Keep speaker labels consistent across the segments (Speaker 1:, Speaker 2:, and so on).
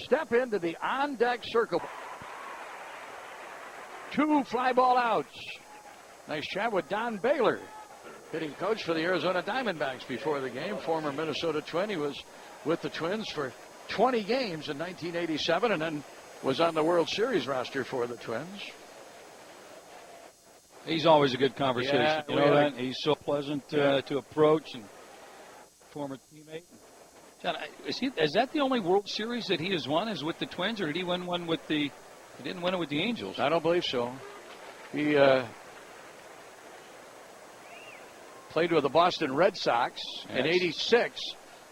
Speaker 1: step into the on-deck circle. 2 fly ball outs. Nice job with Don Baylor, hitting coach for the Arizona Diamondbacks before the game. Former Minnesota Twin. He was with the Twins for 20 games in 1987 and then was on the World Series roster for the Twins.
Speaker 2: He's always a good conversation.
Speaker 1: Yeah,
Speaker 2: you know that? He's so pleasant to approach, and former teammate. John, is that the only World Series that he has won is with the Twins, or did he win one with the – he didn't win it with the Angels?
Speaker 1: I don't believe so. He played with the Boston Red Sox in 86,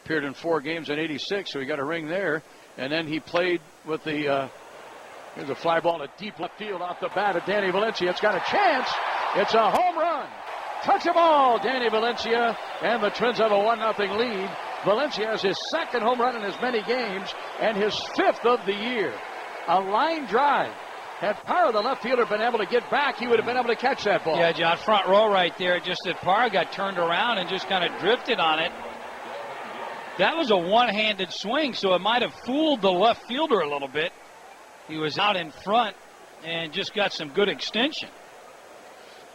Speaker 1: appeared in 4 games in 86, so he got a ring there. And then he played with the here's a fly ball to deep left field off the bat of Danny Valencia. It's got a chance. It's a home run. Touch the ball, Danny Valencia, and the Twins have a 1-0 lead. Valencia has his 2nd home run in as many games and his 5th of the year. A line drive. Had Parra, the left fielder, been able to get back, he would have been able to catch that ball.
Speaker 2: Yeah, John, front row right there. Just that Parra got turned around and just kind of drifted on it. That was a one-handed swing, so it might have fooled the left fielder a little bit. He was out in front and just got some good extension.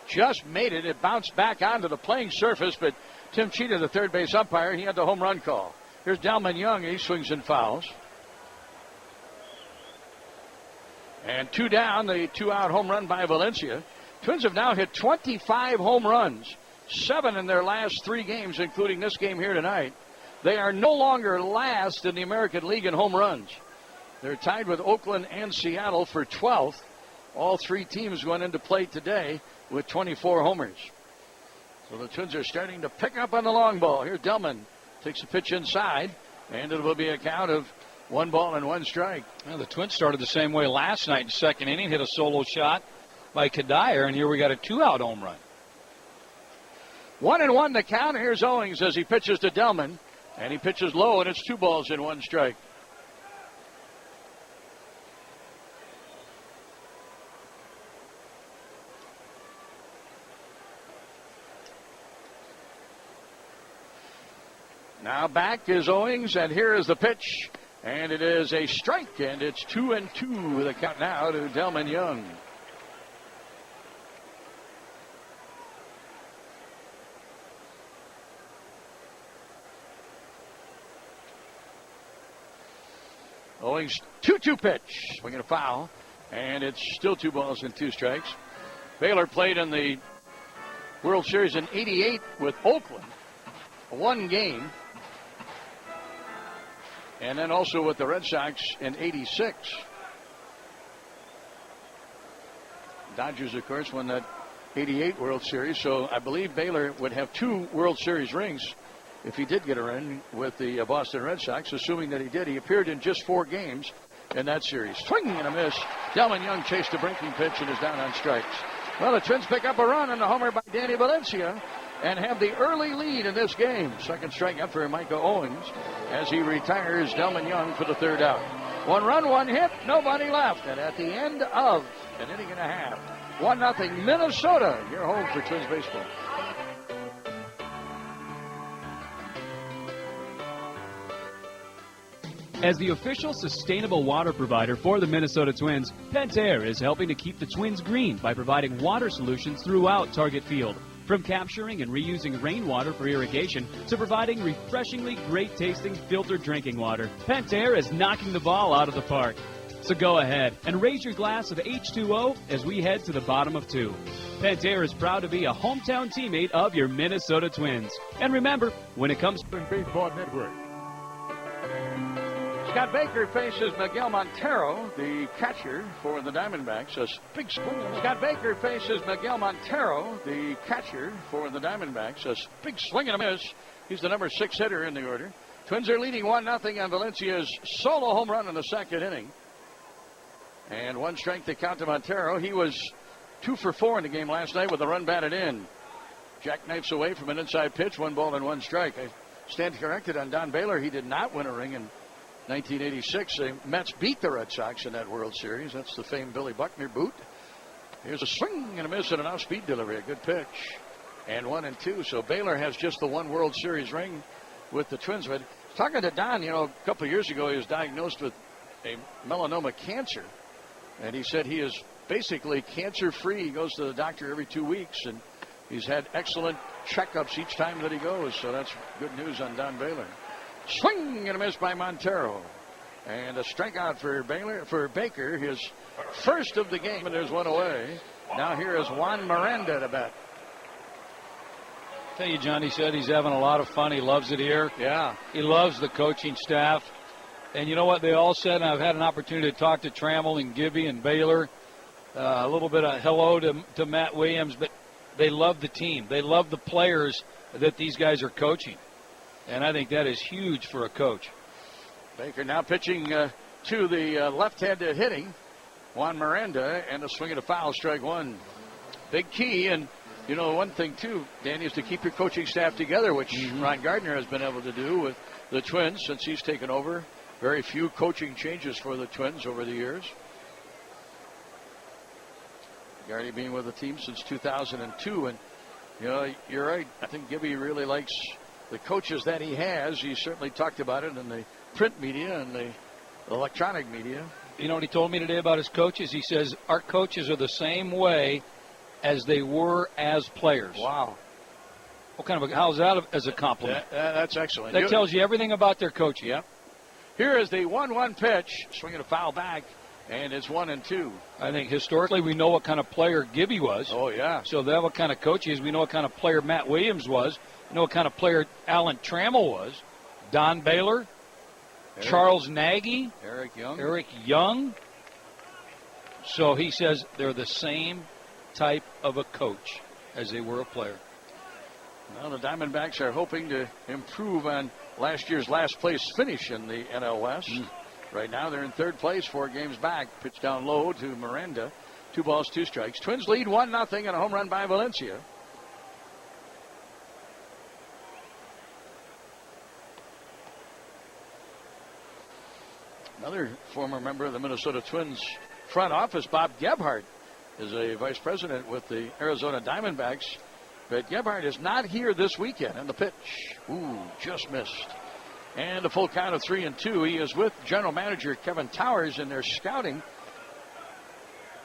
Speaker 1: Just made it. It bounced back onto the playing surface, but Tim Cheetah, the third base umpire, he had the home run call. Here's Delmon Young. He swings and fouls. And 2 down, the 2-out home run by Valencia. Twins have now hit 25 home runs, 7 in their last 3 games, including this game here tonight. They are no longer last in the American League in home runs. They're tied with Oakland and Seattle for 12th. All 3 teams went into play today with 24 homers. So the Twins are starting to pick up on the long ball. Here's Delmon. Takes a pitch inside, and it will be a count of 1 ball and 1 strike.
Speaker 2: Well, the Twins started the same way last night in 2nd inning. Hit a solo shot by Kadire, and here we got a 2-out home run.
Speaker 1: 1-1 the count. Here's Owings as he pitches to Delmon. And he pitches low, and it's 2 balls and 1 strike. Now back is Owings, and here is the pitch. And it is a strike, and it's 2-2 with a count now to Delmon Young. Owings 2-2 pitch. Swinging a foul. And it's still 2 balls and 2 strikes. Baylor played in the World Series in '88 with Oakland. 1 game. And then also with the Red Sox in '86. Dodgers, of course, won that '88 World Series. So I believe Baylor would have 2 World Series rings if he did get a ring with the Boston Red Sox, assuming that he did. He appeared in just 4 games in that series. Swing and a miss. Delmon Young chased a breaking pitch and is down on strikes. Well, the Twins pick up a run on the homer by Danny Valencia and have the early lead in this game. 2nd strikeout for Micah Owings as he retires Delmon Young for the 3rd out. 1 run, 1 hit, nobody left. And at the end of an inning and a half, 1-0 Minnesota. You're home for Twins baseball.
Speaker 3: As the official sustainable water provider for the Minnesota Twins, Pentair is helping to keep the Twins green by providing water solutions throughout Target Field. From capturing and reusing rainwater for irrigation to providing refreshingly great-tasting filtered drinking water, Pentair is knocking the ball out of the park. So go ahead and raise your glass of H2O as we head to the bottom of 2. Pentair is proud to be a hometown teammate of your Minnesota Twins. And remember, when it comes to
Speaker 1: Baseball Network. Scott Baker faces Miguel Montero, the catcher for the Diamondbacks. A big swing. Scott Baker faces Miguel Montero, the catcher for the Diamondbacks. A big swing and a miss. He's the number 6 hitter in the order. Twins are leading 1-0 on Valencia's solo home run in the 2nd inning. And 1 strike to count to Montero. He was 2 for 4 in the game last night with a run batted in. Jackknifes away from an inside pitch, 1 ball and 1 strike. I stand corrected on Don Baylor. He did not win a ring in 1986. The Mets beat the Red Sox in that World Series. That's the famed Billy Buckner boot. Here's a swing and a miss and an off-speed delivery. A good pitch. And 1-2. So Baylor has just the 1 World Series ring with the Twins. But talking to Don, a couple of years ago, he was diagnosed with a melanoma cancer. And he said he is basically cancer-free. He goes to the doctor every 2 weeks, and he's had excellent checkups each time that he goes. So that's good news on Don Baylor. Swing and a miss by Montero. And a strikeout for Baker, his first of the game, and there's one away. Now here is Juan Miranda to bat.
Speaker 2: Tell you, John, he said he's having a lot of fun. He loves it here.
Speaker 1: Yeah.
Speaker 2: He loves the coaching staff. And you know what they all said? And I've had an opportunity to talk to Trammell and Gibby and Baylor. A little bit of hello to Matt Williams, but they love the team. They love the players that these guys are coaching. And I think that is huge for a coach.
Speaker 1: Baker now pitching to the left-handed hitting Juan Miranda, and a swing and a foul, strike one. Big key, and you know one thing too, Danny, is to keep your coaching staff together, which Ron Gardner has been able to do with the Twins since he's taken over. Very few coaching changes for the Twins over the years. Gardy being with the team since 2002, and you know you're right. I think Gibby really likes the coaches that he has. He certainly talked about it in the print media and the electronic media.
Speaker 2: You know what he told me today about his coaches? He says our coaches are the same way as they were as players.
Speaker 1: Wow.
Speaker 2: What kind of how's that as a compliment?
Speaker 1: That's excellent.
Speaker 2: That tells you everything about their coaching.
Speaker 1: Yep. Here is the 1-1 pitch, swinging a foul back, and it's 1-2.
Speaker 2: I think historically we know what kind of player Gibby was.
Speaker 1: Oh yeah.
Speaker 2: So that what kind of coach he is. We know what kind of player Matt Williams was. We know what kind of player Alan Trammell was. Don Baylor. Charles Nagy,
Speaker 1: Eric
Speaker 2: Young. So he says they're the same type of a coach as they were a player.
Speaker 1: Well, the Diamondbacks are hoping to improve on last year's last place finish in the NL West. Right now they're in third place, 4 games back. Pitch down low to Miranda. 2 balls, 2 strikes. Twins lead 1-0 and a home run by Valencia. Another former member of the Minnesota Twins front office, Bob Gebhardt, is a vice president with the Arizona Diamondbacks. But Gebhardt is not here this weekend. And the pitch, just missed. And a full count of 3-2. He is with general manager Kevin Towers in their scouting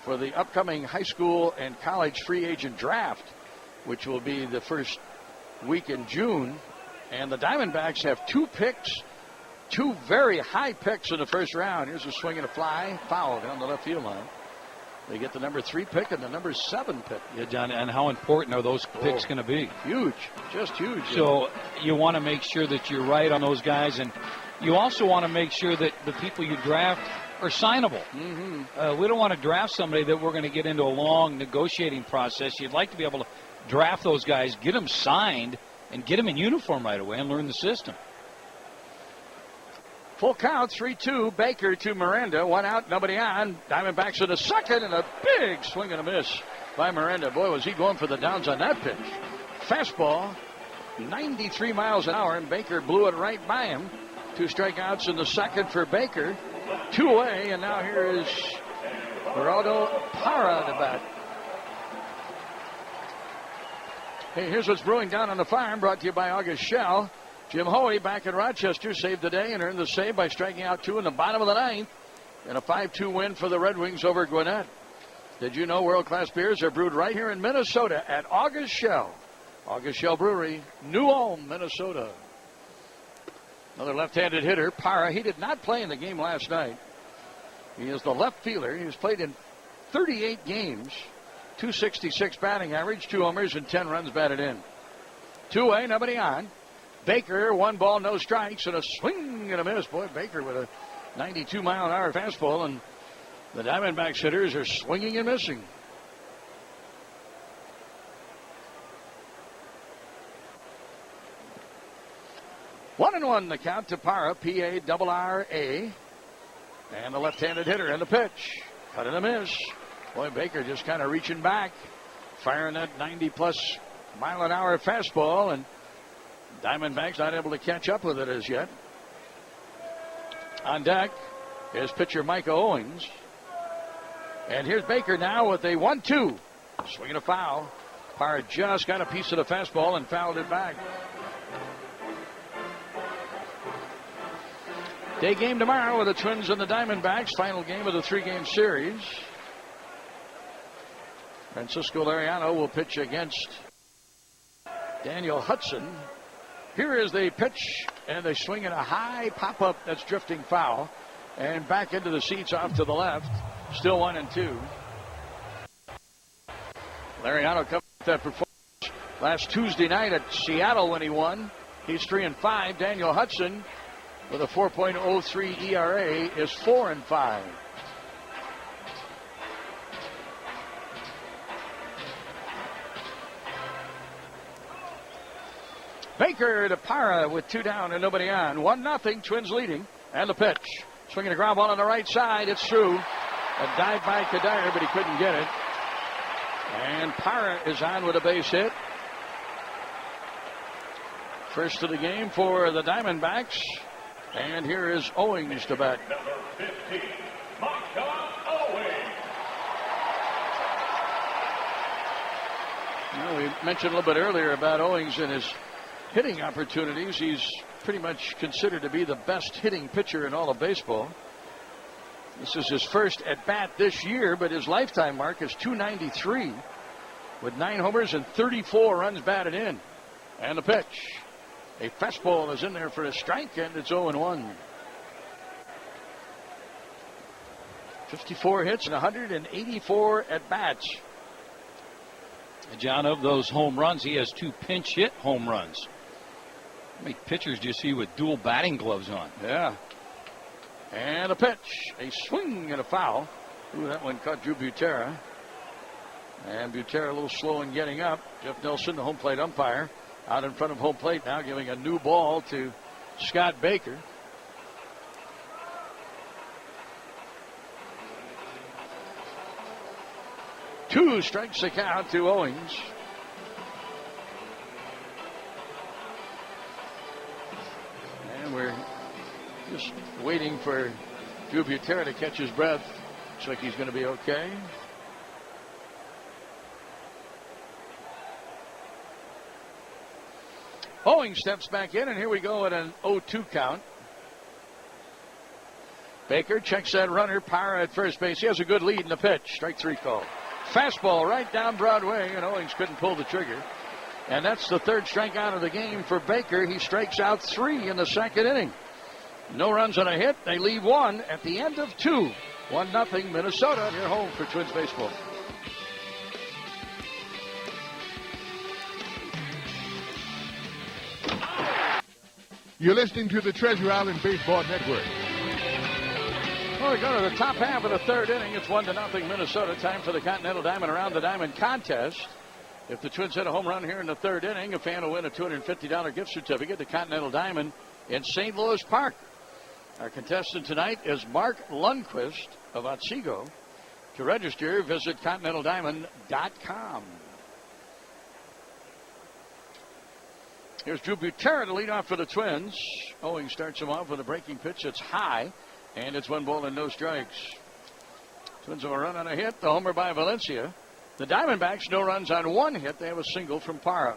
Speaker 1: for the upcoming high school and college free agent draft, which will be the first week in June. And the Diamondbacks have 2 picks. 2 very high picks in the first round. Here's a swing and a fly, foul down the left field line. They get the number 3 pick and the number 7 pick.
Speaker 2: Yeah, John, and how important are those picks going to be?
Speaker 1: Huge, just huge.
Speaker 2: So you want to make sure that you're right on those guys, and you also want to make sure that the people you draft are signable. We don't want to draft somebody that we're going to get into a long negotiating process. You'd like to be able to draft those guys, get them signed, and get them in uniform right away and learn the system.
Speaker 1: Full count, 3-2. Baker to Miranda. 1 out, nobody on. Diamondbacks in the second, and a big swing and a miss by Miranda. Boy, was he going for the downs on that pitch. Fastball, 93 miles an hour, and Baker blew it right by him. 2 strikeouts in the second for Baker. 2 away, and now here is Geraldo Parra to bat. Hey, here's what's brewing down on the farm, brought to you by August Shell. Jim Hoey back in Rochester saved the day and earned the save by striking out 2 in the bottom of the 9th in a 5-2 win for the Red Wings over Gwinnett. Did you know world-class beers are brewed right here in Minnesota at August Shell? August Shell Brewery, New Ulm, Minnesota. Another left-handed hitter, Parra. He did not play in the game last night. He is the left fielder. He has played in 38 games, 266 batting average, 2 homers, and 10 runs batted in. 2 away, nobody on. Baker, 1 ball, no strikes, and a swing and a miss. Boy, Baker with a 92-mile-an-hour fastball, and the Diamondbacks hitters are swinging and missing. One and one the count to Parra, P-A-R-R-A. And the left-handed hitter and the pitch. Cut and a miss. Boy, Baker just kind of reaching back, firing that 90-plus mile-an-hour fastball, and Diamondbacks not able to catch up with it as yet. On deck is pitcher Micah Owings. And here's Baker now with a 1-2. Swinging a foul. Parra just got a piece of the fastball and fouled it back. Day game tomorrow with the Twins and the Diamondbacks. Final game of the 3-game series. Francisco Liriano will pitch against Daniel Hudson. Here is the pitch, and they swing in a high pop-up that's drifting foul. And back into the seats off to the left. Still 1-2. Liriano coming with that performance last Tuesday night at Seattle when he won. He's 3-5. Daniel Hudson with a 4.03 ERA is 4-5. Baker to Parra with 2 down and nobody on. 1-0. Twins leading. And the pitch. Swinging a ground ball on the right side. It's through. A dive by Kadire, but he couldn't get it. And Parra is on with a base hit. First of the game for the Diamondbacks. And here is Owings to bat.
Speaker 4: Number 15, Michael Owings.
Speaker 1: Well, we mentioned a little bit earlier about Owings and his hitting opportunities. He's pretty much considered to be the best hitting pitcher in all of baseball. This is his first at bat this year, but his lifetime mark is 293 with 9 homers and 34 runs batted in. And the pitch. A fastball is in there for a strike, and it's 0-1. 54 hits and 184 at-bats.
Speaker 2: John, of those home runs, he has 2 pinch hit home runs. How many pitchers do you see with dual batting gloves on?
Speaker 1: Yeah. And a pitch. A swing and a foul. Ooh, that one caught Drew Butera. And Butera a little slow in getting up. Jeff Nelson, the home plate umpire, out in front of home plate now, giving a new ball to Scott Baker. Two strikes the count to Owings. And we're just waiting for Drew Butera to catch his breath. Looks like he's going to be okay. Owings steps back in, and here we go at an 0-2 count. Baker checks that runner. Parra at first base. He has a good lead in the pitch. Strike 3 call. Fastball right down Broadway, and Owings couldn't pull the trigger. And that's the 3rd strikeout of the game for Baker. He strikes out 3 in the 2nd inning. No runs on a hit. They leave 1 at the end of 2. 1-0 Minnesota. Here home for Twins baseball.
Speaker 5: You're listening to the Treasure Island Baseball Network.
Speaker 1: Well, we go to the top half of the 3rd inning. It's 1-0 Minnesota. Time for the Continental Diamond Around the Diamond contest. If the Twins hit a home run here in the 3rd inning, a fan will win a $250 gift certificate to Continental Diamond in St. Louis Park. Our contestant tonight is Mark Lundquist of Otsego. To register, visit ContinentalDiamond.com. Here's Drew Butera to lead off for the Twins. Owings starts him off with a breaking pitch that's high, and it's 1 ball and no strikes. Twins have a run on a hit, the homer by Valencia. The Diamondbacks, no runs on 1 hit. They have a single from Parra.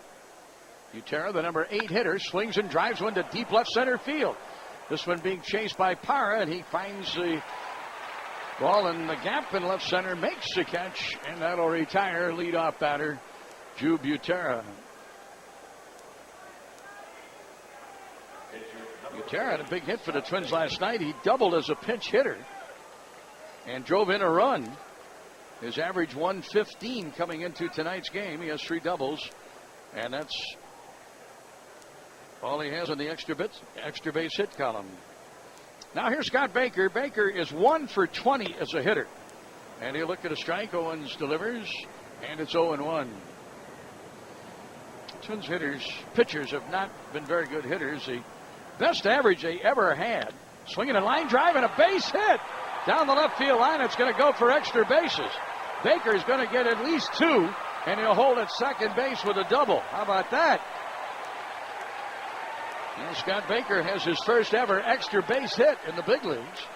Speaker 1: Butera, the number 8 hitter, swings and drives one to deep left center field. This one being chased by Parra, and he finds the ball in the gap in left center, makes the catch, and that'll retire leadoff batter Drew Butera. Butera had a big hit for the Twins last night. He doubled as a pinch hitter and drove in a run. His average 115 coming into tonight's game. He has 3 doubles, and that's all he has on the extra base hit column. Now here's Scott Baker. Baker is 1 for 20 as a hitter, and he'll look at a strike. Owens delivers, and it's 0-1. Twins pitchers have not been very good hitters. The best average they ever had. Swinging a line drive and a base hit down the left field line. It's going to go for extra bases. Baker's going to get at least 2, and he'll hold at second base with a double. How about that? And Scott Baker has his first ever extra base hit in the big leagues.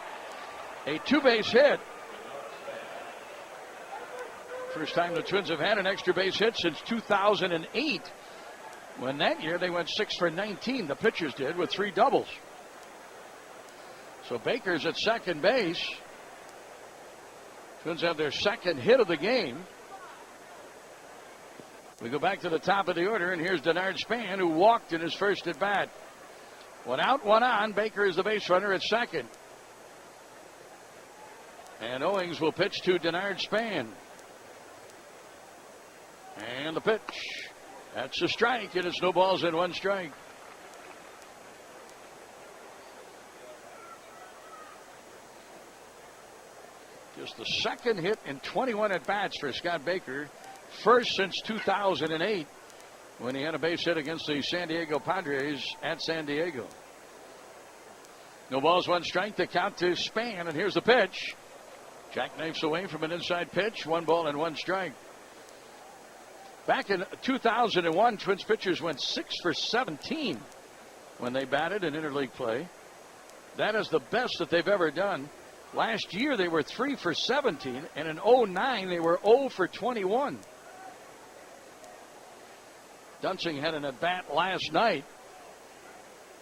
Speaker 1: A 2-base hit. First time the Twins have had an extra base hit since 2008. When that year they went 6 for 19, the pitchers did, with 3 doubles. So Baker's at second base. Twins have their second hit of the game. We go back to the top of the order, and here's Denard Span, who walked in his first at bat. One out, one on. Baker is the base runner at second. And Owings will pitch to Denard Span. And the pitch. That's a strike, and it's no balls and one strike. Just the second hit in 21 at-bats for Scott Baker. First since 2008 when he had a base hit against the San Diego Padres at San Diego. No balls, one strike. The count to Span, and here's the pitch. Jackknifes away from an inside pitch. 1 ball and 1 strike. Back in 2001, Twins pitchers went 6 for 17 when they batted in interleague play. That is the best that they've ever done. Last year they were 3 for 17, and in 09 they were 0 for 21. Dunsing had an at-bat last night,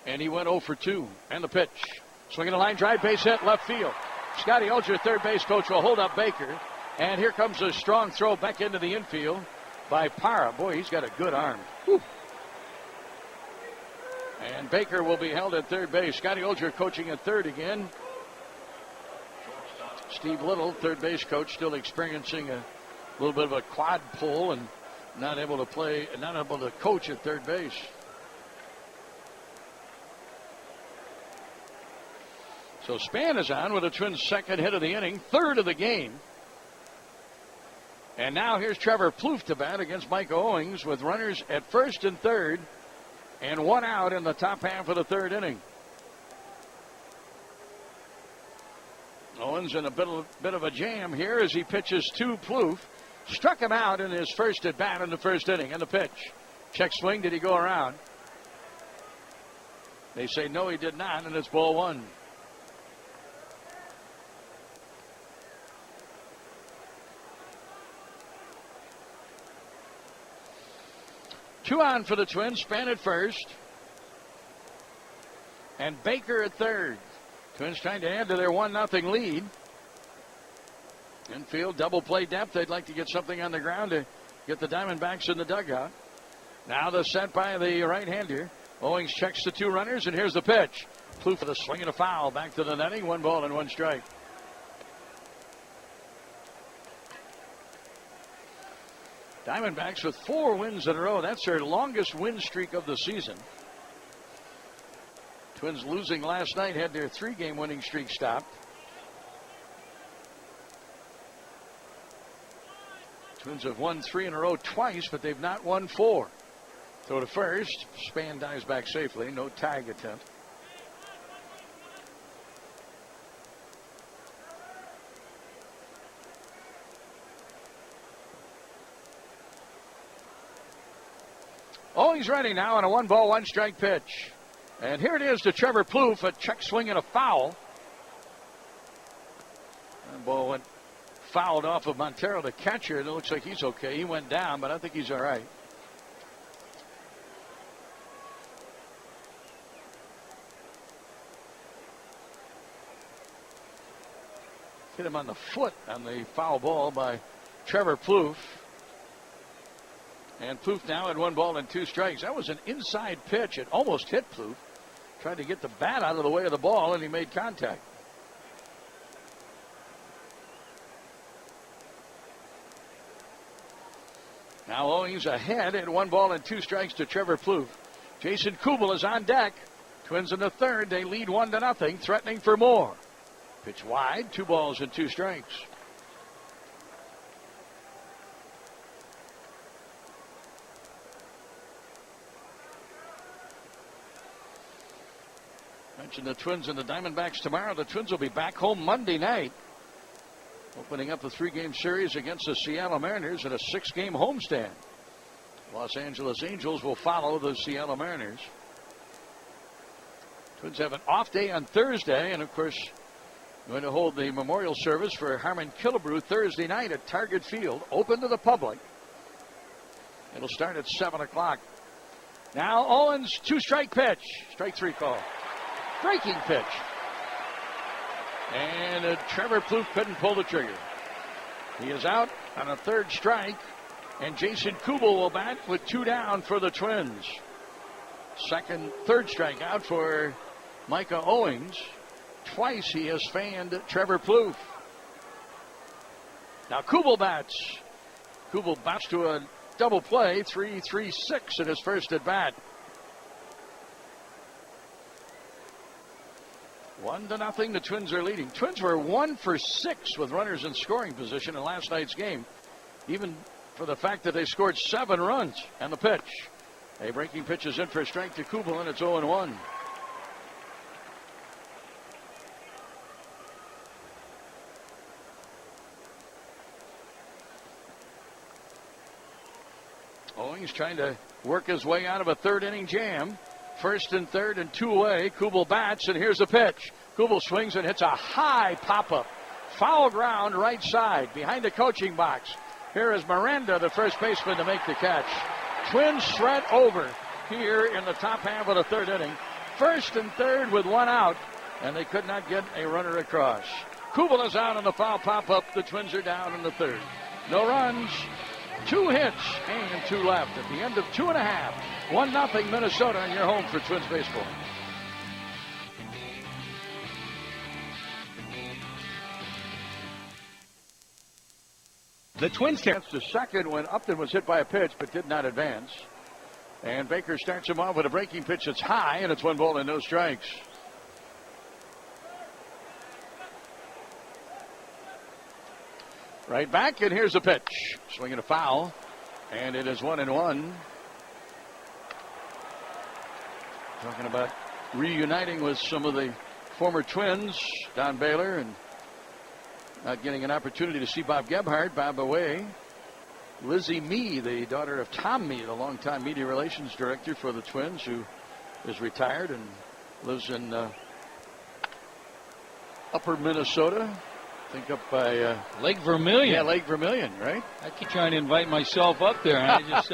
Speaker 1: and he went 0 for 2. And the pitch. Swinging a line drive, base hit, left field. Scotty Olger, third base coach, will hold up Baker. And here comes a strong throw back into the infield by Parra. Boy, he's got a good arm. Whew. And Baker will be held at third base. Scotty Olger coaching at third again. Steve Little, third base coach, still experiencing a little bit of a quad pull and not able to coach at third base. So Span is on with the Twins' second hit of the inning, third of the game. And now here's Trevor Plouffe to bat against Mike Owings with runners at first and third and 1 out in the top half of the third inning. Owens in a bit of a jam here as he pitches to Plouffe. Struck him out in his first at bat in the first inning. And the pitch. Check swing. Did he go around? They say no, he did not, and it's ball 1. Two on for the Twins. Span at first. And Baker at third. Twins trying to add to their 1-0 lead. Infield double play depth. They'd like to get something on the ground to get the Diamondbacks in the dugout. Now the set by the right-hander. Owings checks the 2 runners, and here's the pitch. Plouffe with a swing and a foul. Back to the netting. 1 ball and 1 strike. Diamondbacks with 4 wins in a row. That's their longest win streak of the season. Twins losing last night had their 3-game winning streak stopped. Twins have won 3 in a row twice, but they've not won 4. Throw to first. Span dives back safely. No tag attempt. Owings ready now on a 1 ball, 1 strike pitch. And here it is to Trevor Plouffe, a check swing and a foul. That ball went fouled off of Montero, the catcher, and it looks like he's okay. He went down, but I think he's all right. Hit him on the foot on the foul ball by Trevor Plouffe. And Plouffe now at 1 ball and 2 strikes. That was an inside pitch. It almost hit Plouffe. Tried to get the bat out of the way of the ball, and he made contact. Now Owings ahead at 1 ball and 2 strikes to Trevor Plouffe. Jason Kubel is on deck. Twins in the third. They lead 1-0, threatening for more. Pitch wide, 2 balls and 2 strikes. Mentioned the Twins and the Diamondbacks tomorrow. The Twins will be back home Monday night, opening up a 3-game series against the Seattle Mariners in a 6-game homestand. Los Angeles Angels will follow the Seattle Mariners. Twins have an off day on Thursday, and of course going to hold the memorial service for Harmon Killebrew Thursday night at Target Field, open to the public. It'll start at 7 o'clock. Now Owens, 2-strike pitch. Strike 3 call. Breaking pitch. And Trevor Plouffe couldn't pull the trigger. He is out on a third strike. And Jason Kubel will bat with 2 down for the Twins. Third strikeout for Micah Owings. Twice he has fanned Trevor Plouffe. Now Kubel bats. Kubel bats to a double play, 3-3-6 in his first at bat. 1-0, the Twins are leading. Twins were 1 for 6 with runners in scoring position in last night's game, even for the fact that they scored 7 runs. And the pitch. A breaking pitch is in for a strike to Kubel, and it's 0-1. Owings trying to work his way out of a third inning jam. First and third and 2 away. Kubel bats, and here's a pitch. Kubel swings and hits a high pop-up. Foul ground right side behind the coaching box. Here is Miranda, the first baseman, to make the catch. Twins shred over here in the top half of the third inning. First and third with 1 out, and they could not get a runner across. Kubel is out on the foul pop-up. The Twins are down in the third. No runs, 2 hits, and 2 left. At the end of 2.5, 1-0 Minnesota, and you're home for Twins baseball.
Speaker 3: The Twins carry
Speaker 1: The second when Upton was hit by a pitch but did not advance. And Baker starts him off with a breaking pitch that's high, and it's 1 ball and no strikes. Right back, and here's a pitch. Swinging a foul, and it is 1-1. Talking about reuniting with some of the former Twins, Don Baylor, and not getting an opportunity to see Bob Gebhardt. Bob away. Lizzie Mee, the daughter of Tom Mee, the longtime media relations director for the Twins, who is retired and lives in upper Minnesota. I think up by
Speaker 2: Lake Vermilion.
Speaker 1: Yeah, Lake Vermilion, right?
Speaker 2: I keep trying to invite myself up there, and I just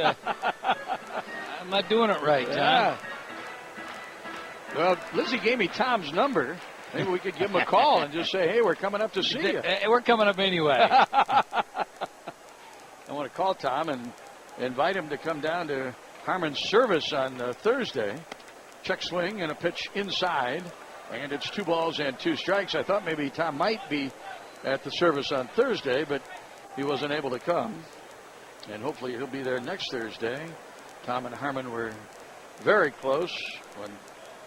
Speaker 2: I'm not doing it right, John.
Speaker 1: Yeah. Well, Lizzie gave me Tom's number. Maybe we could give him a call and just say, hey, we're coming up to see you.
Speaker 2: We're coming up anyway.
Speaker 1: I want to call Tom and invite him to come down to Harmon's service on Thursday. Check swing and a pitch inside, and it's 2 balls and 2 strikes. I thought maybe Tom might be at the service on Thursday, but he wasn't able to come. And hopefully he'll be there next Thursday. Tom and Harmon were very close when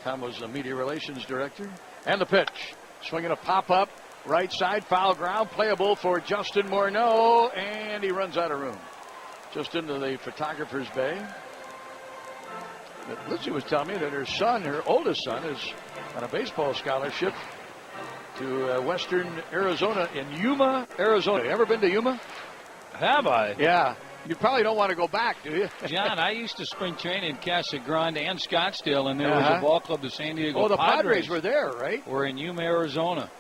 Speaker 1: Tom was the media relations director. And the pitch. Swinging a pop-up. Right side. Foul ground. Playable for Justin Morneau. And he runs out of room. Just into the photographer's bay. But Lizzie was telling me that her son, her oldest son, is on a baseball scholarship to Western Arizona in Yuma, Arizona. You ever been to Yuma?
Speaker 2: Have I?
Speaker 1: Yeah. You probably don't want to go back, do you?
Speaker 2: John, I used to spring train in Casa Grande and Scottsdale, and there was a ball club, the San Diego
Speaker 1: Oh, the Padres were there, right?
Speaker 2: We're in Yuma, Arizona.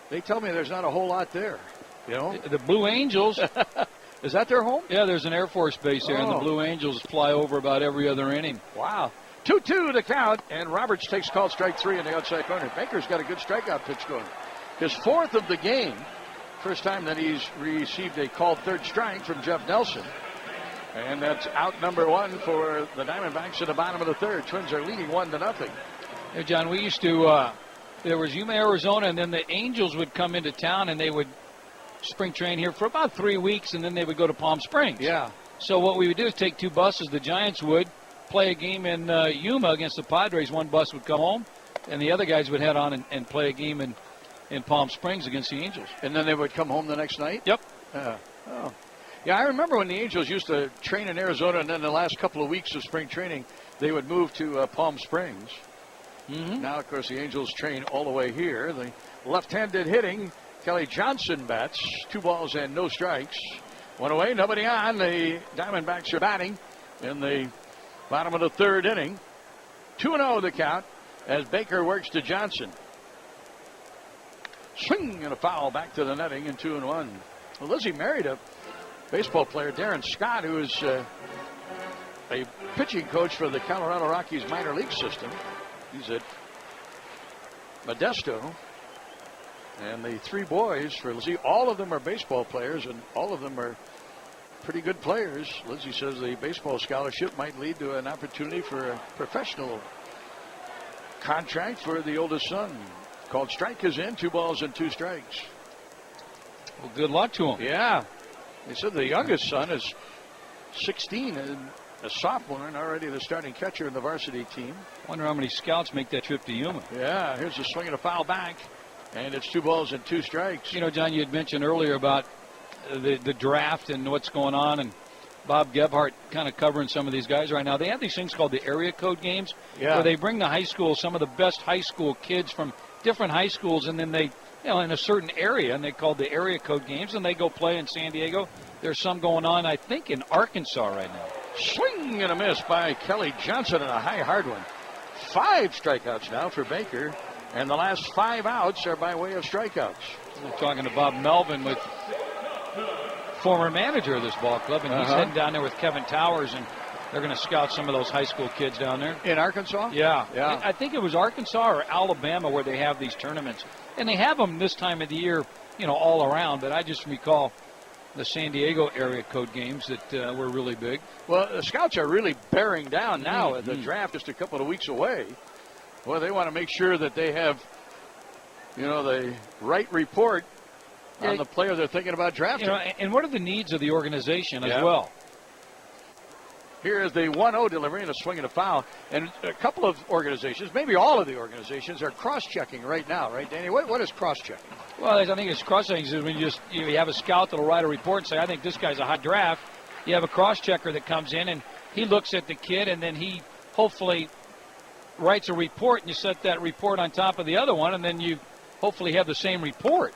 Speaker 1: They tell me there's not a whole lot there. You know?
Speaker 2: The Blue Angels.
Speaker 1: Is that their home?
Speaker 2: Yeah, there's an Air Force base there, and the Blue Angels fly over about every other inning.
Speaker 1: Wow. 2-2 the count, and Roberts takes call strike 3 in the outside corner. Baker's got a good strikeout pitch going. His 4th of the game. First time that he's received a called third strike from Jeff Nelson. And that's out number 1 for the Diamondbacks at the bottom of the third. Twins are leading 1-0.
Speaker 2: Hey, John, we used to, there was Yuma, Arizona, and then the Angels would come into town, and they would spring train here for about 3 weeks, and then they would go to Palm Springs.
Speaker 1: Yeah.
Speaker 2: So what we would do is take 2 buses. The Giants would play a game in Yuma against the Padres. 1 bus would come home, and the other guys would head on and play a game in Palm Springs against the Angels.
Speaker 1: And then they would come home the next night?
Speaker 2: Yep.
Speaker 1: Yeah, I remember when the Angels used to train in Arizona, and then the last couple of weeks of spring training, they would move to Palm Springs.
Speaker 2: Mm-hmm.
Speaker 1: Now, of course, the Angels train all the way here. The left-handed hitting, Kelly Johnson bats. 2 balls and no strikes. 1 away, nobody on. The Diamondbacks are batting in the bottom of the third inning. 2-0 the count as Baker works to Johnson. Swing and a foul back to the netting and 2-1. Well, Lizzie married a baseball player, Darren Scott, who is a pitching coach for the Colorado Rockies minor league system. He's at Modesto. And the three boys for Lizzie, all of them are baseball players, and all of them are pretty good players. Lizzie says the baseball scholarship might lead to an opportunity for a professional contract for the oldest son. Called strike is in, 2 balls and 2 strikes.
Speaker 2: Well, good luck to him.
Speaker 1: Yeah. They said the youngest son is 16 and a sophomore and already the starting catcher in the varsity team.
Speaker 2: Wonder how many scouts make that trip to Yuma.
Speaker 1: Yeah, here's a swing and a foul back. And it's 2 balls and 2 strikes.
Speaker 2: You know, John, you had mentioned earlier about the draft and what's going on, and Bob Gebhardt kind of covering some of these guys right now. They have these things called the area code games, where they bring to high school some of the best high school kids from different high schools, and then they, in a certain area, and they call the area code games, and they go play in San Diego. There's some going on, I think, in Arkansas right now.
Speaker 1: Swing and a miss by Kelly Johnson and a high hard one. 5 strikeouts now for Baker, and the last 5 outs are by way of strikeouts.
Speaker 2: We're talking to Bob Melvin, with former manager of this ball club, and he's heading down there with Kevin Towers, and they're going to scout some of those high school kids down there.
Speaker 1: In Arkansas?
Speaker 2: Yeah.
Speaker 1: Yeah.
Speaker 2: I think it was Arkansas or Alabama where they have these tournaments. And they have them this time of the year, all around. But I just recall the San Diego area code games that were really big.
Speaker 1: Well, the scouts are really bearing down now. The draft just a couple of weeks away. Well, they want to make sure that they have, the right report on the player they're thinking about drafting.
Speaker 2: And what are the needs of the organization as well?
Speaker 1: Here is the 1-0 delivery and a swing and a foul. And a couple of organizations, maybe all of the organizations, are cross-checking right now, right, Danny? What is cross-checking?
Speaker 2: Well, I think it's cross-checking is when you have a scout that will write a report and say, I think this guy's a hot draft. You have a cross-checker that comes in, and he looks at the kid, and then he hopefully writes a report, and you set that report on top of the other one, and then you hopefully have the same report.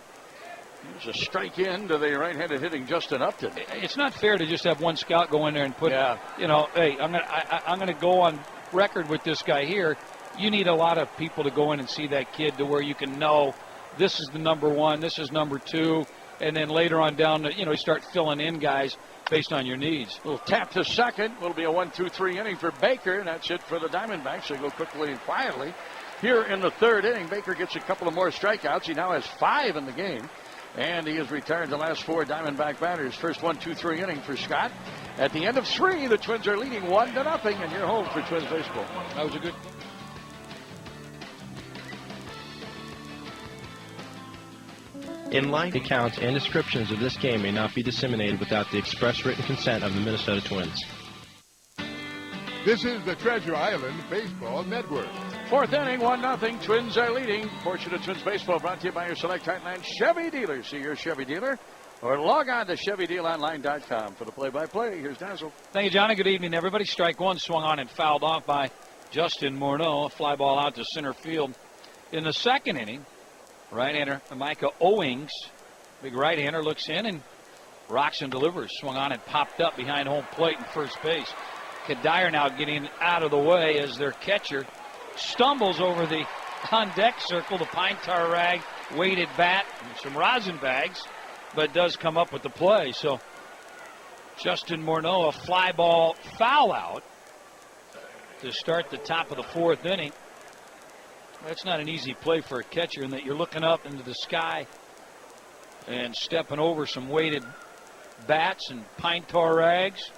Speaker 1: There's a strike in to the right-handed hitting Justin Upton.
Speaker 2: It's not fair to just have one scout go in there and put, hey, I'm gonna go on record with this guy here. You need a lot of people to go in and see that kid to where you can know this is the number 1, this is number 2, and then later on down, you start filling in guys based on your needs.
Speaker 1: A little tap to second. Will be a 1-2-3 inning for Baker, and that's it for the Diamondbacks. They go quickly and quietly. Here in the 3rd inning, Baker gets a couple of more strikeouts. He now has 5 in the game. And he has retired the last 4 Diamondback batters. First 1-2-3 inning for Scott. At the end of 3, the Twins are leading 1-0, and you're home for Twins baseball.
Speaker 2: That was a good.
Speaker 6: In life, accounts and descriptions of this game may not be disseminated without the express written consent of the Minnesota Twins.
Speaker 5: This is the Treasure Island Baseball Network.
Speaker 1: 4th inning, 1-0. Twins are leading. Portion of Twins baseball brought to you by your Select Heartland Chevy dealer. See your Chevy dealer or log on to ChevyDealOnline.com for the play-by-play. Here's Dazzle.
Speaker 2: Thank you, Johnny. Good evening, everybody. Strike 1 swung on and fouled off by Justin Morneau. A fly ball out to center field. In the 2nd inning, right-hander Micah Owings, big right-hander, looks in and rocks and delivers. Swung on and popped up behind home plate and first base. Kadire now getting out of the way as their catcher stumbles over the on-deck circle. The pine tar rag, weighted bat, and some rosin bags, but does come up with the play. So Justin Morneau, a fly ball foul out to start the top of the 4th inning. That's not an easy play for a catcher in that you're looking up into the sky and stepping over some weighted bats and pine tar rags.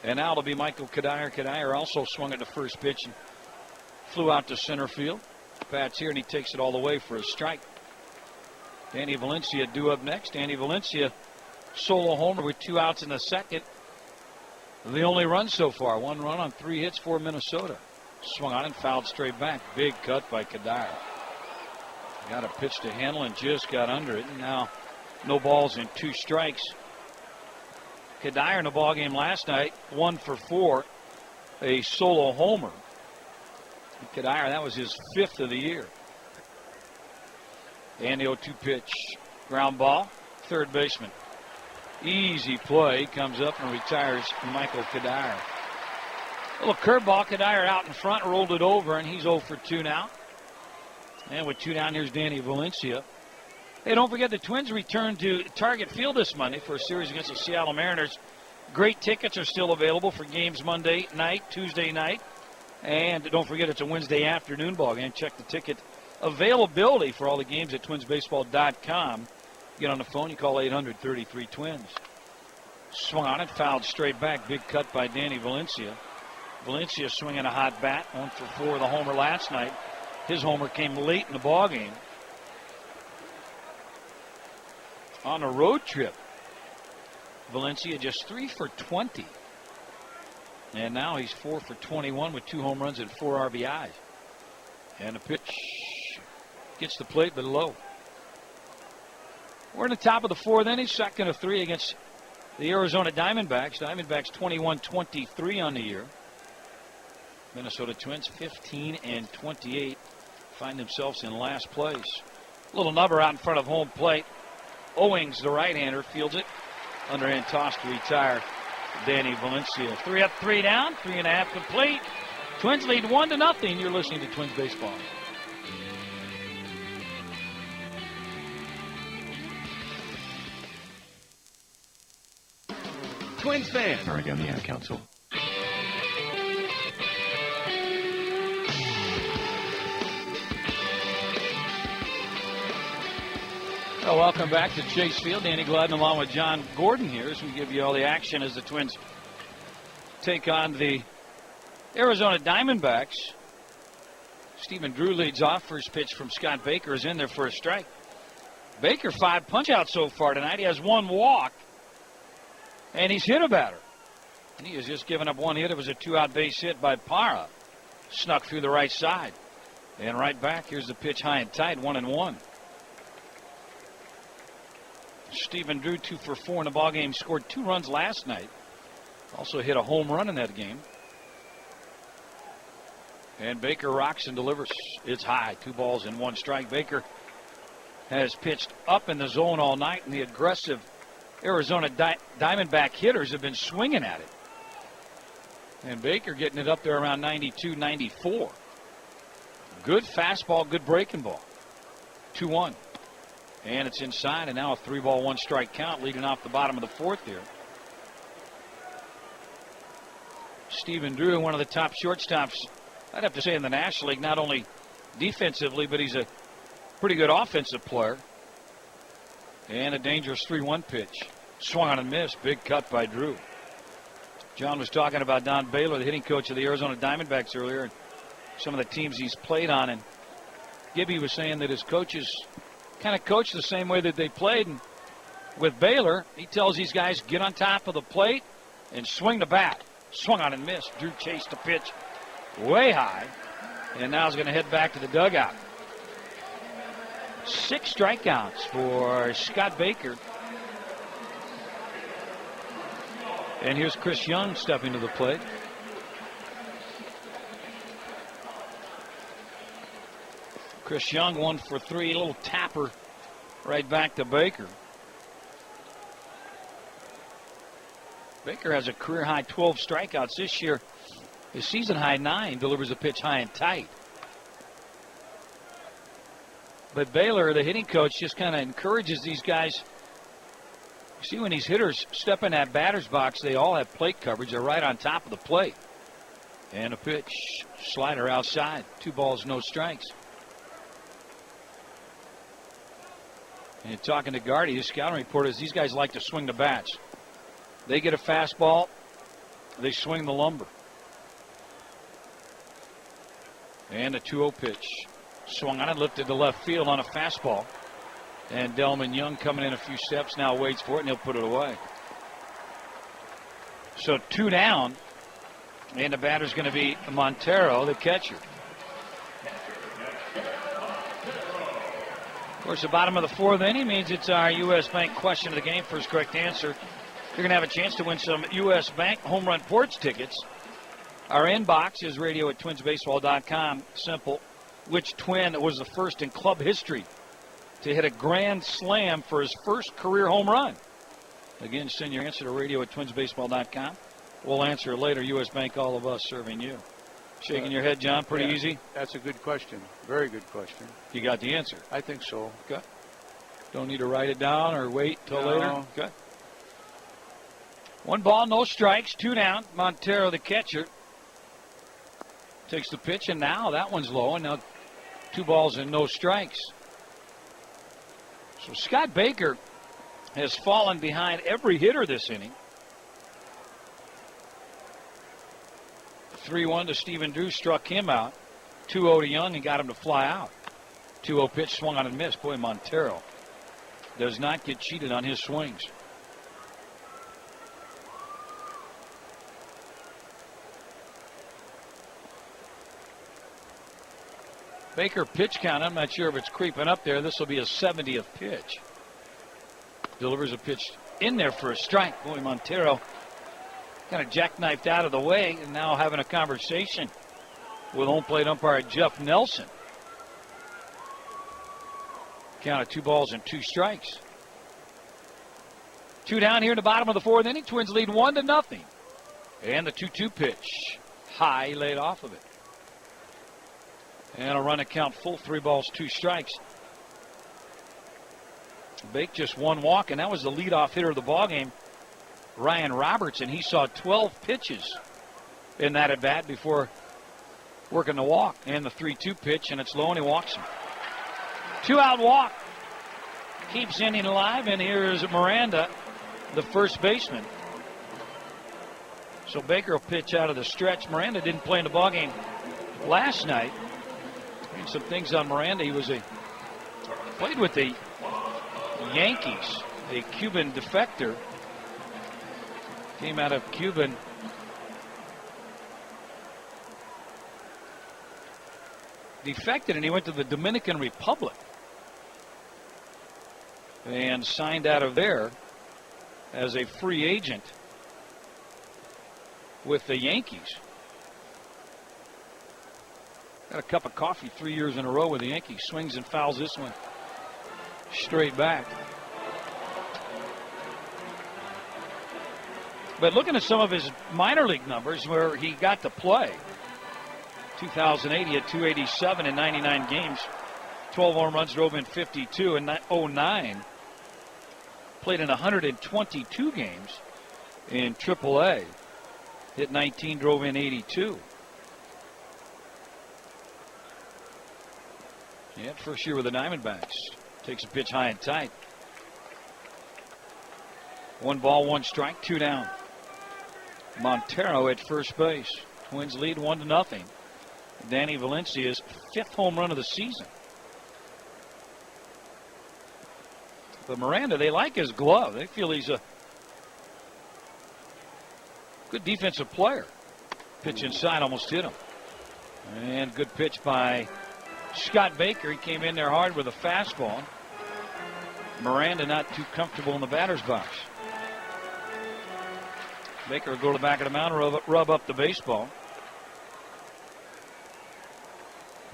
Speaker 2: And now it'll be Michael Kadire. Kadire also swung at the first pitch and flew out to center field. Bats here, and he takes it all the way for a strike. Danny Valencia due up next. Danny Valencia, solo homer with 2 outs in the 2nd. The only run so far. 1 run on 3 hits for Minnesota. Swung on and fouled straight back. Big cut by Kadire. Got a pitch to handle and just got under it. And now no balls and 2 strikes. Kadire in the ball game last night, 1 for 4, a solo homer. Kadire, that was his 5th of the year. And the 0-2 pitch, ground ball, 3rd baseman. Easy play, comes up and retires Michael Kadire. A little curveball, Kadire out in front, rolled it over, and he's 0 for 2 now. And with 2 down, here's Danny Valencia. Hey, don't forget the Twins return to Target Field this Monday for a series against the Seattle Mariners. Great tickets are still available for games Monday night, Tuesday night. And don't forget it's a Wednesday afternoon ball game. Check the ticket availability for all the games at twinsbaseball.com. Get on the phone, you call 800-33-TWINS. Swung on it, fouled straight back. Big cut by Danny Valencia. Valencia swinging a hot bat, 1 for 4 with a homer last night. His homer came late in the ballgame. On a road trip, Valencia just 3 for 20. And now he's 4 for 21 with 2 home runs and 4 RBIs. And the pitch gets the plate, but low. We're in the top of the 4th inning, 2nd of 3 against the Arizona Diamondbacks. Diamondbacks 21-23 on the year. Minnesota Twins 15-28 find themselves in last place. Little number out in front of home plate. Owings, the right-hander, fields it. Underhand toss to retire Danny Valencia. 3 up, 3 down, 3.5 complete. Twins lead 1-0. You're listening to Twins Baseball.
Speaker 7: Twins fan. Oregon Ad Council.
Speaker 2: Well, welcome back to Chase Field. Danny Gladden along with John Gordon here as we give you all the action as the Twins take on the Arizona Diamondbacks. Stephen Drew leads off. First pitch from Scott Baker is in there for a strike. Baker 5 punch-outs so far tonight. He has 1 walk, and he's hit a batter. And he has just given up 1 hit. It was a 2-out base hit by Parra. Snuck through the right side. And right back, here's the pitch high and tight, 1-1. Stephen Drew 2 for 4 in the ballgame. Scored 2 runs last night. Also hit a home run in that game. And Baker rocks and delivers. It's high. 2 balls and 1 strike. Baker has pitched up in the zone all night, and the aggressive Arizona Diamondback hitters have been swinging at it. And Baker getting it up there around 92, 94. Good fastball, good breaking ball. 2-1. And it's inside, and now a 3-ball, 1-strike count leading off the bottom of the 4th here. Stephen Drew, one of the top shortstops, I'd have to say, in the National League, not only defensively, but he's a pretty good offensive player. And a dangerous 3-1 pitch. Swung on and missed. Big cut by Drew. John was talking about Don Baylor, the hitting coach of the Arizona Diamondbacks earlier, and some of the teams he's played on. And Gibby was saying that his coaches kind of coach the same way that they played. And with Baylor, he tells these guys, get on top of the plate and swing the bat. Swung on and missed. Drew chased the pitch way high, and now he's going to head back to the dugout. 6 strikeouts for Scott Baker. And here's Chris Young stepping to the plate. Chris Young 1 for 3, a little tapper right back to Baker. Baker has a career high 12 strikeouts this year. His season high 9, delivers a pitch high and tight. But Baylor, the hitting coach, just kind of encourages these guys. You see, when these hitters step in that batter's box, they all have plate coverage. They're right on top of the plate. And a pitch, slider outside. 2 balls, no strikes. And talking to Gardy, his scouting report is these guys like to swing the bats. They get a fastball, they swing the lumber. And a 2-0 pitch. Swung on it, lifted to left field on a fastball. And Delman Young coming in a few steps now, waits for it, and he'll put it away. So 2 down, and the batter's going to be Montero, the catcher. Of course, the bottom of the 4th inning means it's our U.S. Bank question of the game. First correct answer, you're going to have a chance to win some U.S. Bank home run porch tickets. Our inbox is radio@twinsbaseball.com. Simple. Which Twin was the first in club history to hit a grand slam for his first career home run? Again, send your answer to radio@twinsbaseball.com. We'll answer it later. U.S. Bank, all of us serving you. Shaking your head, John. Pretty easy.
Speaker 1: That's a good question. Very good question.
Speaker 2: You got the answer.
Speaker 1: I think so.
Speaker 2: Okay. Don't need to write it down or wait till later. Okay. 1 ball, no strikes, 2 down. Montero, the catcher, takes the pitch, and now that one's low. And now 2 balls and no strikes. So Scott Baker has fallen behind every hitter this inning. 3-1 to Stephen Drew, struck him out. 2-0 to Young and got him to fly out. 2-0 pitch, swung on and missed. Boy, Montero does not get cheated on his swings. Baker pitch count, I'm not sure if it's creeping up there. This will be a 70th pitch. Delivers a pitch in there for a strike. Boy, Montero kind of jackknifed out of the way and now having a conversation with home plate umpire Jeff Nelson. Count of 2 balls and 2 strikes. 2 down here in the bottom of the 4th inning. Twins lead 1-0. And the 2-2 pitch. High, laid off of it. And a run to count full. 3 balls, 2 strikes. Bake just 1 walk, and that was the leadoff hitter of the ballgame, Ryan Robertson. He saw 12 pitches in that at bat before working the walk. And the 3-2 pitch, and it's low, and he walks him. 2-out walk. Keeps inning alive, and here's Miranda, the first baseman. So Baker will pitch out of the stretch. Miranda didn't play in the ballgame last night. Some things on Miranda. He played with the Yankees, a Cuban defector. Came out of Cuban. Defected, and he went to the Dominican Republic and signed out of there as a free agent with the Yankees. Got a cup of coffee 3 years in a row with the Yankees. Swings and fouls this one straight back. But looking at some of his minor league numbers where he got to play. 2008, he had 287 in 99 games. 12 home runs, drove in 52. In 09, played in 122 games in AAA. Hit 19, drove in 82. Yeah, first year with the Diamondbacks. Takes a pitch high and tight. 1 ball, 1 strike, 2 down. Montero at first base. Twins lead 1-0. Danny Valencia's 5th home run of the season. But Miranda, they like his glove. They feel he's a good defensive player. Pitch inside, almost hit him. And good pitch by Scott Baker. He came in there hard with a fastball. Miranda not too comfortable in the batter's box. Baker will go to the back of the mound, rub up the baseball.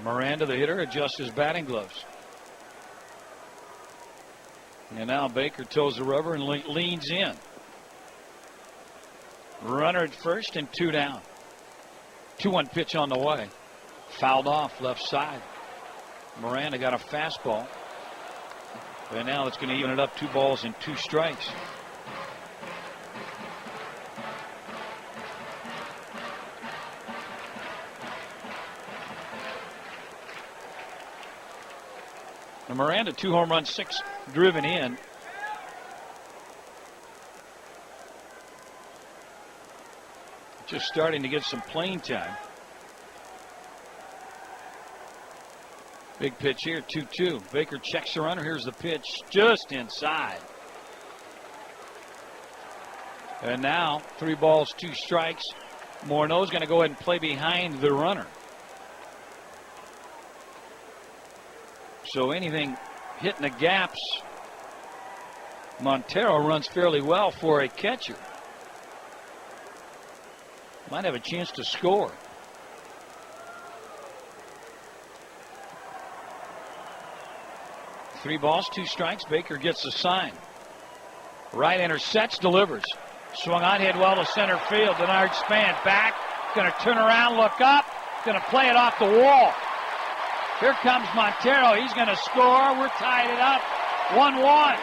Speaker 2: Miranda, the hitter, adjusts his batting gloves. And now Baker toes the rubber and leans in. Runner at first and 2 down. 2-1 pitch on the way. Fouled off left side. Miranda got a fastball. And now it's going to even it up. 2 balls and 2 strikes. And Miranda, 2 home runs, 6 driven in. Just starting to get some playing time. Big pitch here, 2-2. Baker checks the runner. Here's the pitch just inside. And now 3 balls, 2 strikes. Morneau's going to go ahead and play behind the runner. So anything hitting the gaps, Montero runs fairly well for a catcher. Might have a chance to score. Three balls, 2 strikes. Baker gets the sign. Right intercepts, delivers. Swung on, hit well to center field. Denard Span back. Going to turn around, look up. Going to play it off the wall. Here comes Montero. He's going to score. We're tied it up. 1-1.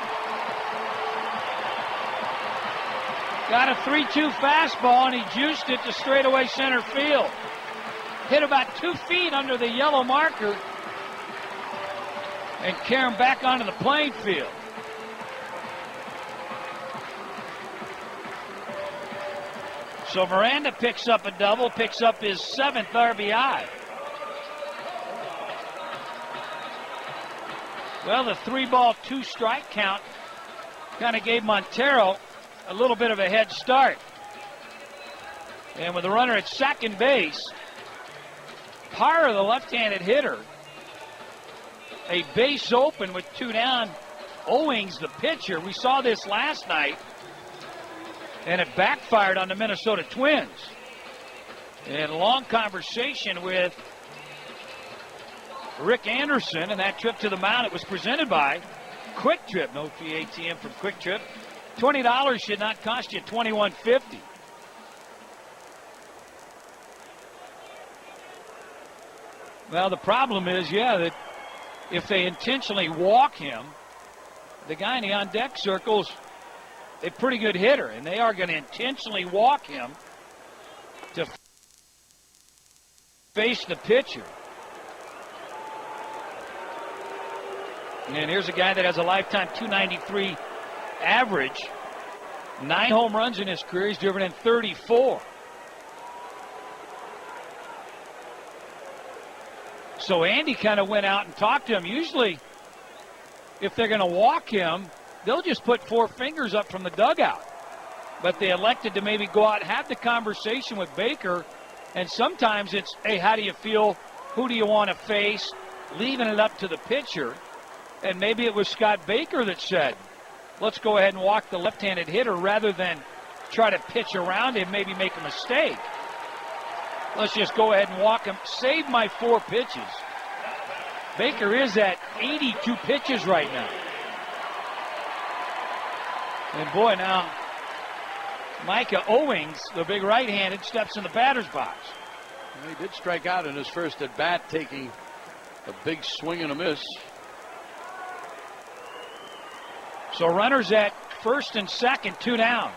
Speaker 2: Got a 3-2 fastball, and he juiced it to straightaway center field. Hit about 2 feet under the yellow marker. and carry him back onto the playing field. So Miranda picks up a double, picks up his 7th RBI. Well, the 3-ball, 2-strike count kind of gave Montero a little bit of a head start. And with the runner at second base, Parra, the left-handed hitter, a base open with 2 down. Owings, the pitcher. We saw this last night, and it backfired on the Minnesota Twins. And a long conversation with Rick Anderson, and that trip to the mound, it was presented by Quick Trip. No fee ATM from Quick Trip. $20 should not cost you $21.50. Well, the problem is, that if they intentionally walk him, the guy in the on-deck circle's a pretty good hitter, and they are going to intentionally walk him to face the pitcher. And here's a guy that has a lifetime .293 average. 9 home runs in his career. He's driven in 34. So Andy kind of went out and talked to him. Usually, if they're going to walk him, they'll just put 4 fingers up from the dugout. But they elected to maybe go out and have the conversation with Baker. And sometimes it's, hey, how do you feel? Who do you want to face? Leaving it up to the pitcher. And maybe it was Scott Baker that said, let's go ahead and walk the left-handed hitter rather than try to pitch around him, maybe make a mistake. Let's just go ahead and walk him. Save my 4 pitches. Baker is at 82 pitches right now. And boy, now Micah Owings, the big right-handed, steps in the batter's box.
Speaker 1: He did strike out in his first at-bat, taking a big swing and a miss.
Speaker 2: So runners at first and second, 2 down.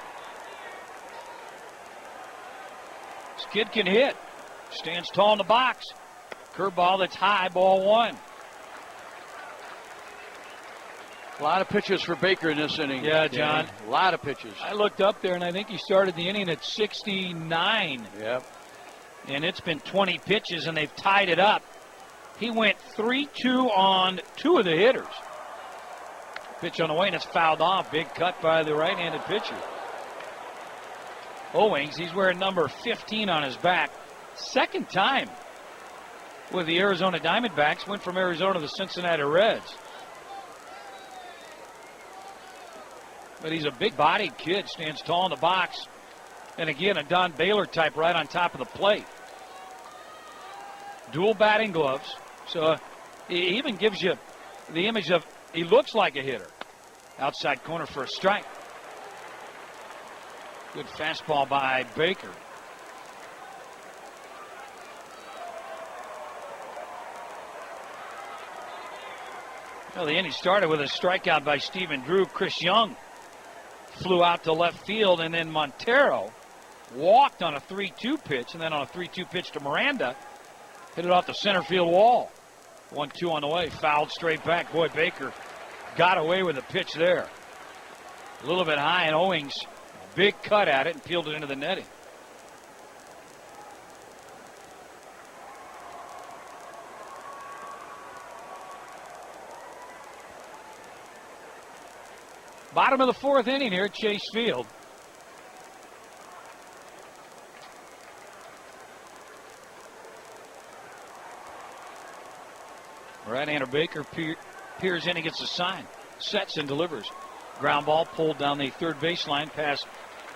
Speaker 2: This kid can hit. Stands tall in the box. Curveball that's high, ball 1.
Speaker 1: A lot of pitches for Baker in this inning.
Speaker 2: Yeah, John.
Speaker 1: A lot of pitches.
Speaker 2: I looked up there, and I think he started the inning at 69.
Speaker 1: Yep.
Speaker 2: And it's been 20 pitches, and they've tied it up. He went 3-2 on 2 of the hitters. Pitch on the way, and it's fouled off. Big cut by the right-handed pitcher. Owings, he's wearing number 15 on his back. Second time with the Arizona Diamondbacks. Went from Arizona to the Cincinnati Reds. But he's a big-bodied kid. Stands tall in the box. And again, a Don Baylor type right on top of the plate. Dual batting gloves. So he even gives you the image of he looks like a hitter. Outside corner for a strike. Good fastball by Baker. Well, the inning started with a strikeout by Stephen Drew. Chris Young flew out to left field, and then Montero walked on a 3-2 pitch, and then on a 3-2 pitch to Miranda, hit it off the center field wall. 1-2 on the way, fouled straight back. Boy, Baker got away with the pitch there. A little bit high, and Owings, big cut at it and peeled it into the netting. Bottom of the 4th inning here at Chase Field. Right-hander Baker peers in and gets a sign. Sets and delivers. Ground ball pulled down the third baseline past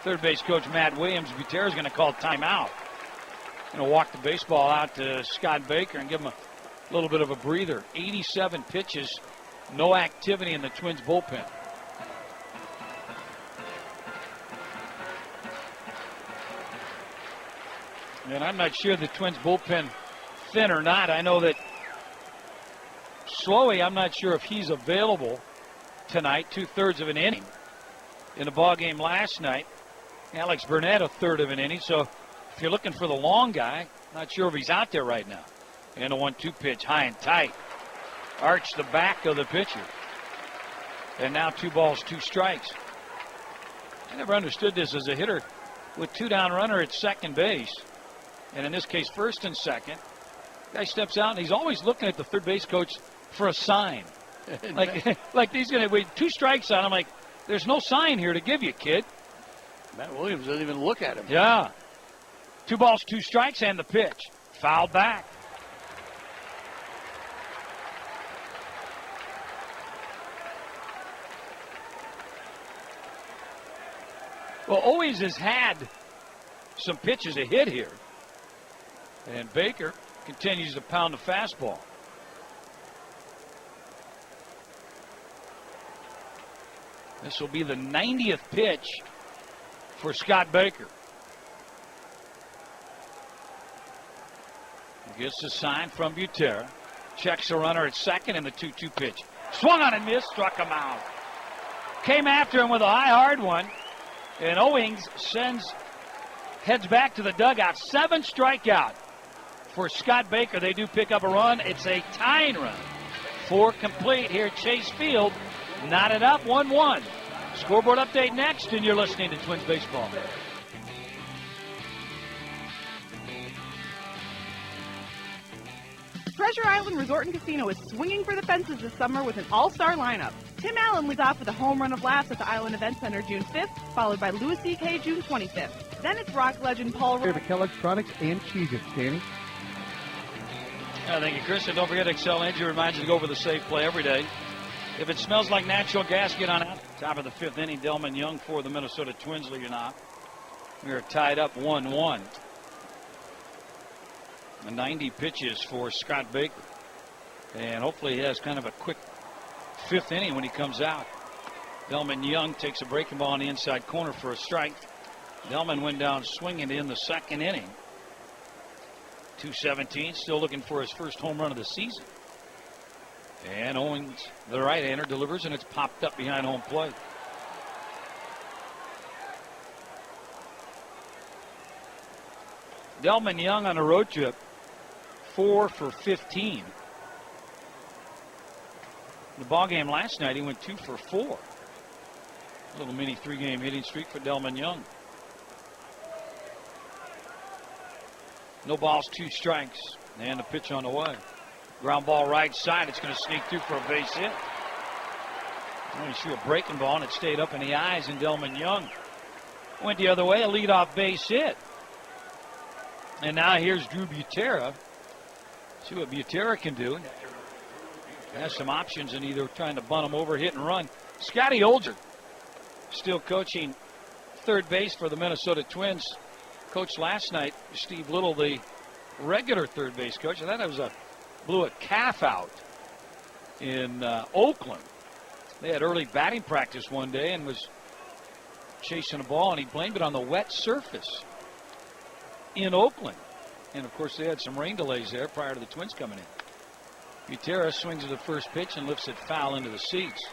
Speaker 2: third base coach Matt Williams. Gutierrez going to call timeout. Going to walk the baseball out to Scott Baker and give him a little bit of a breather. 87 pitches, no activity in the Twins bullpen. And I'm not sure the Twins bullpen thin or not. I know that Slowey, I'm not sure if he's available tonight. 2/3 of an inning in the ball game last night. Alex Burnett, 1/3 of an inning. So if you're looking for the long guy, not sure if he's out there right now. And a 1-2 pitch, high and tight. arch the back of the pitcher. And now 2 balls, 2 strikes. I never understood this as a hitter with 2 down runner at second base. And in this case, first and second. Guy steps out and he's always looking at the third base coach for a sign. like he's going to wait 2 strikes on him. Like, there's no sign here to give you, kid.
Speaker 1: Matt Williams doesn't even look at him.
Speaker 2: Yeah. 2 balls, 2 strikes, and the pitch. Fouled back. Well, Owings has had some pitches to hit here. And Baker continues to pound the fastball. This will be the 90th pitch for Scott Baker. He gets the sign from Butera. Checks the runner at second in the 2-2 pitch. Swung on and missed, struck him out. Came after him with a high, hard one. And Owings heads back to the dugout. 7 strikeout for Scott Baker. They do pick up a run. It's a tying run. 4 complete here at Chase Field. Knotted up 1-1. Scoreboard update next, and you're listening to Twins Baseball.
Speaker 8: Treasure Island Resort and Casino is swinging for the fences this summer with an all-star lineup. Tim Allen leads off with a home run of laughs at the Island Event Center June 5th, followed by Louis C.K. June 25th. Then it's rock legend Paul Roy.
Speaker 9: Kellogg's products and Cheez-Its, Danny.
Speaker 2: Thank you, Chris. And don't forget, Excel Energy reminds you to go for the safe play every day. If it smells like natural gas, get on out. Top of the 5th inning, Delmon Young for the Minnesota Twins leading off. We are tied up 1-1. 90 pitches for Scott Baker. And hopefully he has kind of a quick 5th inning when he comes out. Delmon Young takes a breaking ball in the inside corner for a strike. Delmon went down swinging in the 2nd inning. 2-17, still looking for his first home run of the season. And Owings, the right-hander, delivers, and it's popped up behind home plate. Delmon Young on a road trip, 4 for 15. The ball game last night, he went 2 for 4. A little mini 3-game hitting streak for Delmon Young. No balls, 2 strikes, and a pitch on the way. Ground ball right side. It's going to sneak through for a base hit. Only threw a breaking ball, and it stayed up in the eyes, and Delmon Young went the other way, a leadoff base hit. And now here's Drew Butera. See what Butera can do. Has some options in either trying to bunt him over, hit and run. Scotty Olger still coaching third base for the Minnesota Twins. Coached last night, Steve Little, the regular third base coach. I thought it blew a calf out in Oakland. They had early batting practice one day and was chasing a ball, and he blamed it on the wet surface in Oakland. And, of course, they had some rain delays there prior to the Twins coming in. Butera swings at the first pitch and lifts it foul into the seats.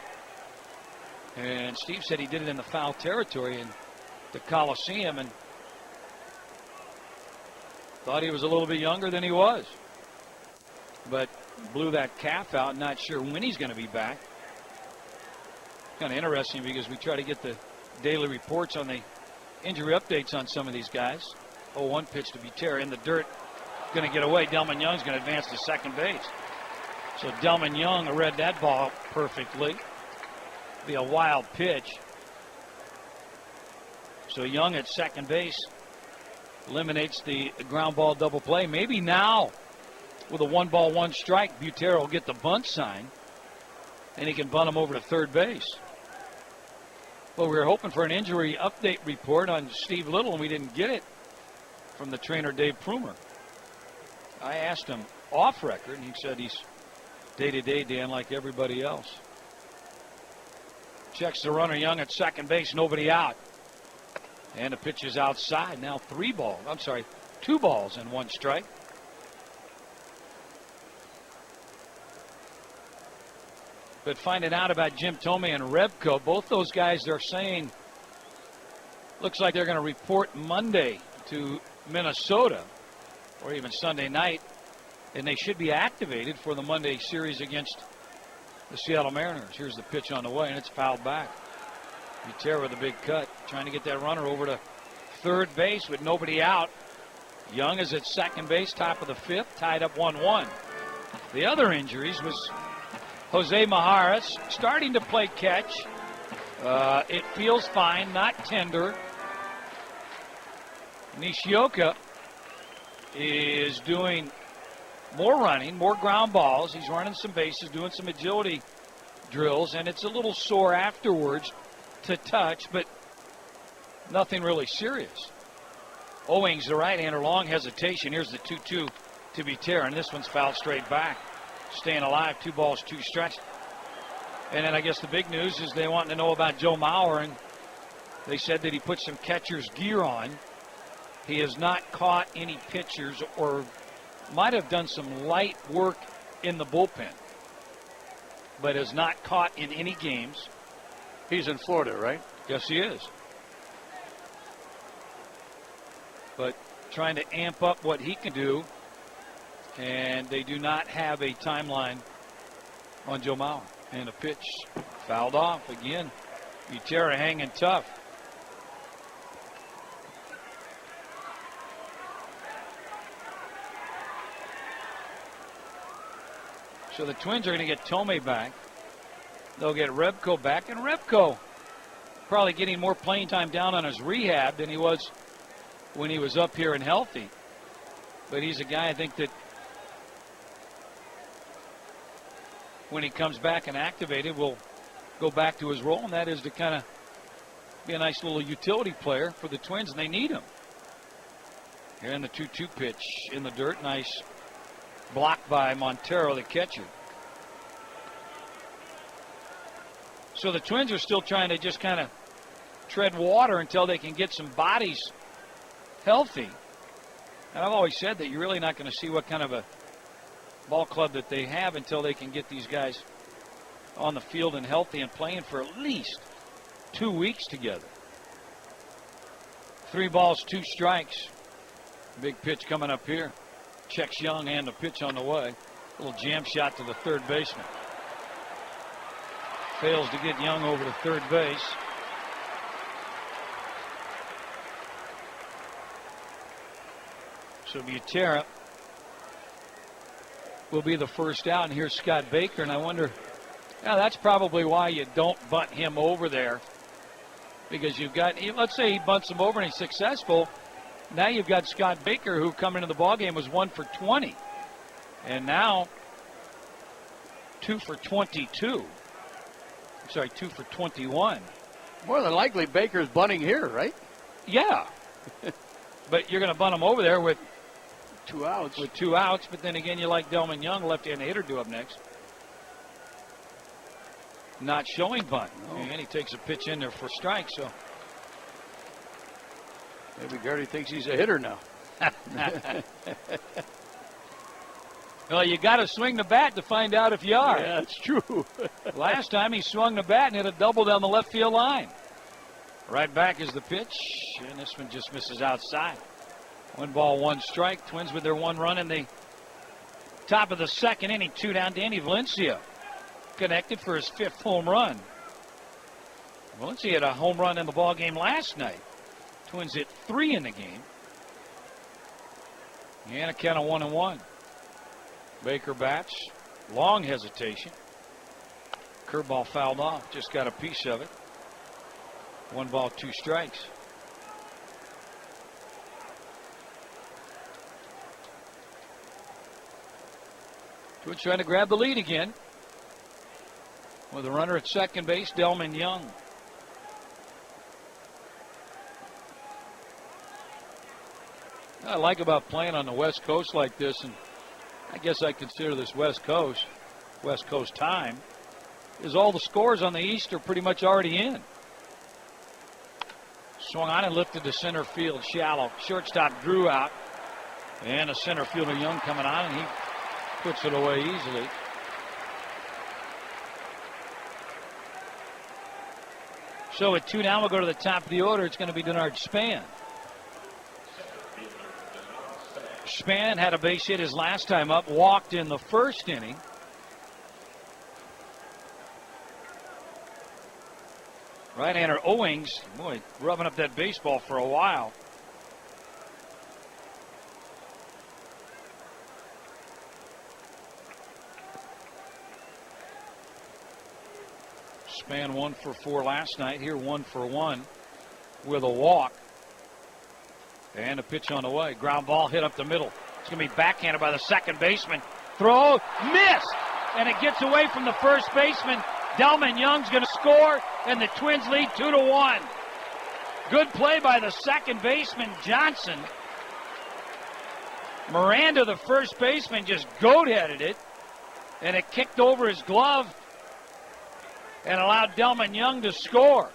Speaker 2: And Steve said he did it in the foul territory in the Coliseum and thought he was a little bit younger than he was. But blew that calf out, not sure when he's going to be back. Kind of interesting because we try to get the daily reports on the injury updates on some of these guys. 0-1 pitch to Butera in the dirt. Going to get away. Delmon Young's going to advance to second base. So Delmon Young read that ball perfectly. Be a wild pitch. So Young at second base eliminates the ground ball double play. Maybe now with a 1-ball, 1 strike, Butera will get the bunt sign and he can bunt him over to third base. Well, we were hoping for an injury update report on Steve Little, and we didn't get it from the trainer, Dave Prumer. I asked him off record, and he said he's day-to-day, Dan, like everybody else. Checks the runner, Young at second base, nobody out. And the pitch is outside. Now 2 balls and 1 strike. But finding out about Jim Thome and Rebko, both those guys, they're saying, looks like they're going to report Monday to Minnesota, or even Sunday night, and they should be activated for the Monday series against the Seattle Mariners. Here's the pitch on the way, and it's fouled back. Butera with a big cut, trying to get that runner over to third base with nobody out. Young is at second base, top of the fifth, tied up 1-1. The other injuries was Jose Majaras starting to play catch. It feels fine, not tender. Nishioka is doing more running, more ground balls. He's running some bases, doing some agility drills, and it's a little sore afterwards to touch, but nothing really serious. Owings, the right-hander, long hesitation. Here's the 2-2 to Butera, and this one's fouled straight back. Staying alive, 2 balls, 2 strikes. And then I guess the big news is they want to know about Joe Mauer, and they said that he put some catcher's gear on. He has not caught any pitchers or might have done some light work in the bullpen, but has not caught in any games.
Speaker 1: He's in Florida, right?
Speaker 2: Yes, he is. But trying to amp up what he can do, and they do not have a timeline on Joe Mauer. And a pitch fouled off again. Butera hanging tough. So the Twins are going to get Tomei back. They'll get Rebko back, and Rebko probably getting more playing time down on his rehab than he was when he was up here and healthy. But he's a guy, I think, that when he comes back and activated will go back to his role, and that is to kind of be a nice little utility player for the Twins, and they need him. Here in the 2-2 pitch in the dirt. Nice block by Montero, the catcher. So the Twins are still trying to just kind of tread water until they can get some bodies healthy. And I've always said that you're really not going to see what kind of a ball club that they have until they can get these guys on the field and healthy and playing for at least 2 weeks together. 3 balls, 2 strikes. Big pitch coming up here. Checks Young and the pitch on the way. Little jam shot to the third baseman. Fails to get Young over to third base. So Butera will be the first out, and here's Scott Baker, and I wonder, that's probably why you don't bunt him over there, because you've got, let's say he bunts him over and he's successful. Now you've got Scott Baker, who coming into the ballgame was 1 for 20, and now 2 for 22. Sorry, 2 for 21.
Speaker 1: More than likely, Baker's bunting here, right?
Speaker 2: Yeah, but you're going to bunt him over there with
Speaker 1: 2 outs.
Speaker 2: With 2 outs, but then again, you like Delman Young, left-hand hitter, due up next. Not showing bunt. Oh. And he takes a pitch in there for strike, so.
Speaker 1: Maybe Gardy thinks he's a hitter now.
Speaker 2: Well, you got to swing the bat to find out if you are.
Speaker 1: Yeah, that's true.
Speaker 2: Last time he swung the bat and hit a double down the left field line. Right back is the pitch, and this one just misses outside. 1 ball, 1 strike. Twins with their 1 run in the top of the second inning. 2 down. Danny Valencia connected for his 5th home run. Valencia had a home run in the ball game last night. Twins hit 3 in the game. And a count of 1-1. Baker bats. Long hesitation. Curveball fouled off. Just got a piece of it. 1 ball, 2 strikes. Twins trying to grab the lead again. With a runner at second base, Delman Young. What I like about playing on the West Coast like this, and I guess I consider this West Coast time, is all the scores on the East are pretty much already in. Swung on and lifted to center field, shallow. Shortstop Drew out. And a center fielder Young coming on, and he puts it away easily. So at 2 now, we'll go to the top of the order. It's going to be Denard Span. Span had a base hit his last time up, walked in the first inning. Right-hander Owings, boy, rubbing up that baseball for a while. Span 1 for 4 last night. Here 1 for 1 with a walk. And a pitch on the way. Ground ball hit up the middle. It's going to be backhanded by the second baseman. Throw, missed, and it gets away from the first baseman. Delman Young's going to score, and the Twins lead 2-1. Good play by the second baseman, Johnson. Miranda, the first baseman, just goat-headed it, and it kicked over his glove and allowed Delman Young to score.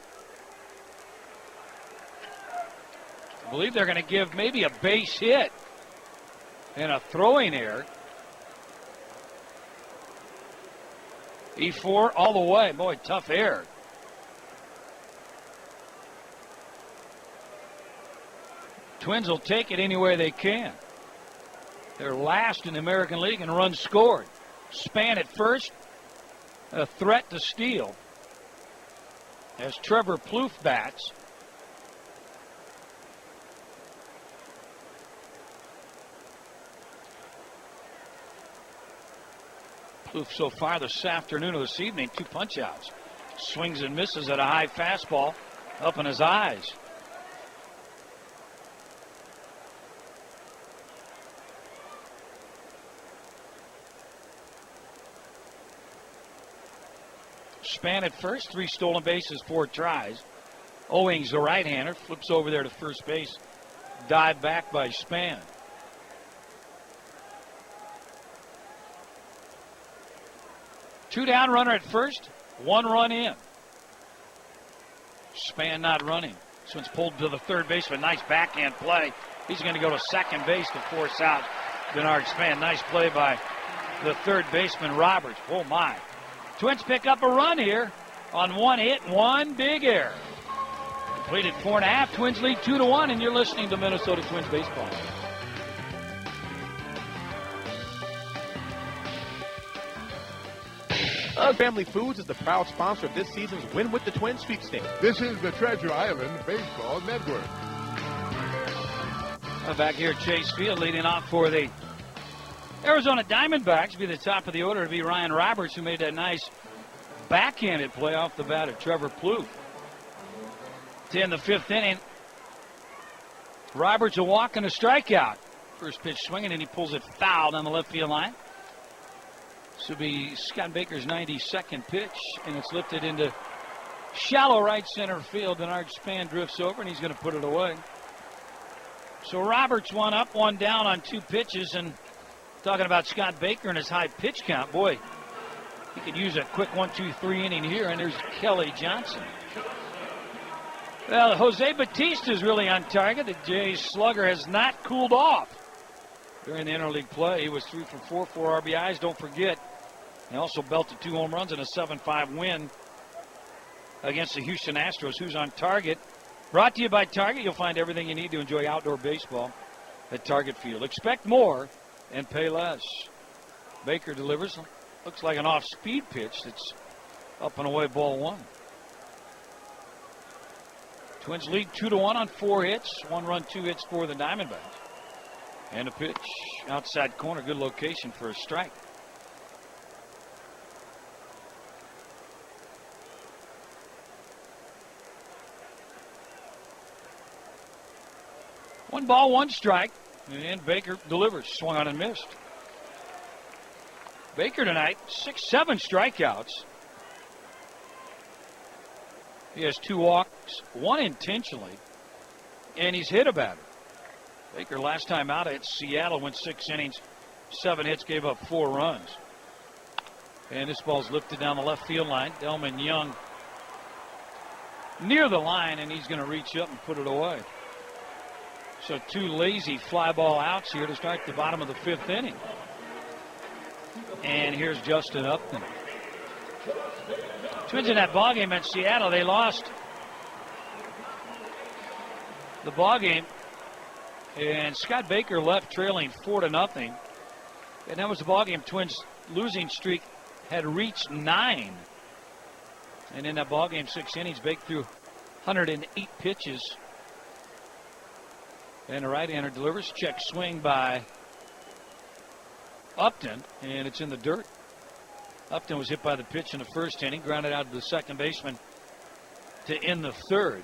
Speaker 2: I believe they're going to give maybe a base hit and a throwing error. E4 all the way. Boy, tough error. Twins will take it any way they can. They're last in the American League in runs scored. Span at first. A threat to steal as Trevor Plouffe bats. Plouffe so far this afternoon or this evening, 2 punch-outs. Swings and misses at a high fastball up in his eyes. Span at first, 3 stolen bases, 4 tries. Owings, the right-hander, flips over there to first base. Dive back by Span. Two down, runner at first, 1 run in. Span not running. This one's pulled to the third baseman. Nice backhand play. He's going to go to second base to force out Denard Span. Nice play by the third baseman, Roberts. Oh, my. Twins pick up a run here on 1 hit, 1 big error. Completed 4.5. Twins lead 2-1, and you're listening to Minnesota Twins baseball.
Speaker 7: Family Foods is the proud sponsor of this season's Win with the Twins sweepstakes.
Speaker 5: This is the Treasure Island Baseball Network.
Speaker 2: Back here at Chase Field, leading off for the Arizona Diamondbacks. Be the top of the order to be Ryan Roberts, who made that nice backhanded play off the bat of Trevor Plouffe. To end the 5th inning, Roberts a walk and a strikeout. First pitch swinging, and he pulls it foul down the left field line. This will be Scott Baker's 92nd pitch, and it's lifted into shallow right center field. Denard Span drifts over, and he's going to put it away. So Roberts 1 up, 1 down on 2 pitches, and talking about Scott Baker and his high pitch count, boy, he could use a quick 1-2-3 inning here, and there's Kelly Johnson. Well, Jose Bautista is really on target. The Jays slugger has not cooled off during the interleague play. He was 3 for 4, 4 RBIs. Don't forget, he also belted 2 home runs in a 7-5 win against the Houston Astros. Who's on target? Brought to you by Target. You'll find everything you need to enjoy outdoor baseball at Target Field. Expect more and pay less. Baker delivers. Looks like an off-speed pitch that's up and away, ball 1. Twins lead 2-1 on 4 hits. 1 run, 2 hits for the Diamondbacks. And a pitch outside corner. Good location for a strike. One ball, 1 strike. And Baker delivers. Swung on and missed. Baker tonight, 6-7 strikeouts. He has 2 walks, 1 intentionally, and he's hit a batter. Baker last time out at Seattle went 6 innings, 7 hits, gave up 4 runs. And this ball's lifted down the left field line. Delman Young near the line, and he's going to reach up and put it away. So 2 lazy fly ball outs here to start the bottom of the 5th inning. And here's Justin Upton. Twins in that ballgame at Seattle, they lost the ballgame, and Scott Baker left trailing 4-0. And that was the ballgame. Twins losing streak had reached 9. And in that ballgame, 6 innings, Baker threw 108 pitches. And the right-hander delivers. Check swing by Upton, and it's in the dirt. Upton was hit by the pitch in the first inning, grounded out to the second baseman to end the third.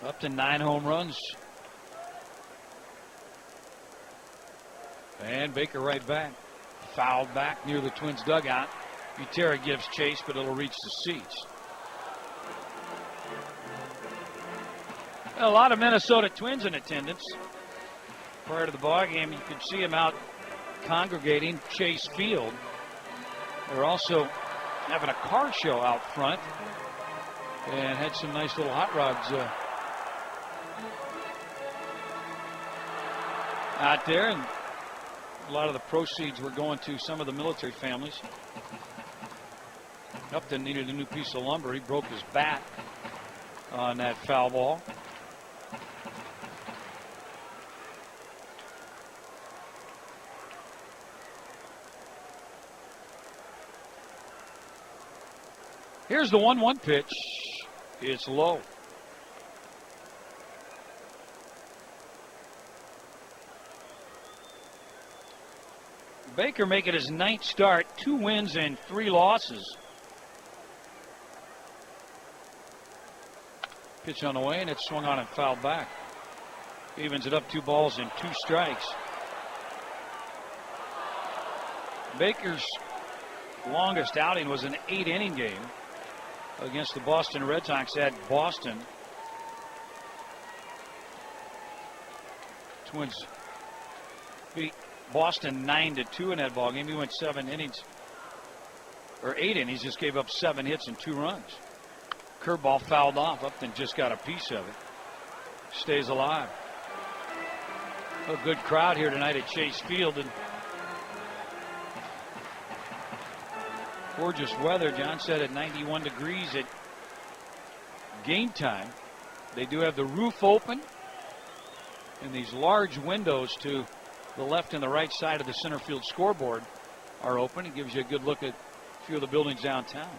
Speaker 2: Upton 9 home runs. And Baker right back. Fouled back near the Twins dugout. Butera gives chase, but it'll reach the seats. A lot of Minnesota Twins in attendance. Prior to the ball game, you could see them out congregating Chase Field. They're also having a car show out front and had some nice little hot rods out there, and a lot of the proceeds were going to some of the military families. Upton needed a new piece of lumber. He broke his bat on that foul ball. Here's the 1-1 pitch. It's low. Baker making his 9th start, 2 wins and 3 losses. Pitch on the way, and it's swung on and fouled back. Evens it up 2 balls and 2 strikes. Baker's longest outing was an 8-inning game against the Boston Red Sox at Boston. Twins beat Boston 9-2 in that ball game. He went 7 innings, or 8 innings, just gave up 7 hits and 2 runs. Curveball fouled off. Upton just got a piece of it. Stays alive. A good crowd here tonight at Chase Field, and gorgeous weather. John said at 91 degrees at game time. They do have the roof open, and these large windows to the left and the right side of the center field scoreboard are open. It gives you a good look at a few of the buildings downtown.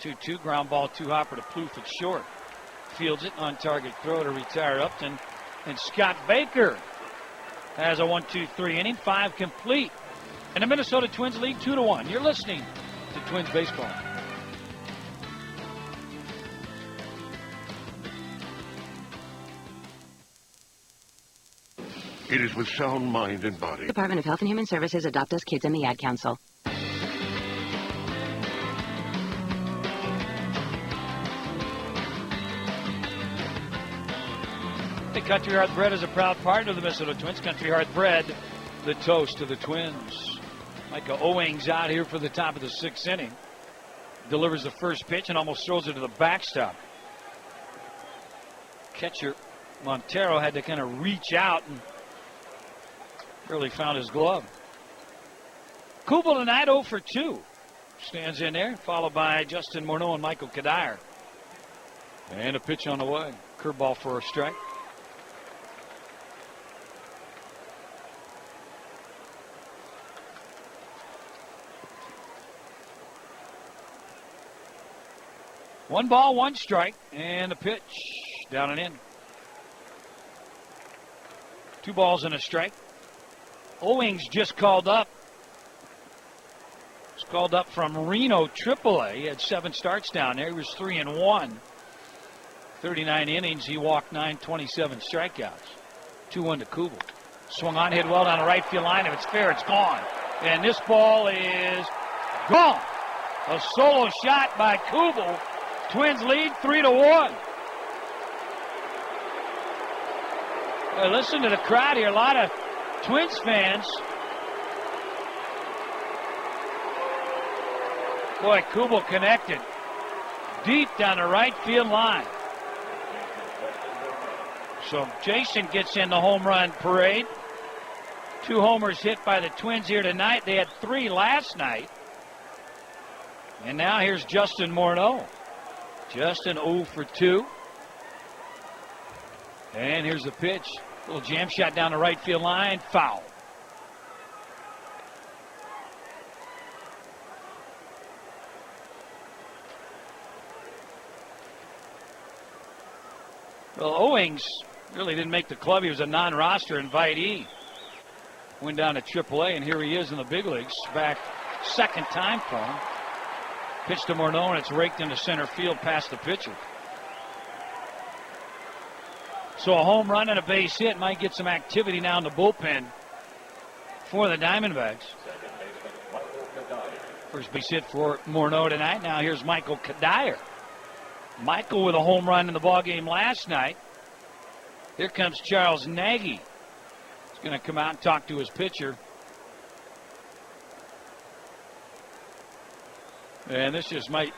Speaker 2: 2-2, ground ball, 2-hopper to Plouffe at short. Fields it, on target throw to retire Upton. And Scott Baker has a 1-2-3 inning, 5 complete. And the Minnesota Twins lead 2-1. You're listening to Twins baseball.
Speaker 10: It is with sound mind and body.
Speaker 11: Department of Health and Human Services, Adopt Us Kids, and the Ad Council.
Speaker 2: The Country Hearth Bread is a proud partner of the Minnesota Twins. Country Hearth Bread, the toast of the Twins. Micah Owings out here for the top of the 6th inning. Delivers the first pitch and almost throws it to the backstop. Catcher Montero had to kind of reach out and really found his glove. Kubel tonight 0 for 2. Stands in there, followed by Justin Morneau and Michael Kadire. And a pitch on the way. Curveball for a strike. One ball, 1 strike, and a pitch down and in. 2 balls and a strike. Owings just called up. He's called up from Reno AAA. He had 7 starts down there. He was 3-1. 39 innings. He walked 9, 27 strikeouts. 2-1 to Kubel. Swung on, hit well down the right field line. If it's fair, it's gone. And this ball is gone. A solo shot by Kubel. Twins lead 3-1. Well, listen to the crowd here. A lot of Twins fans. Boy, Kubel connected deep down the right field line. So Jason gets in the home run parade. 2 homers hit by the Twins here tonight. They had 3 last night. And now here's Justin Morneau. Justin 0 for 2. And here's the pitch. Little jam shot down the right field line. Foul. Well, Owings really didn't make the club. He was a non-roster invitee. Went down to AAA, and here he is in the big leagues. Back second time for him. Pitch to Morneau, and it's raked into center field past the pitcher. So a home run and a base hit might get some activity now in the bullpen for the Diamondbacks. First base hit for Morneau tonight. Now here's Michael Kadire. Michael with a home run in the ballgame last night. Here comes Charles Nagy. He's going to come out and talk to his pitcher. And this just might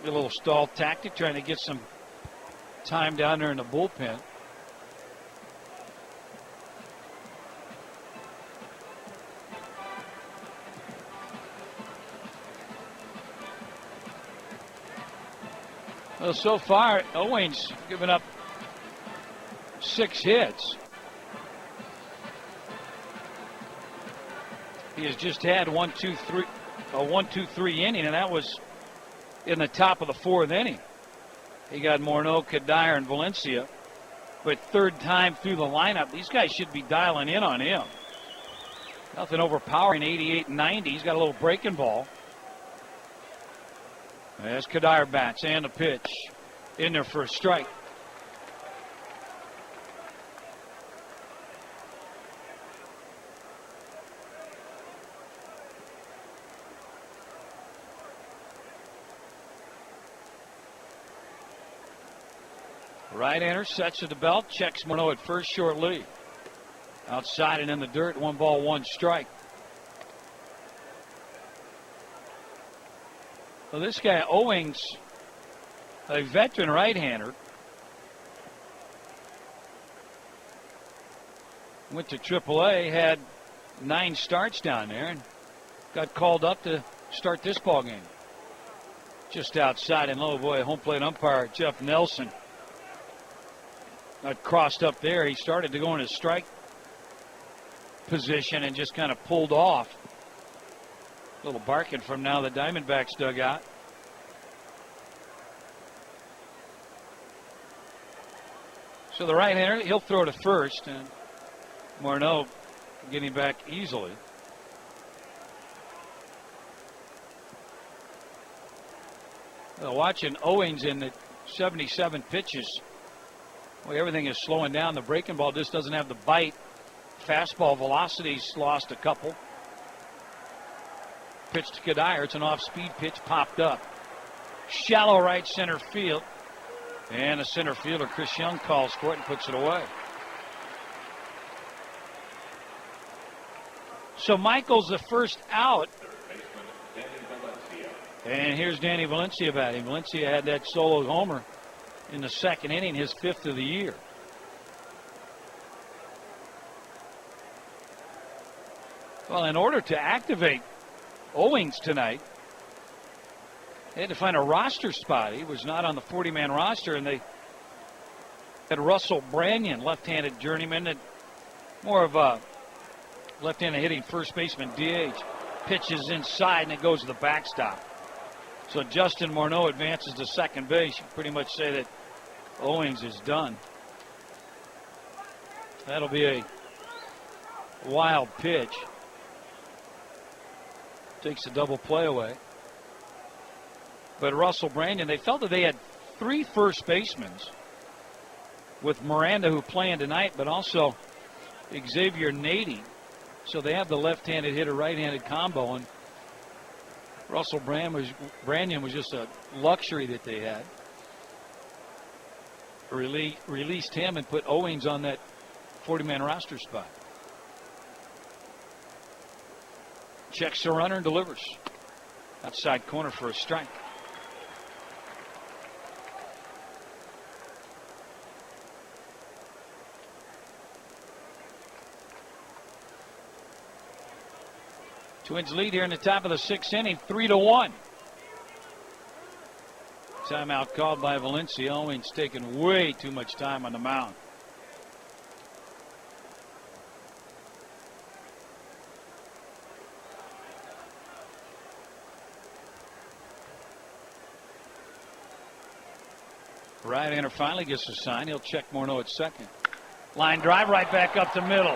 Speaker 2: be a little stall tactic, trying to get some time down there in the bullpen. Well, so far, Owings given up 6 hits. He has just had a 1-2-3 inning, and that was in the top of the 4th inning. He got Morneau, Kadire, and Valencia. But third time through the lineup, these guys should be dialing in on him. Nothing overpowering, 88 and 90. He's got a little breaking ball. As Kadire bats, and the pitch in there for a strike. Right-hander sets to the belt, checks Morneau at first, short lead. Outside and in the dirt, 1 ball, 1 strike. Well, this guy Owings, a veteran right-hander, went to AAA, had 9 starts down there, and got called up to start this ball game. Just outside and low, boy, home plate umpire Jeff Nelson got crossed up there. He started to go in his strike position and just kind of pulled off. A little barking from now the Diamondbacks dugout. So the right-hander, he'll throw to first, and Morneau getting back easily. Well, watching Owings in the 77 pitches, well, everything is slowing down. The breaking ball just doesn't have the bite. Fastball velocity's lost a couple. Pitch to Kadire. It's an off-speed pitch, popped up. Shallow right center field. And the center fielder, Chris Young, calls for it and puts it away. So Michael's the first out. And here's Danny Valencia batting. Valencia had that solo homer in the 2nd inning, his 5th of the year. Well, in order to activate Owings tonight, they had to find a roster spot. He was not on the 40-man roster, and they had Russell Branyan, left-handed journeyman, and more of a left-handed hitting first baseman, DH. Pitches inside, and it goes to the backstop. So Justin Morneau advances to second base. You pretty much say that Owings is done. That'll be a wild pitch. Takes a double play away. But Russell Branyan, they felt that they had 3 first basemen with Miranda, who playing tonight, but also Xavier Nady. So they have the left-handed hitter, right-handed combo, and Russell Branyan was just a luxury that they had. Released him and put Owings on that 40-man roster spot. Checks the runner and delivers. Outside corner for a strike. Twins lead here in the top of the 6th inning, 3-1. Timeout called by Valencia. Owings taking way too much time on the mound. Right-hander finally gets a sign. He'll check Morneau at second. Line drive right back up the middle.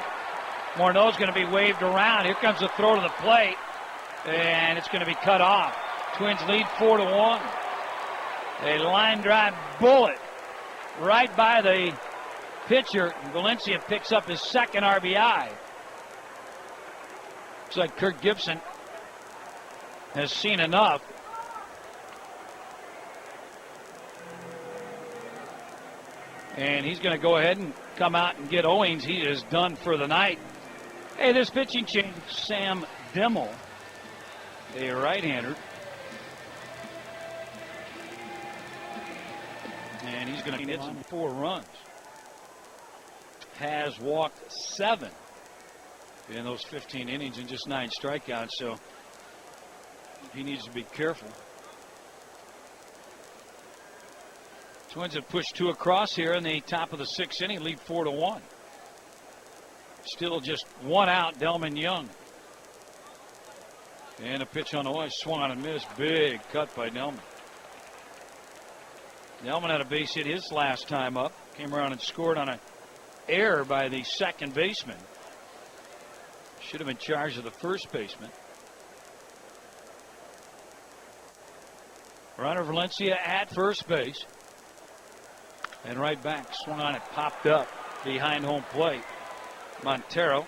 Speaker 2: Morneau's going to be waved around. Here comes the throw to the plate, and it's going to be cut off. Twins lead 4-1. A line drive bullet right by the pitcher. Valencia picks up his second RBI. Looks like Kirk Gibson has seen enough. And he's going to go ahead and come out and get Owings. He is done for the night. Hey, this pitching change, Sam Dimmel, a right-hander. And he's going to hit some 4 runs. Has walked 7 in those 15 innings and just 9 strikeouts, so he needs to be careful. Twins have pushed 2 across here in the top of the 6th inning, lead 4-1. Still just 1 out, Delman Young. And a pitch on the way, swung on and missed. Big cut by Delman. Delman had a base hit his last time up. Came around and scored on an error by the second baseman. Should have been charged of the first baseman. Runner Valencia at first base. And right back, swung on it, popped up behind home plate. Montero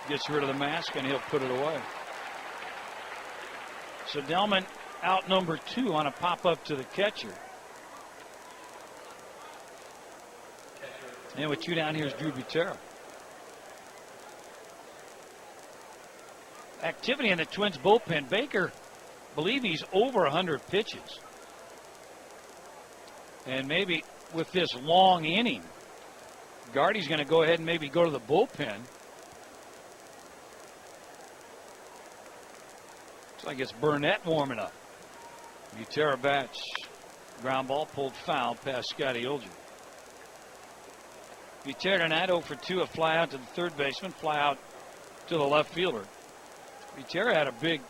Speaker 2: gets rid of the mask and he'll put it away. So Delman out number 2 on a pop up to the catcher. And with 2 down, here's Drew Butera. Activity in the Twins bullpen. Baker, believe he's over 100 pitches. And maybe with this long inning, Gardy's going to go ahead and maybe go to the bullpen. Looks like it's Burnett warming up. Butera bats. Ground ball pulled foul past Scotty Olger. Butera tonight 0 for 2, a fly out to the third baseman, fly out to the left fielder. Butera had a big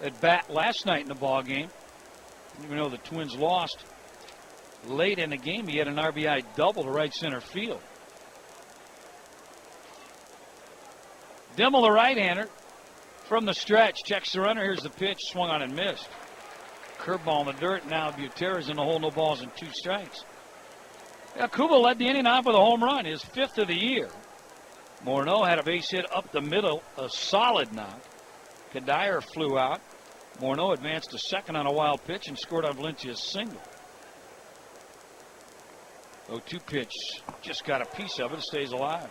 Speaker 2: at bat last night in the ball game. Even though the Twins lost late in the game, he had an RBI double to right center field. Dimmel, the right-hander, from the stretch, checks the runner. Here's the pitch, swung on and missed. Curveball in the dirt. Now Butera's in the hole, no balls and 2 strikes. Yeah, Kuba led the inning off with a home run, his 5th of the year. Morneau had a base hit up the middle, a solid knock. Kadire flew out. Morneau advanced to second on a wild pitch and scored on Valencia's single. 0-2 pitch, just got a piece of it, stays alive.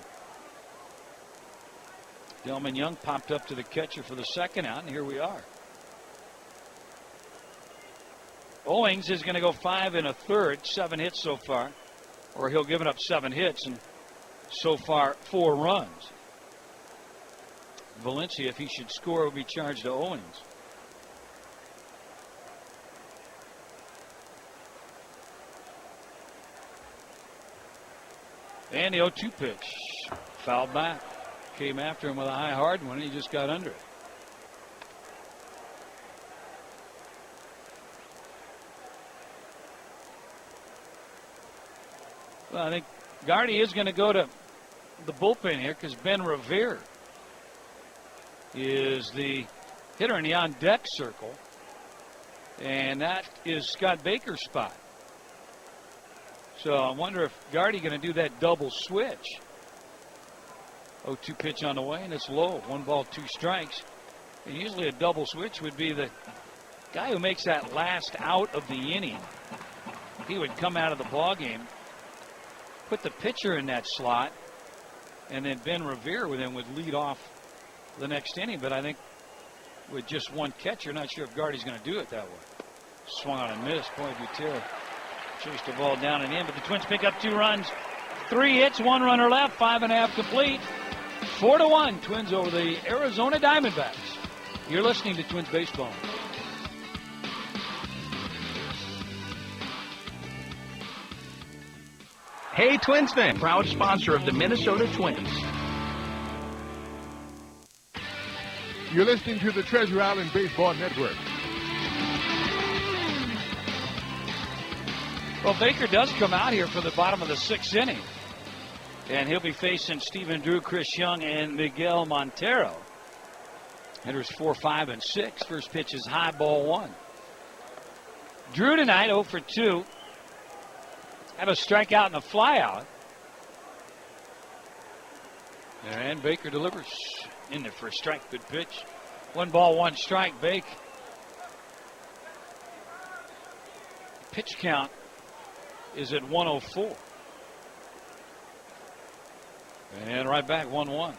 Speaker 2: Delman Young popped up to the catcher for the second out, and here we are. Owings is going to go 5 1/3, 7 hits so far, or he'll give it up 7 hits, and so far 4 runs. Valencia, if he should score, will be charged to Owings. And the 0-2 pitch, fouled back. Came after him with a high hard one, and he just got under it. Well, I think Gardy is going to go to the bullpen here because Ben Revere is the hitter in the on-deck circle, and that is Scott Baker's spot. So I wonder if Gardy going to do that double switch. 0-2 pitch on the way, and it's low. 1 ball, 2 strikes. And usually a double switch would be the guy who makes that last out of the inning. He would come out of the ball game, put the pitcher in that slot, and then Ben Revere would lead off the next inning. But I think with just 1 catcher, not sure if Gardy's going to do it that way. Swung on and missed. Boy, Butera chased the ball down and in, but the Twins pick up 2 runs, 3 hits, 1 runner left, 5.5 complete. 4-1, Twins over the Arizona Diamondbacks. You're listening to Twins Baseball.
Speaker 12: Hey, Twins fan, proud sponsor of the Minnesota Twins.
Speaker 5: You're listening to the Treasure Island Baseball Network.
Speaker 2: Well, Baker does come out here for the bottom of the 6th inning. And he'll be facing Stephen Drew, Chris Young, and Miguel Montero. Hitters 4, 5, and 6. First pitch is high, ball 1. Drew tonight 0 for 2. Had a strikeout and a flyout. And Baker delivers in there for a strike. Good pitch. 1 ball, 1 strike. Bake. Pitch count is at 104. And right back, 1-1.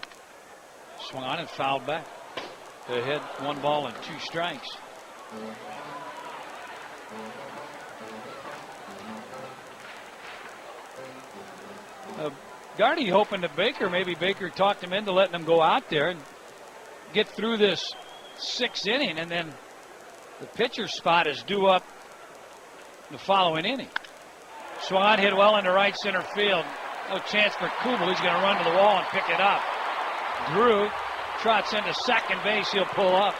Speaker 2: Swung on and fouled back. Ahead, 1 ball and 2 strikes. Gardy hoping that maybe Baker talked him into letting him go out there and get through this 6th inning, and then the pitcher's spot is due up the following inning. Swan hit well into right center field. No chance for Kubel. He's going to run to the wall and pick it up. Drew trots into second base. He'll pull up.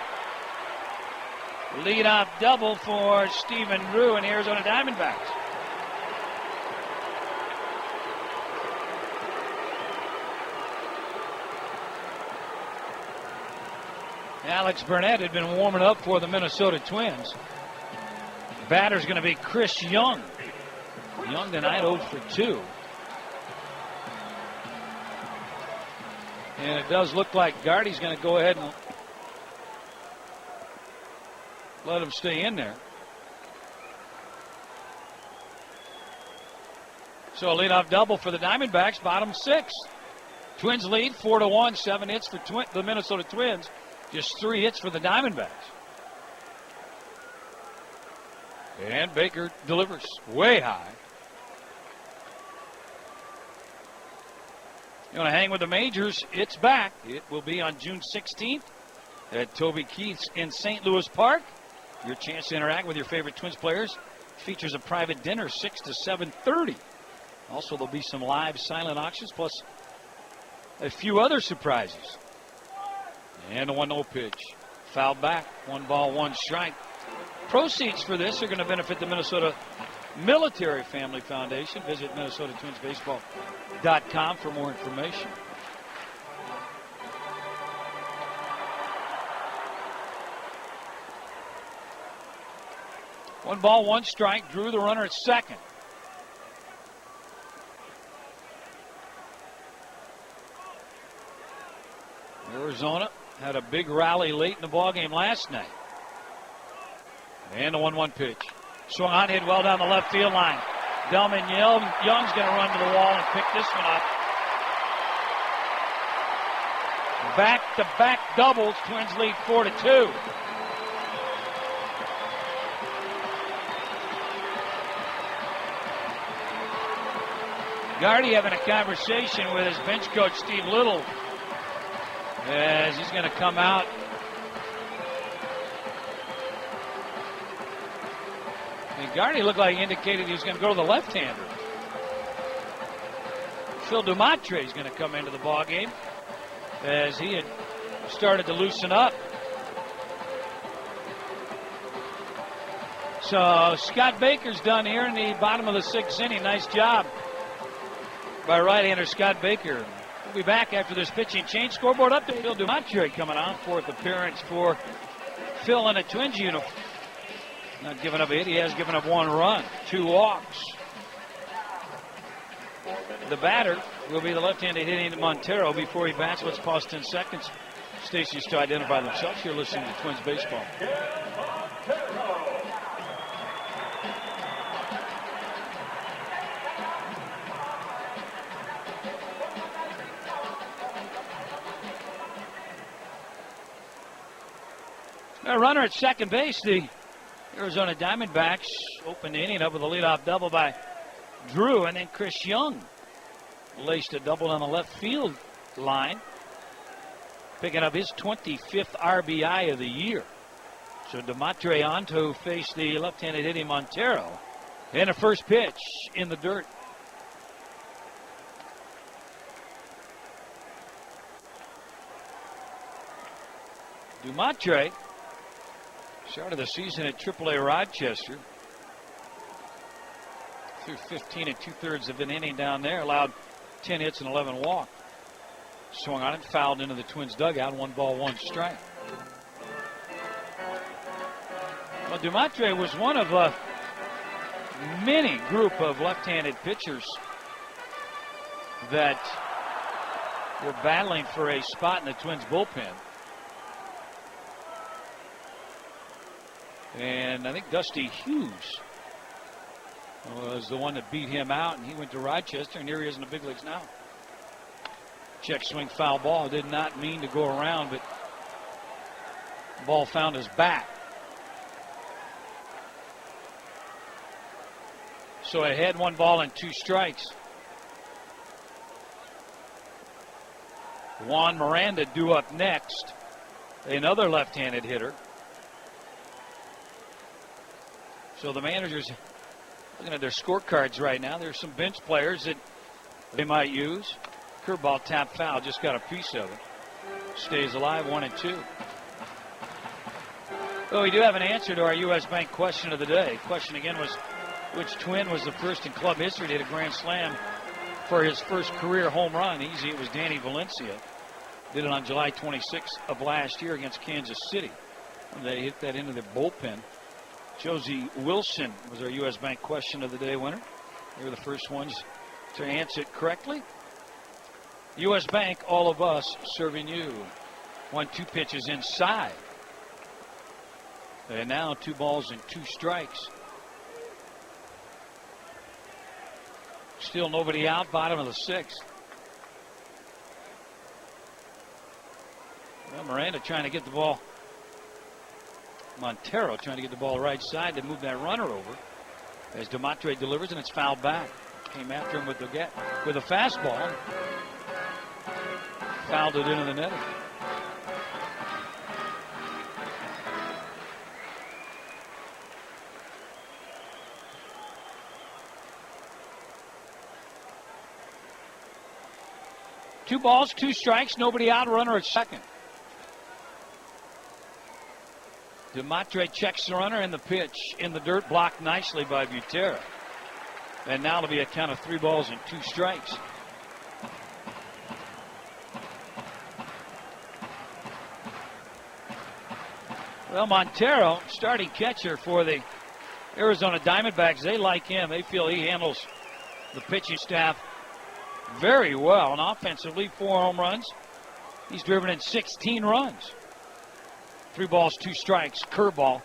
Speaker 2: Lead-off double for Stephen Drew and Arizona Diamondbacks. Alex Burnett had been warming up for the Minnesota Twins. Batter's going to be Chris Young. Young tonight 0 for 2. And it does look like Gardy's going to go ahead and let him stay in there. So a leadoff double for the Diamondbacks, bottom 6. Twins lead 4-1, 7 hits for the Minnesota Twins, just 3 hits for the Diamondbacks. And Baker delivers way high. You want to hang with the majors? It's back. It will be on June 16th at Toby Keith's in St. Louis Park. Your chance to interact with your favorite Twins players. Features a private dinner 6 to 7:30. Also, there'll be some live silent auctions plus a few other surprises. And a 1-0 pitch. Fouled back. 1 ball, 1 strike. Proceeds for this are going to benefit the Minnesota Military Family Foundation. Visit MinnesotaTwinsBaseball.com for more information. One ball, 1 strike. Drew the runner at second. Arizona had a big rally late in the ballgame last night. And a 1-1 pitch. Swung on, hit well down the left field line. Delman Young's going to run to the wall and pick this one up. Back-to-back doubles. Twins lead 4-2. Gardy having a conversation with his bench coach, Steve Little, as he's going to come out. And Gardy looked like he indicated he was going to go to the left-hander. Phil Dumontre is going to come into the ballgame as he had started to loosen up. So Scott Baker's done here in the bottom of the 6th inning. Nice job by right-hander Scott Baker. We'll be back after this pitching change. Scoreboard update. Phil Dumontre coming on. 4th appearance for Phil in a Twins uniform. Not giving up a hit. He has given up 1 run, 2 walks. The batter will be the left-handed hitting Montero. Before he bats, let's pause 10 seconds. Stations to identify themselves. You're listening to Twins Baseball. A runner at second base. The Arizona Diamondbacks opened the inning up with a leadoff double by Drew, and then Chris Young laced a double on the left field line, picking up his 25th RBI of the year. So Dumontre on to face the left-handed hitting Montero. And a first pitch in the dirt. Dumontre started the season at AAA Rochester. through 15 and 2/3 of an inning down there. Allowed 10 hits and 11 walks. Swung on it, fouled into the Twins dugout. 1 ball, 1 strike. Well, Dumatre was one of a many group of left-handed pitchers that were battling for a spot in the Twins bullpen. And I think Dusty Hughes was the one that beat him out, and he went to Rochester, and here he is in the big leagues now. Check swing, foul ball. Did not mean to go around, but the ball found his bat. So ahead, 1 ball and 2 strikes. Juan Miranda due up next. Another left-handed hitter. So the managers looking at their scorecards right now. There's some bench players that they might use. Curveball, tap, foul. Just got a piece of it. Stays alive, 1 and 2. Well, we do have an answer to our U.S. Bank question of the day. Question again was, which Twin was the first in club history to hit a grand slam for his first career home run? Easy, it was Danny Valencia. Did it on July 26th of last year against Kansas City. They hit that into their bullpen. Josie Wilson was our U.S. Bank question of the day winner. They were the first ones to answer it correctly. U.S. Bank, all of us serving you. 1-2 pitches inside. And now 2 balls and 2 strikes. Still nobody out, bottom of the 6th. Well, Miranda trying to get the ball. Montero trying to get the ball right side to move that runner over. As Dumatre delivers, and it's fouled back. Came after him with a fastball. Fouled it into the netting. Two balls, 2 strikes, nobody out, runner at second. Dumatre checks the runner, and the pitch in the dirt, blocked nicely by Butera. And now it'll be a count of 3 balls and 2 strikes. Well, Montero, starting catcher for the Arizona Diamondbacks, they like him. They feel he handles the pitching staff very well. And offensively, 4 home runs. He's driven in 16 runs. 3 balls, 2 strikes. Curveball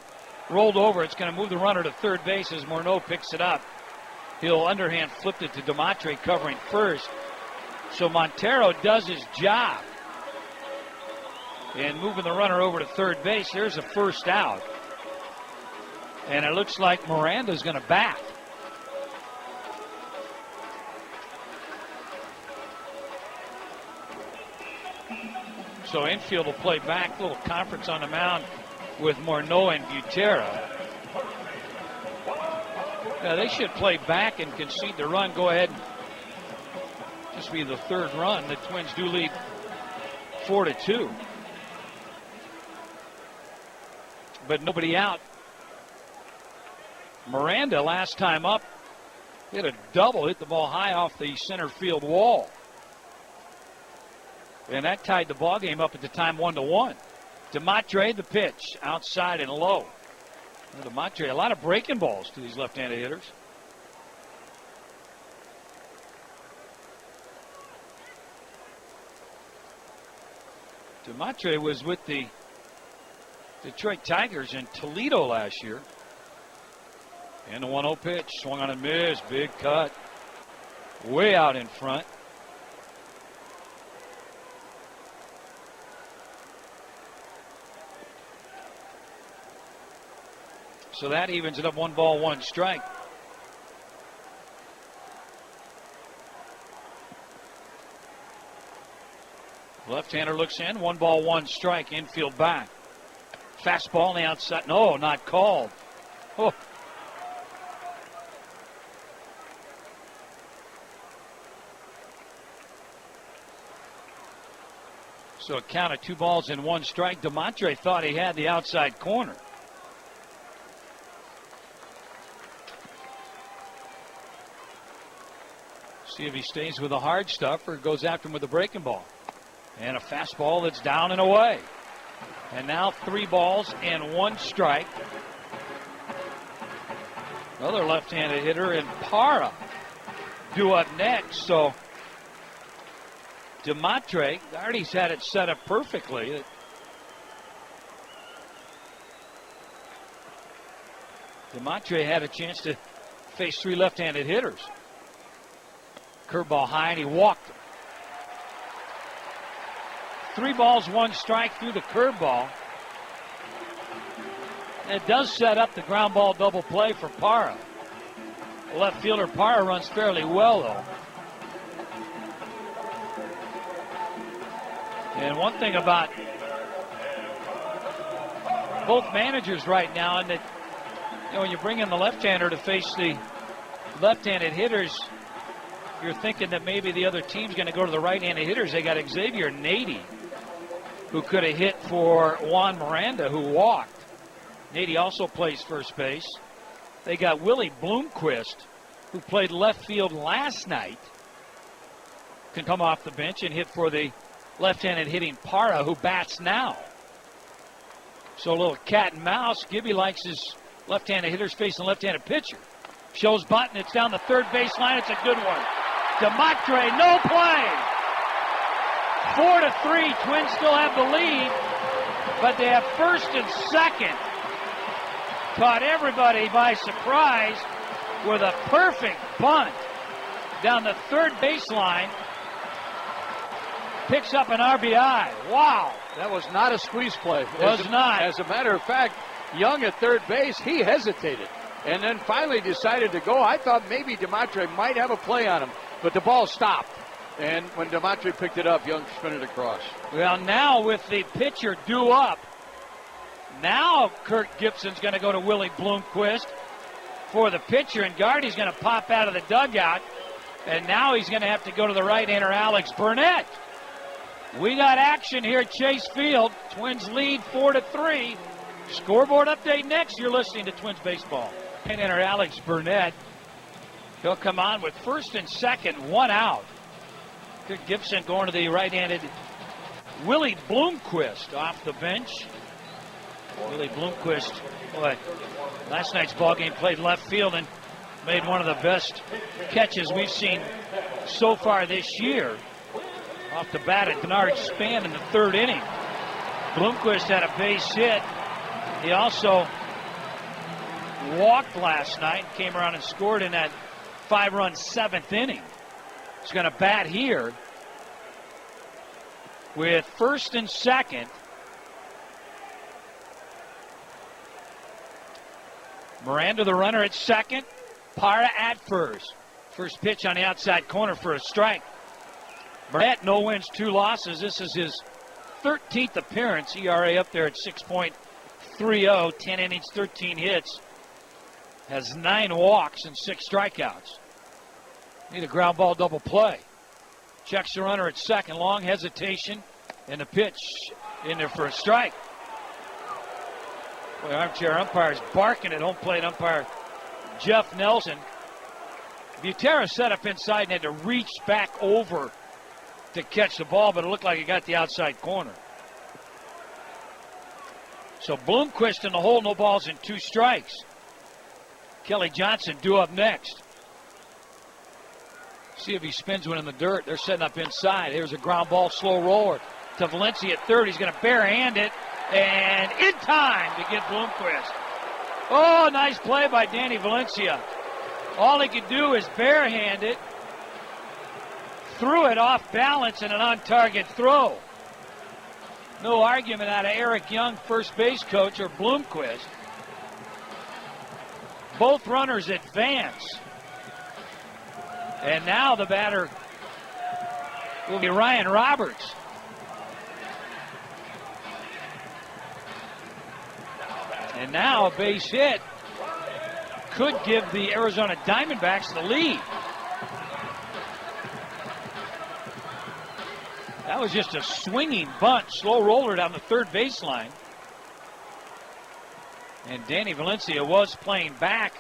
Speaker 2: rolled over. It's going to move the runner to third base as Morneau picks it up. He'll underhand flip it to Dumatre covering first. So Montero does his job. And moving the runner over to third base, there's a first out. And it looks like Miranda's going to bat. So infield will play back. A little conference on the mound with Morneau and Butera. Now they should play back and concede the run. Go ahead and just be the 3rd run. The Twins do lead 4-2. But nobody out. Miranda last time up hit a double, hit the ball high off the center field wall. And that tied the ball game up at the time 1-1. Dumatre the pitch outside and low. Dumatre, a lot of breaking balls to these left-handed hitters. Dumatre was with the Detroit Tigers in Toledo last year. And the 1-0 pitch, swung on and missed, big cut, way out in front. So that evens it up, 1 ball, 1 strike. Left-hander looks in, 1 ball, 1 strike, infield back. Fastball on the outside, no, not called. Oh. So a count of 2 balls and 1 strike. Dumatre thought he had the outside corner. See if he stays with the hard stuff or goes after him with the breaking ball. And a fastball that's down and away. And now 3 balls and 1 strike. Another left-handed hitter in Parra due up next. So Demontre, Gardy's had it set up perfectly. Demontre had a chance to face 3 left-handed hitters. Curveball high, and he walked him. 3 balls, 1 strike through the curveball. It does set up the ground ball double play for Parra. Left fielder Parra runs fairly well, though. And one thing about both managers right now, and that, you know, when you bring in the left-hander to face the left-handed hitters, you're thinking that maybe the other team's going to go to the right-handed hitters. They got Xavier Nady, who could have hit for Juan Miranda, who walked. Nady also plays first base. They got Willie Bloomquist, who played left field last night, can come off the bench and hit for the left-handed hitting Parra, who bats now. So a little cat and mouse. Gibby likes his left-handed hitters facing left-handed pitcher. Shows Button. It's down the third baseline. It's a good one. Demontre, no play. 4-3. Twins still have the lead, but they have first and second. Caught everybody by surprise with a perfect bunt down the third baseline. Picks up an RBI. Wow.
Speaker 1: That was not a squeeze play.
Speaker 2: Was not.
Speaker 1: As a matter of fact, Young at third base, he hesitated and then finally decided to go. I thought maybe Demontre might have a play on him, but the ball stopped. And when Demontre picked it up, Young spun it across.
Speaker 2: Well, now with the pitcher due up, now Kirk Gibson's going to go to Willie Bloomquist for the pitcher, and Gardy's going to pop out of the dugout, and now he's going to have to go to the right-hander Alex Burnett. We got action here at Chase Field. Twins lead 4-3. Scoreboard update next. You're listening to Twins Baseball. Right-hander Alex Burnett. He'll come on with first and second, 1 out. Kirk Gibson going to the right-handed Willie Bloomquist off the bench. Willie Bloomquist, boy, last night's ball game played left field and made one of the best catches we've seen so far this year. Off the bat at Denard Span in the third inning. Bloomquist had a base hit. He also walked last night, came around and scored in that 5-run 7th inning. He's going to bat here with first and second. Miranda the runner at second. Parra at first. First pitch on the outside corner for a strike. Burnett, no wins, 2 losses. This is his 13th appearance. ERA up there at 6.30. 10 innings, 13 hits. Has 9 walks and 6 strikeouts. Need a ground ball double play. Checks the runner at second. Long hesitation. And the pitch in there for a strike. Boy, armchair umpires barking at home plate umpire Jeff Nelson. Butera set up inside and had to reach back over to catch the ball, but it looked like he got the outside corner. So Bloomquist in the hole, no balls and 2 strikes. Kelly Johnson due up next. See if he spins one in the dirt. They're setting up inside. Here's a ground ball, slow roller to Valencia at third. He's going to barehand it, and in time to get Bloomquist. Oh, nice play by Danny Valencia. All he could do is barehand it. Threw it off balance and an on-target throw. No argument out of Eric Young, first base coach, or Bloomquist. Both runners advance. And now the batter will be Ryan Roberts. And now a base hit could give the Arizona Diamondbacks the lead. That was just a swinging bunt, slow roller down the third baseline. And Danny Valencia was playing back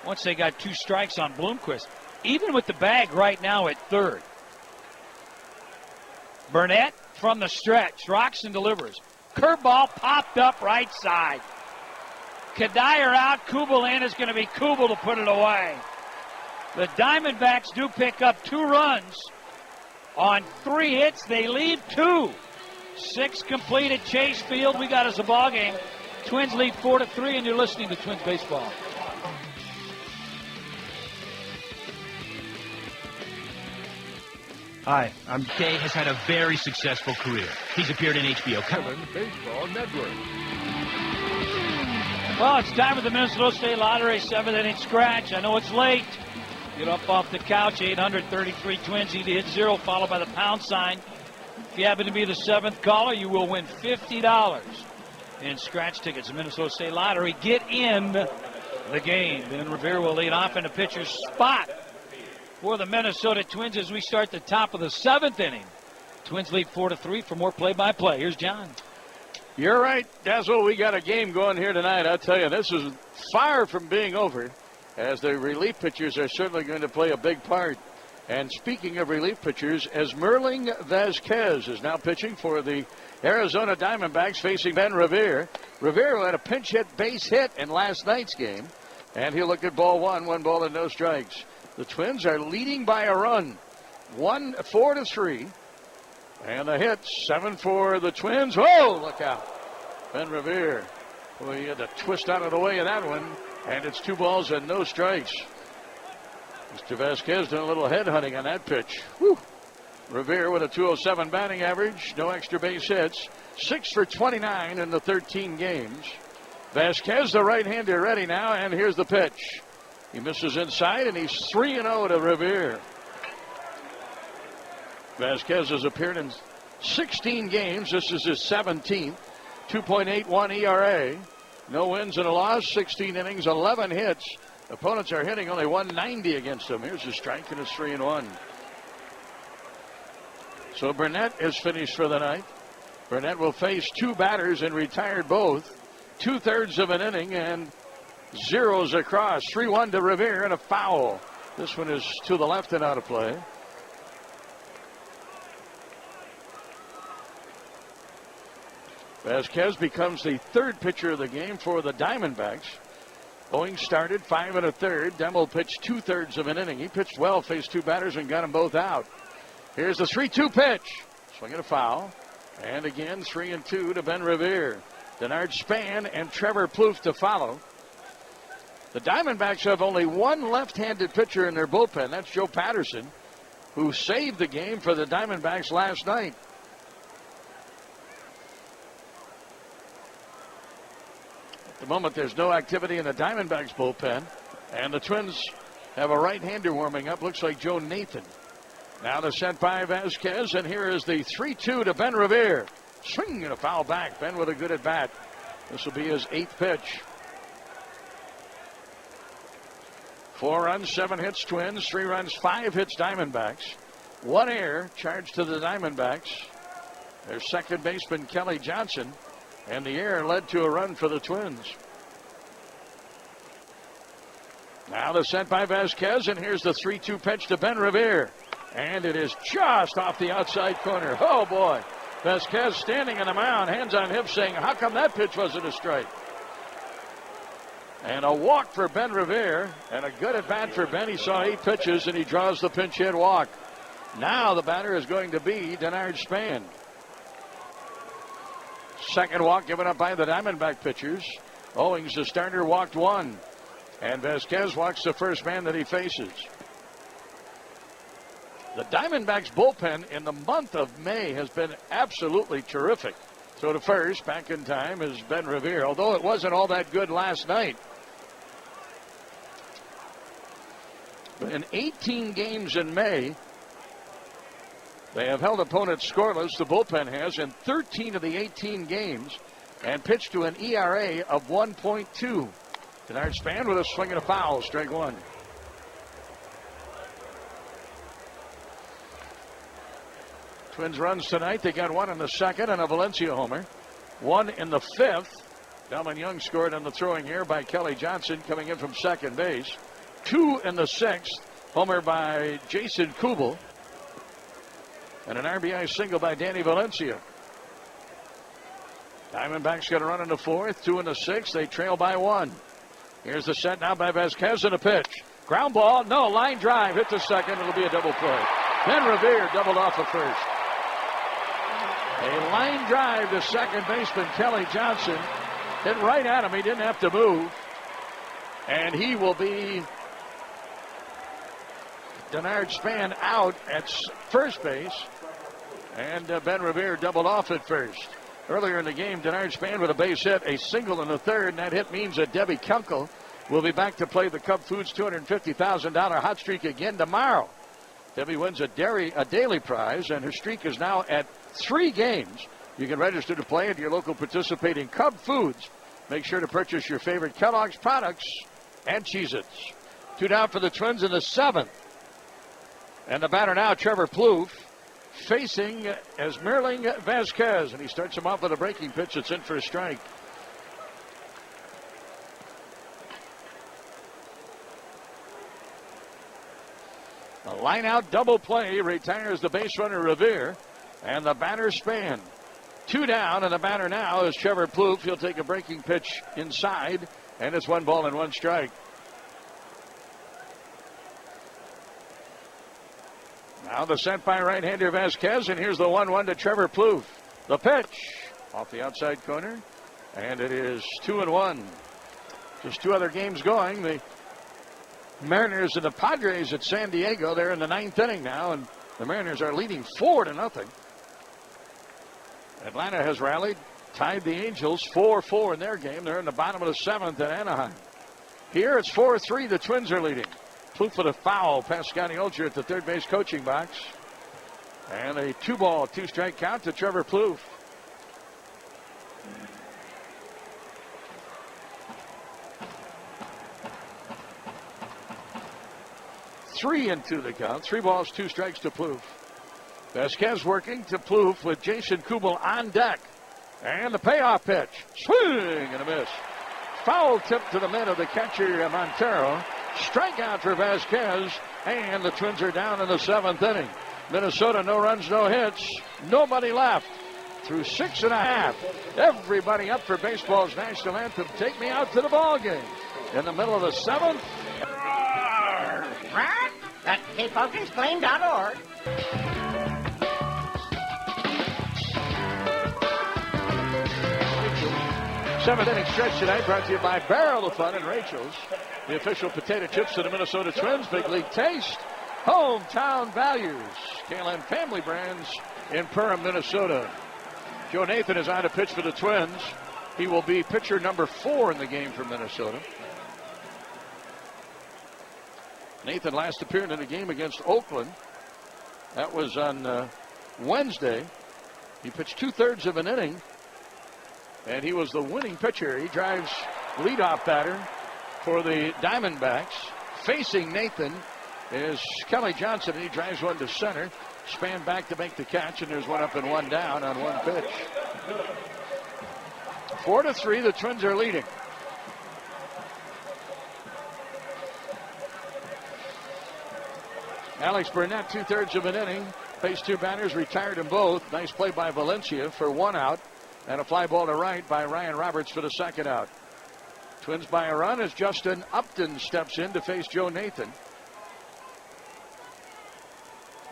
Speaker 2: once they got 2 strikes on Bloomquist. even with the bag right now at third. Burnett from the stretch, rocks and delivers. Curveball popped up right side. Kadire out, Kubel in. Is going to be Kubel to put it away. The Diamondbacks do pick up 2 runs on 3 hits. They lead 2. 6 complete at Chase Field. We got us a ball game. Twins lead 4-3, and you're listening to Twins Baseball.
Speaker 12: Hi, I'm Kay. Has had a very successful career. He's appeared in HBO.
Speaker 5: Baseball Network.
Speaker 2: Well, it's time for the Minnesota State Lottery 7th inning scratch. I know it's late. Get up off the couch. 833 Twins. Need to hit 0, followed by the pound sign. If you happen to be the 7th caller, you will win $50 in scratch tickets. The Minnesota State Lottery. Get in the game. Ben Revere will lead off in the pitcher's spot for the Minnesota Twins as we start the top of the 7th inning. Twins lead 4-3. For more play-by-play, here's John.
Speaker 1: You're right, Dazzle. We got a game going here tonight. I'll tell you, this is far from being over, as the relief pitchers are certainly going to play a big part. And speaking of relief pitchers, Esmerling Vasquez is now pitching for the Arizona Diamondbacks, facing Ben Revere. Revere had a pinch hit base hit in last night's game, and he looked at ball 1 ball and no strikes. The Twins are leading by a run, 4-3. And the hit, 7 for the Twins. Whoa, look out. Ben Revere. Well, he had to twist out of the way of that one. And it's 2 balls and no strikes. Mr. Vasquez doing a little head hunting on that pitch. Whew. Revere with a 207 batting average. No extra base hits. 6 for 29 in the 13 games. Vasquez, the right-hander, ready now. And here's the pitch. He misses inside, and he's 3-0 to Revere. Vasquez has appeared in 16 games. This is his 17th. 2.81 ERA. No wins and a loss. 16 innings, 11 hits. Opponents are hitting only 190 against him. Here's a strike, and it's 3-1. So Burnett is finished for the night. Burnett will face 2 batters and retired both. 2/3 of an inning and zeros across. 3-1 to Revere and a foul. This one is to the left and out of play. Vasquez becomes the 3rd pitcher of the game for the Diamondbacks. Owings started 5 1/3. Demmel pitched 2/3 of an inning. He pitched well, faced 2 batters and got them both out. Here's the 3-2 pitch. Swing and a foul. And again, 3-2 to Ben Revere. Denard Span and Trevor Plouffe to follow. The Diamondbacks have only 1 left-handed pitcher in their bullpen. That's Joe Patterson, who saved the game for the Diamondbacks last night. At the moment, there's no activity in the Diamondbacks bullpen, and the Twins have a right-hander warming up. Looks like Joe Nathan. Now the set by Vasquez, and here is the 3-2 to Ben Revere. Swing and a foul back. Ben with a good at-bat. This will be his 8th pitch. 4 runs, 7 hits Twins, 3 runs, 5 hits Diamondbacks. 1 error charged to the Diamondbacks. Their second baseman, Kelly Johnson, and the error led to a run for the Twins. Now the set by Vasquez, and here's the 3-2 pitch to Ben Revere. And it is just off the outside corner. Oh, boy. Vasquez standing on the mound, hands on hips, saying, how come that pitch wasn't a strike? And a walk for Ben Revere, and a good at-bat for Ben. He saw 8 pitches, and he draws the pinch hit walk. Now the batter is going to be Denard Span. Second walk given up by the Diamondback pitchers. Owings, the starter, walked 1. And Vasquez walks the first man that he faces. The Diamondbacks bullpen in the month of May has been absolutely terrific. So to first, back in time, is Ben Revere, although it wasn't all that good last night. But in 18 games in May, they have held opponents scoreless, the bullpen has, in 13 of the 18 games, and pitched to an ERA of 1.2. Denard Span with a swing and a foul, strike 1. Twins runs tonight. They got 1 in the 2nd and a Valencia homer. 1 in the 5th. Delman Young scored on the throwing here by Kelly Johnson coming in from second base. 2 in the 6th. Homer by Jason Kubel. And an RBI single by Danny Valencia. Diamondbacks going to run in the fourth, 2 in the sixth. They trail by 1. Here's the set now by Vasquez and a pitch. Ground ball, no, line drive, hit the second. It'll be a double play. Then Revere doubled off the first. A line drive to second baseman Kelly Johnson. Hit right at him. He didn't have to move. And he will be Denard Span out at first base. And Ben Revere doubled off at first. Earlier in the game, Denard Span with a base hit, a single in the third, and that hit means that Debbie Kunkel will be back to play the Cub Foods $250,000 hot streak again tomorrow. Debbie wins a daily prize, and her streak is now at 3 games. You can register to play at your local participating Cub Foods. Make sure to purchase your favorite Kellogg's products and Cheez-Its. 2 down for the Twins in the 7th. And the batter now, Trevor Plouffe, facing Esmerling Vasquez, and he starts him off with a breaking pitch that's in for a strike. A line out double play retires the base runner Revere, and the batter Span. 2 down, and the batter now is Trevor Plouffe. He'll take a breaking pitch inside, and it's 1 ball and 1 strike. Now the set by right-hander Vasquez, and here's the 1-1 to Trevor Plouffe. The pitch off the outside corner, and it is 2-1. Just 2 other games going. The Mariners and the Padres at San Diego. They're in the 9th inning now, and the Mariners are leading 4-0. Atlanta has rallied, tied the Angels 4-4 in their game. They're in the bottom of the 7th at Anaheim. Here it's 4-3. The Twins are leading. Plouffe with a foul past Scotty Olcher at the third base coaching box. And a 2-ball, 2-strike count to Trevor Plouffe. Three and 2 the count. 3 balls, 2 strikes to Plouffe. Vasquez working to Plouffe with Jason Kubel on deck. And the payoff pitch. Swing and a miss. Foul tip to the mid of the catcher Montero. Strikeout for Vasquez, and the Twins are down in the 7th inning. Minnesota, no runs, no hits, nobody left. Through 6.5. Everybody up for baseball's national anthem. Take me out to the ball game. In the middle of the 7th.
Speaker 13: Right at KPumpkinsClaim.org.
Speaker 1: 7th inning stretch tonight brought to you by Barrel of Fun and Rachel's, the official potato chips of the Minnesota Twins. Big League Taste, hometown values, KLM family brands in Perham, Minnesota. Joe Nathan is on to pitch for the Twins. He will be pitcher number 4 in the game for Minnesota. Nathan last appeared in a game against Oakland. That was on Wednesday. He pitched 2/3 of an inning, and he was the winning pitcher. He drives leadoff batter for the Diamondbacks. Facing Nathan is Kelly Johnson, and he drives one to center. Span back to make the catch, and there's 1 up and 1 down on 1 pitch. 4-3, the Twins are leading. Alex Burnett, 2/3 of an inning. Faced 2 batters, retired them both. Nice play by Valencia for 1 out. And a fly ball to right by Ryan Roberts for the 2nd out. Twins by a run as Justin Upton steps in to face Joe Nathan.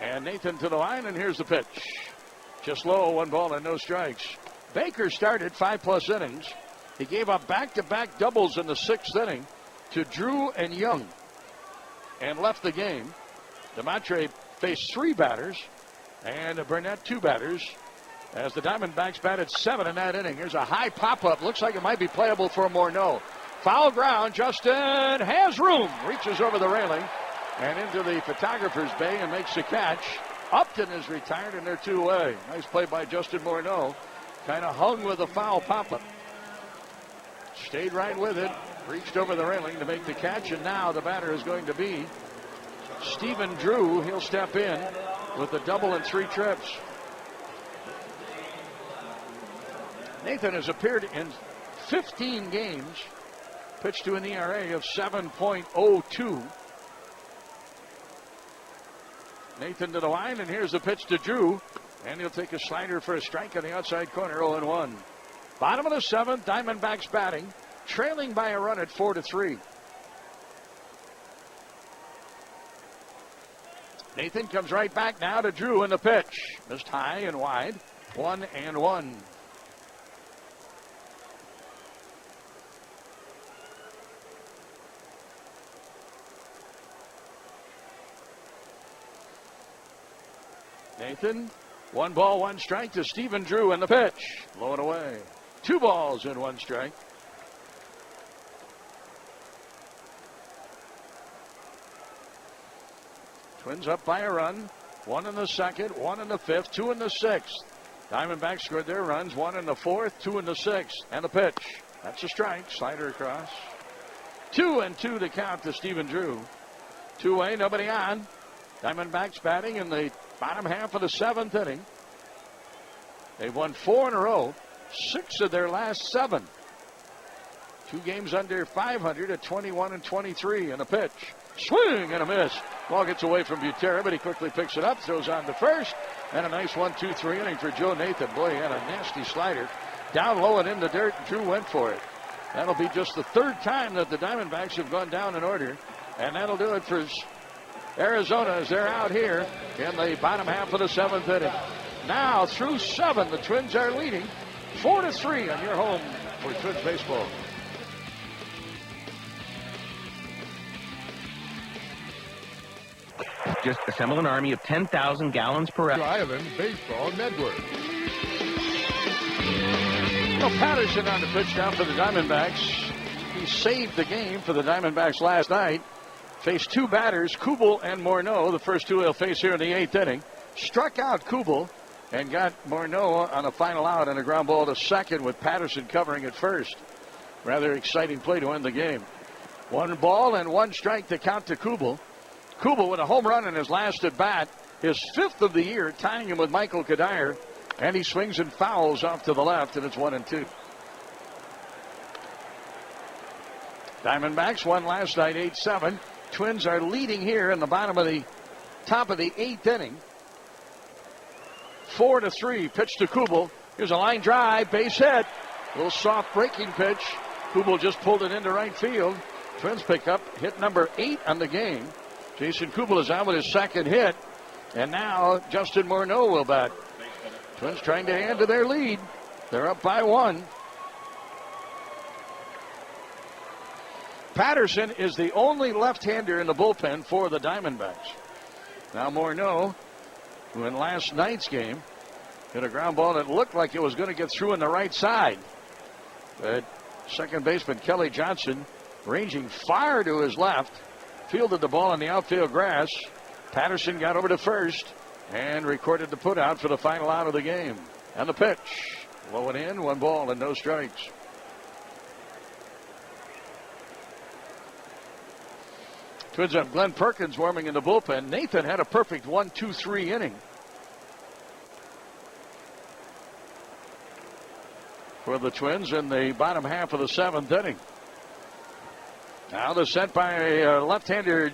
Speaker 1: And Nathan to the line, and here's the pitch. Just low, 1 ball and no strikes. Baker started 5+ innings. He gave up back-to-back doubles in the 6th inning to Drew and Young and left the game. DeMatre faced 3 batters, and Burnett 2 batters, as the Diamondbacks batted 7 in that inning. Here's a high pop-up. Looks like it might be playable for Morneau. Foul ground. Justin has room. Reaches over the railing and into the photographer's bay and makes the catch. Upton is retired, and they're 2 away. Nice play by Justin Morneau. Kind of hung with a foul pop-up. Stayed right with it. Reached over the railing to make the catch, and now the batter is going to be Stephen Drew. He'll step in with a double and 3 trips. Nathan has appeared in 15 games, pitched to an ERA of 7.02. Nathan to the line, and here's the pitch to Drew. And he'll take a slider for a strike on the outside corner, 0-1. Bottom of the 7th, Diamondbacks batting, trailing by a run at 4-3. Nathan comes right back now to Drew in the pitch. Missed high and wide, 1-1. Nathan, 1 ball, 1 strike to Stephen Drew in the pitch. Low and away. 2 balls and 1 strike. Twins up by a run. 1 in the 2nd, 1 in the 5th, 2 in the 6th. Diamondbacks scored their runs. 1 in the 4th, 2 in the 6th. And the pitch. That's a strike. Slider across. 2-2 to count to Stephen Drew. 2-away, nobody on. Diamondbacks batting in the bottom half of the 7th inning. They've won 4 in a row, 6 of their last 7. 2 games under 500 at 21-23. And a pitch. Swing and a miss. Ball gets away from Butera, but he quickly picks it up, throws on to first. And a nice 1-2-3 inning for Joe Nathan. Boy, he had a nasty slider. Down low and in the dirt. Drew went for it. That'll be just the 3rd time that the Diamondbacks have gone down in order. And that'll do it for Arizona as they're out here in the bottom half of the 7th inning. Now through 7, the Twins are leading 4-3 on your home for Twins baseball.
Speaker 12: Just assemble an army of 10,000 gallons per hour.
Speaker 5: Island Baseball Network.
Speaker 1: Patterson on the pitch down for the Diamondbacks. He saved the game for the Diamondbacks last night. Faced 2 batters, Kubel and Morneau. The first 2 he'll face here in the 8th inning. Struck out Kubel and got Morneau on a final out and a ground ball to second with Patterson covering at first. Rather exciting play to end the game. 1 ball and 1 strike to count to Kubel. Kubel with a home run in his last at bat, his 5th of the year, tying him with Michael Kadire. And he swings and fouls off to the left, and it's 1-2. Diamondbacks won last night 8-7. Twins are leading here in the top of the 8th inning. 4-3. Pitch to Kubel. Here's a line drive, base hit. A little soft breaking pitch. Kubel just pulled it into right field. Twins pick up hit number 8 on the game. Jason Kubel is out with his 2nd hit. And now Justin Morneau will bat. Twins trying to add to their lead. They're up by 1. Patterson is the only left-hander in the bullpen for the Diamondbacks. Now Morneau, who in last night's game hit a ground ball that looked like it was going to get through on the right side. But second baseman Kelly Johnson, ranging far to his left, fielded the ball in the outfield grass. Patterson got over to first and recorded the putout for the final out of the game. And the pitch. Low and in, 1 ball and no strikes. Twins have Glenn Perkins warming in the bullpen. Nathan had a perfect 1-2-3 inning for the Twins in the bottom half of the 7th inning. Now the set by left-hander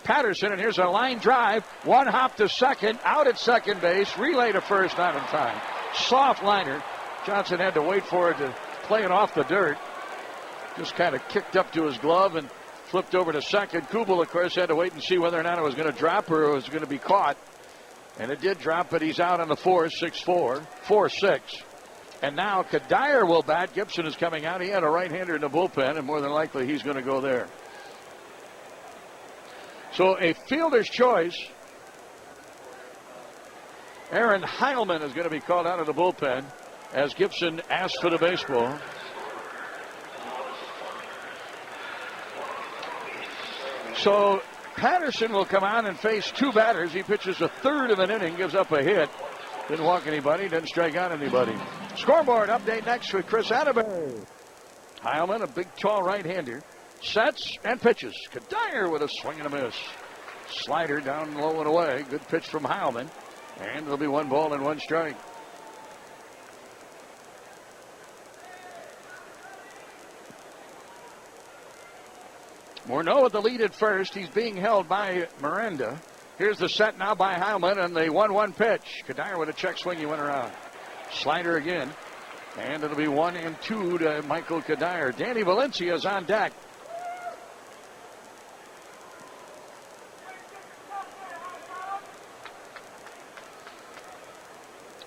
Speaker 1: Patterson, and here's a line drive. 1 hop to second, out at second base, relay to first, not in time. Soft liner. Johnson had to wait for it to play it off the dirt. Just kind of kicked up to his glove and flipped over to second. Kubel, of course, had to wait and see whether or not it was going to drop or it was going to be caught. And it did drop, but he's out on the 4-6. And now Kadire will bat. Gibson is coming out. He had a right-hander in the bullpen, and more than likely he's going to go there. So a fielder's choice. Aaron Heilman is going to be called out of the bullpen as Gibson asks for the baseball. So Patterson will come on and face 2 batters. He pitches a 1/3 of an inning, gives up a hit. Didn't walk anybody, didn't strike out anybody. Scoreboard update next with Chris Atterbury. Heilman, a big, tall right-hander, sets and pitches. Kadire with a swing and a miss. Slider down low and away. Good pitch from Heilman. And it'll be 1 ball and 1 strike. Morneau with the lead at first. He's being held by Miranda. Here's the set now by Heilman, and the 1-1 pitch. Kadire with a check swing. He went around. Slider again. And it'll be 1-2 to Michael Kadire. Danny Valencia is on deck.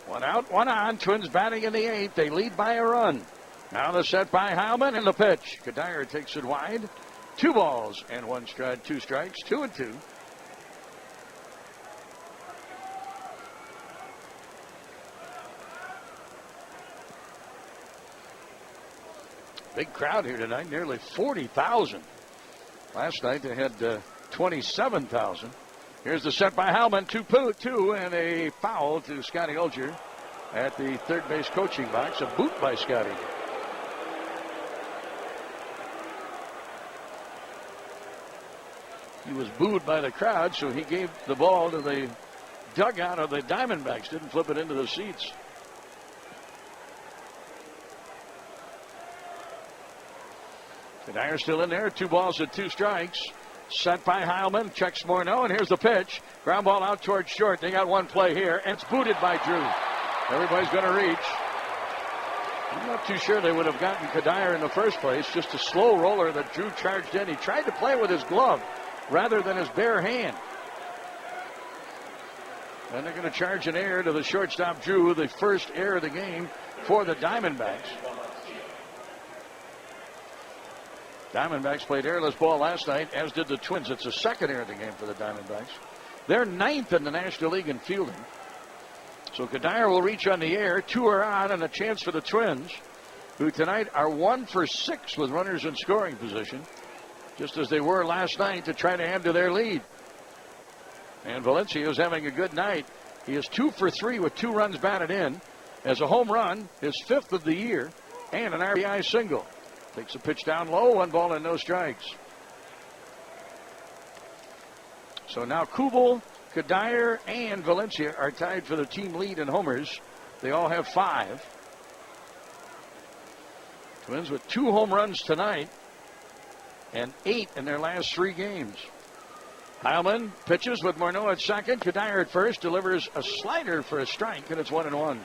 Speaker 1: One out, one on. Twins batting in the 8th. They lead by a run. Now the set by Heilman and the pitch. Kadire takes it wide. 2 balls and 1 strike, 2 strikes, 2-2. Big crowd here tonight, nearly 40,000. Last night they had 27,000. Here's the set by Heilman, 2-2, and a foul to Scotty Olger at the third base coaching box. A boot by Scotty. He was booed by the crowd, so he gave the ball to the dugout of the Diamondbacks. Didn't flip it into the seats. Kadire still in there. 2 balls and 2 strikes. Set by Heilman. Checks Morneau, and here's the pitch. Ground ball out towards short. They got one play here, and it's booted by Drew. Everybody's going to reach. I'm not too sure they would have gotten Kadire in the first place. Just a slow roller that Drew charged in. He tried to play with his glove rather than his bare hand. And they're going to charge an error to the shortstop, Drew, the first error of the game for the Diamondbacks. Diamondbacks played airless ball last night, as did the Twins. It's the second error of the game for the Diamondbacks. They're 9th in the National League in fielding. So Kadire will reach on the air. 2 are on, and a chance for the Twins, who tonight are 1 for 6 with runners in scoring position, just as they were last night, to try to add to their lead. And Valencia is having a good night. He is 2 for 3 with 2 runs batted in, as a home run, his 5th of the year, and an RBI single. Takes a pitch down low, 1 ball and no strikes. So now Kubel, Kadire, and Valencia are tied for the team lead in homers. They all have 5. Twins with 2 home runs tonight and 8 in their last 3 games. Heilman pitches with Morneau at second. Kadire at first, delivers a slider for a strike, and it's 1-1.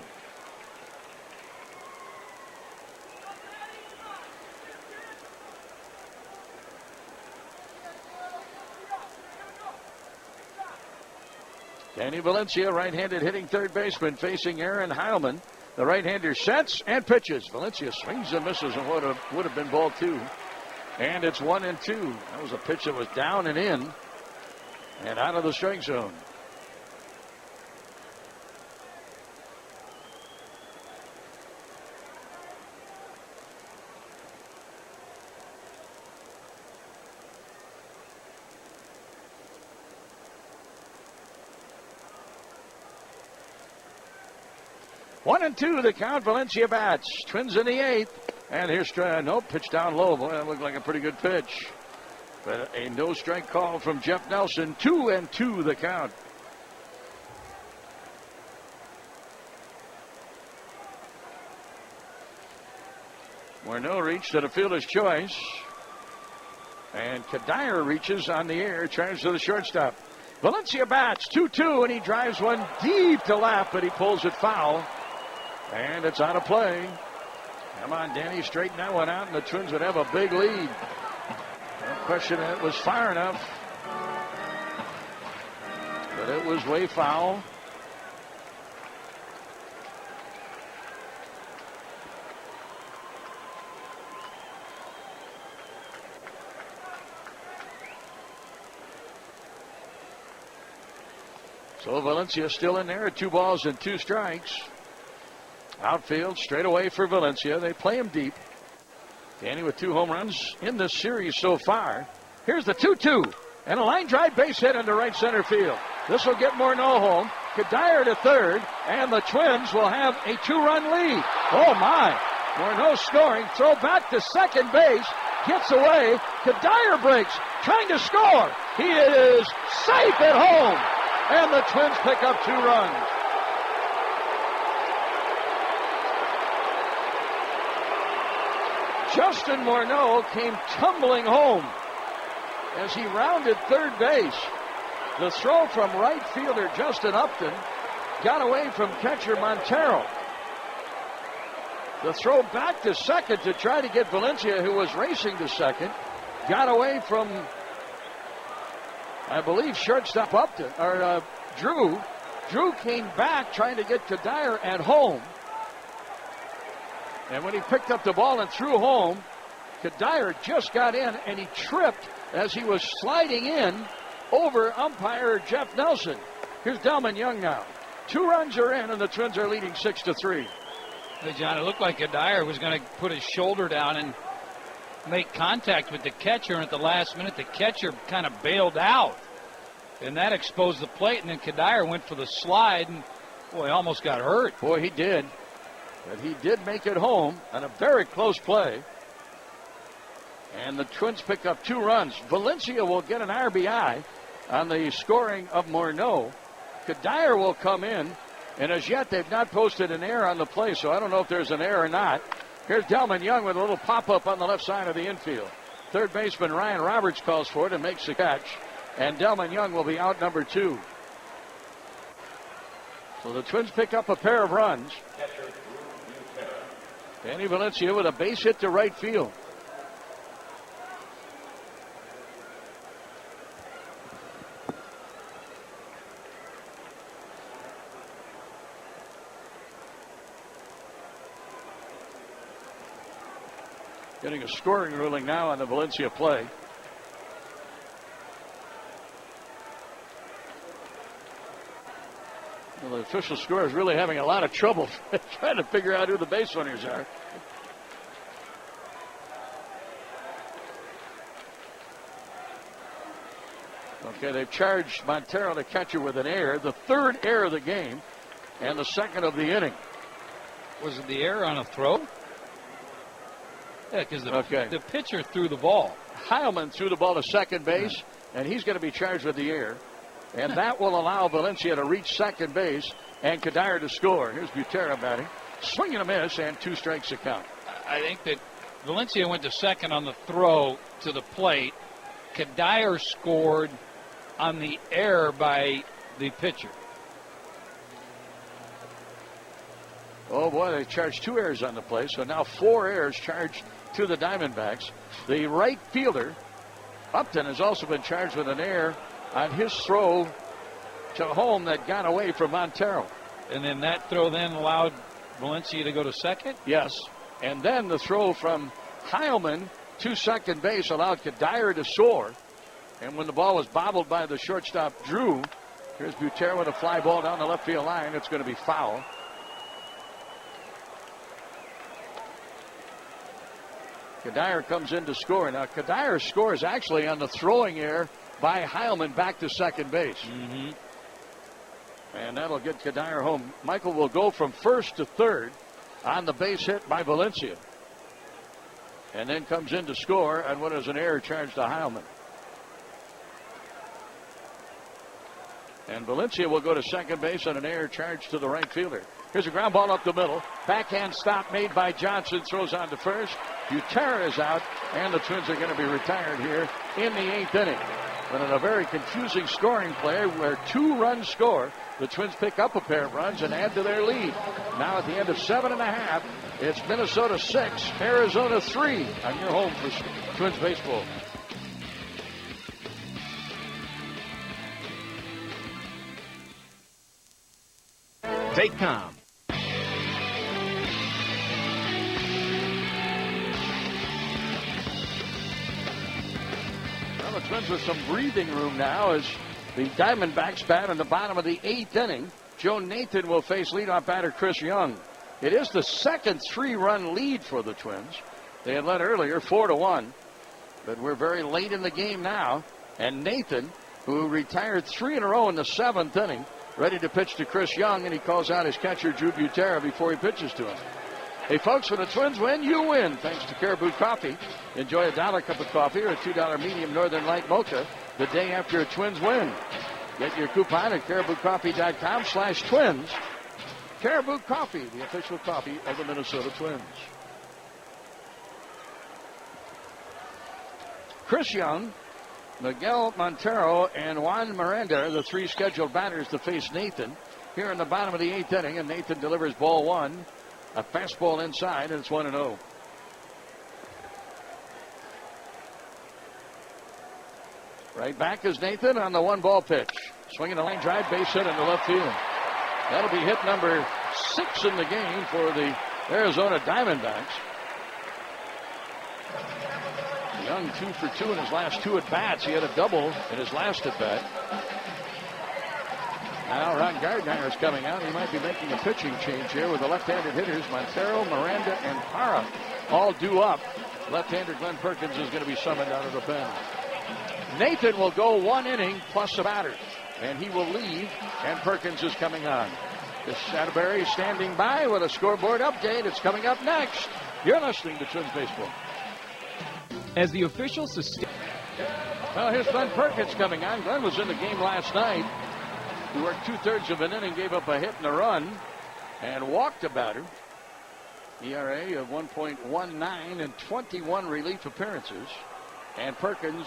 Speaker 1: Danny Valencia, right-handed hitting third baseman, facing Aaron Heilman. The right-hander sets and pitches. Valencia swings and misses, and would have been ball 2. And it's 1-2. That was a pitch that was down and in and out of the strike zone. One and 2 the count. Valencia bats. Twins in the 8th. And here's pitch down low. Boy, that looked like a pretty good pitch. But a no strike call from Jeff Nelson. 2-2 the count. Morneau reached at a fielder's choice. And Kadire reaches on the air. Tries to the shortstop. Valencia bats. 2-2, and he drives one deep to left, but he pulls it foul. And it's out of play. Come on, Danny, straighten that one out, and the Twins would have a big lead. No question it was far enough. But it was way foul. So Valencia still in there at 2 balls and 2 strikes. Outfield straight away for Valencia. They play him deep. Danny with 2 home runs in this series so far. Here's the 2-2. And a line drive base hit into right center field. This will get Morneau home. Kadire to third. And the Twins will have a 2-run lead. Oh, my. Morneau scoring. Throw back to second base. Gets away. Kadire breaks. Trying to score. He is safe at home. And the Twins pick up 2 runs. Justin Morneau came tumbling home as he rounded third base. The throw from right fielder Justin Upton got away from catcher Montero. The throw back to second to try to get Valencia, who was racing to second, got away from, I believe, shortstop Upton, or Drew. Drew came back trying to get Kadire at home. And when he picked up the ball and threw home, Kadire just got in and he tripped as he was sliding in over umpire Jeff Nelson. Here's Delman Young now. 2 runs are in and the Twins are leading 6-3.
Speaker 2: Hey, John, it looked like Kadire was going to put his shoulder down and make contact with the catcher, and at the last minute the catcher kind of bailed out. And that exposed the plate, and then Kadire went for the slide, and boy, almost got hurt.
Speaker 1: Boy, he did. But he did make it home on a very close play. And the Twins pick up 2 runs. Valencia will get an RBI on the scoring of Morneau. Kadire will come in, and as yet they've not posted an error on the play, so I don't know if there's an error or not. Here's Delman Young with a little pop-up on the left side of the infield. Third baseman Ryan Roberts calls for it and makes the catch. And Delman Young will be out number 2. So the Twins pick up a pair of runs. Danny Valencia with a base hit to right field. Getting a scoring ruling now on the Valencia play. Well, the official score is really having a lot of trouble trying to figure out who the base runners are. Okay, they've charged Montero, the catcher, with an error. The 3rd error of the game and the 2nd of the inning.
Speaker 2: Was it the error on a throw? Yeah, because the pitcher threw the ball.
Speaker 1: Heilman threw the ball to second base, and he's going to be charged with the error. And that will allow Valencia to reach second base and Kadire to score. Here's Butera batting. Swing and a miss, and 2 strikes to count.
Speaker 2: I think that Valencia went to second on the throw to the plate. Kadire scored on the error by the pitcher.
Speaker 1: Oh, boy, they charged 2 errors on the play, so now 4 errors charged to the Diamondbacks. The right fielder, Upton, has also been charged with an error on his throw to home that got away from Montero.
Speaker 2: And then that throw then allowed Valencia to go to second?
Speaker 1: Yes. And then the throw from Heilman to second base allowed Kadire to soar. And when the ball was bobbled by the shortstop, Drew, here's Butera with a fly ball down the left field line. It's going to be foul. Kadire comes in to score. Now, Kadire scores actually on the throwing error by Heilman back to second base.
Speaker 2: Mm-hmm.
Speaker 1: And that'll get Kadire home. Michael will go from first to third on the base hit by Valencia. And then comes in to score on what is an error charged to Heilman. And Valencia will go to second base on an error charged to the right fielder. Here's a ground ball up the middle. Backhand stop made by Johnson. Throws on to first. Butera is out. And the Twins are going to be retired here in the 8th inning. But in a very confusing scoring play where 2 runs score, the Twins pick up a pair of runs and add to their lead. Now at the end of 7.5, it's Minnesota 6, Arizona 3 on your home for Twins baseball.
Speaker 12: Take-Com.
Speaker 1: Well, the Twins with some breathing room now as the Diamondbacks bat in the bottom of the 8th inning. Joe Nathan will face leadoff batter Chris Young. It is the second 3-run lead for the Twins. They had led earlier 4-1, but we're very late in the game now. And Nathan, who retired 3 in a row in the 7th inning, ready to pitch to Chris Young, and he calls out his catcher, Drew Butera, before he pitches to him. Hey, folks, when the Twins win, you win, thanks to Caribou Coffee. Enjoy a $1 cup of coffee or a $2 medium Northern Light Mocha the day after a Twins win. Get your coupon at CaribouCoffee.com/Twins. Caribou Coffee, the official coffee of the Minnesota Twins. Chris Young Miguel Montero and Juan Miranda are the three scheduled batters to face Nathan here in the bottom of the 8th inning, and Nathan delivers ball one, a fastball inside, and it's 1-0. Right back is Nathan on the 1-ball pitch. Swinging a line drive, base hit into left field. That'll be hit number 6 in the game for the Arizona Diamondbacks. Young 2 for 2 in his last 2 at-bats. He had a double in his last at-bat. Now Ron Gardner is coming out. He might be making a pitching change here with the left-handed hitters, Montero, Miranda, and Parra all due up. Left-hander Glenn Perkins is going to be summoned out of the pen. Nathan will go 1 inning plus a batter, and he will leave, and Perkins is coming on. This Atterbury standing by with a scoreboard update. It's coming up next. You're listening to Twins Baseball.
Speaker 3: As the official sustain.
Speaker 1: Well, here's Glenn Perkins coming on. Glenn was in the game last night. He worked 2/3 of an inning, gave up a hit and a run, and walked a batter. ERA of 1.19 and 21 relief appearances. And Perkins,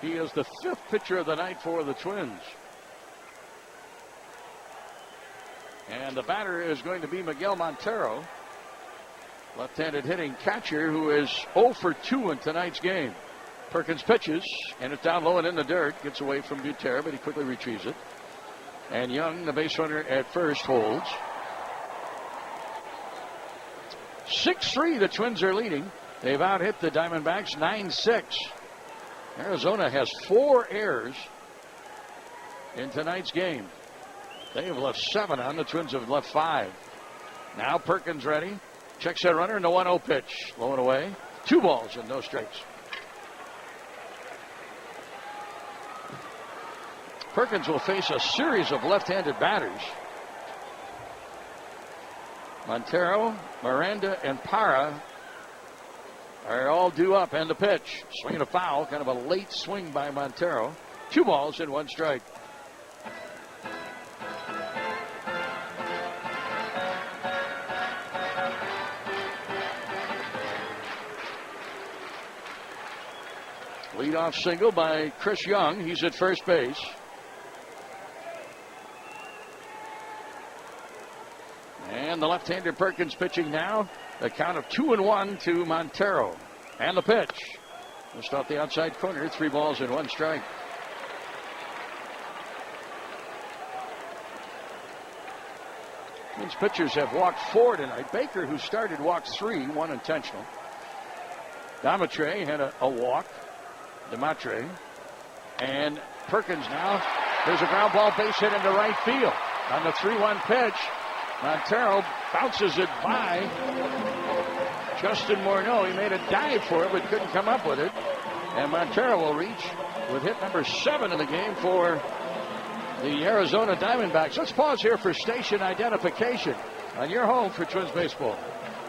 Speaker 1: he is the 5th pitcher of the night for the Twins. And the batter is going to be Miguel Montero, left-handed hitting catcher who is 0 for 2 in tonight's game. Perkins pitches, and it's down low and in the dirt. Gets away from Butera, but he quickly retrieves it. And Young, the base runner at first, holds. 6-3, the Twins are leading. They've out-hit the Diamondbacks 9-6. Arizona has 4 errors in tonight's game. They have left 7 on. The Twins have left 5. Now Perkins ready. Checks that runner in the 1-0 pitch. Low and away. 2 balls and no strikes. Perkins will face a series of left-handed batters. Montero, Miranda, and Parra are all due up, and the pitch. Swinging a foul, kind of a late swing by Montero. 2 balls and 1 strike. Leadoff single by Chris Young. He's at first base. And the left-hander Perkins pitching now. A count of 2-1 to Montero. And the pitch. Just off the outside corner. 3 balls and 1 strike. These pitchers have walked 4 tonight. Baker, who started, walked 3, 1 intentional. Damatre had a walk. Damatre. And Perkins now. There's a ground ball base hit into right field. On the 3-1 pitch, Montero bounces it by Justin Morneau. He made a dive for it, but couldn't come up with it. And Montero will reach with hit number 7 in the game for the Arizona Diamondbacks. Let's pause here for station identification on your home for Twins Baseball.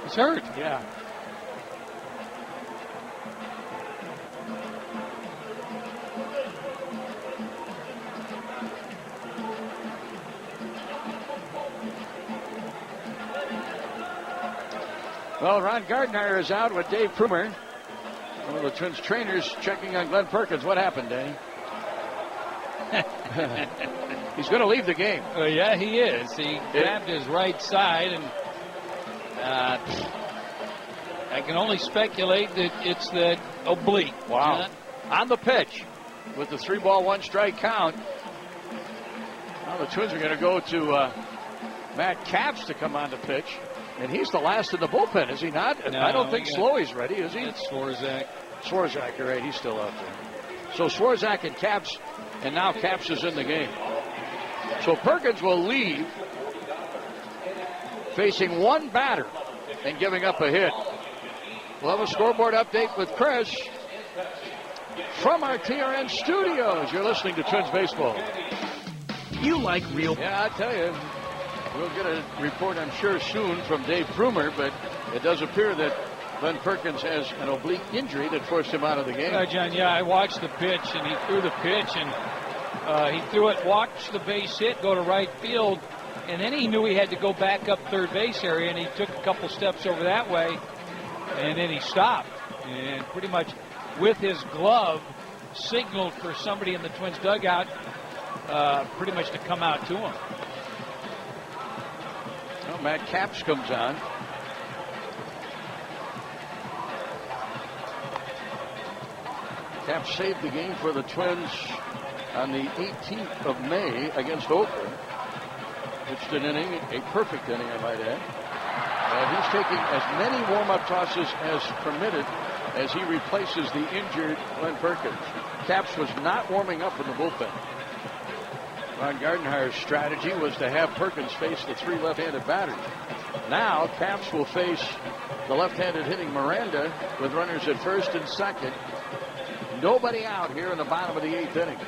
Speaker 2: He's hurt.
Speaker 1: Yeah. Well, Ron Gardner is out with Dave Prumer. One of the Twins trainers checking on Glenn Perkins. What happened, Danny? He's going to leave the game.
Speaker 2: Yeah, he is. He grabbed his right side, and I can only speculate that it's the oblique.
Speaker 1: Wow. On the pitch with the 3-ball, 1 strike count. Now the Twins are going to go to Matt Capps to come on the pitch. And he's the last in the bullpen, is he not?
Speaker 2: No,
Speaker 1: I don't think Slowy's ready, is he?
Speaker 2: It's Swarzak.
Speaker 1: Swarzak, you're right. He's still out there. So Swarzak and Capps, and now Capps is in the game. So Perkins will leave, facing 1 batter and giving up a hit. We'll have a scoreboard update with Chris from our TRN studios. You're listening to Twins Baseball.
Speaker 12: You like real...
Speaker 1: Yeah, I tell you. We'll get a report, I'm sure, soon from Dave Prumer, but it does appear that Glenn Perkins has an oblique injury that forced him out of the game.
Speaker 2: John, I watched the pitch, and he threw the pitch, and he threw it, watched the base hit, go to right field, and then he knew he had to go back up third base area, and he took a couple steps over that way, and then he stopped. And pretty much with his glove, signaled for somebody in the Twins dugout pretty much to come out to him.
Speaker 1: Well, Matt Capps comes on. Capps saved the game for the Twins on the 18th of May against Oakland. Pitched an inning, a perfect inning, I might add. He's taking as many warm-up tosses as permitted as he replaces the injured Glenn Perkins. Capps was not warming up in the bullpen. Ron Gardenhire's strategy was to have Perkins face the 3 left-handed batters. Now Capps will face the left-handed hitting Miranda with runners at first and second. Nobody out here in the bottom of the 8th inning.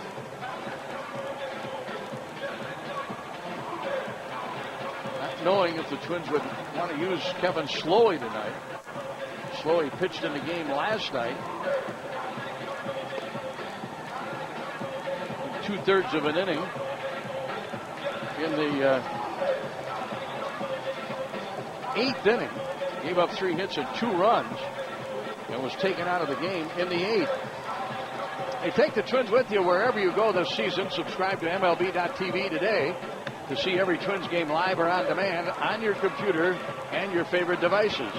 Speaker 1: Not knowing if the Twins would want to use Kevin Slowey tonight. Slowey pitched in the game last night. 2/3 of an inning in the 8th inning. Gave up 3 hits and 2 runs and was taken out of the game in the 8th. Hey, take the Twins with you wherever you go this season. Subscribe to MLB.TV today to see every Twins game live or on demand on your computer and your favorite devices.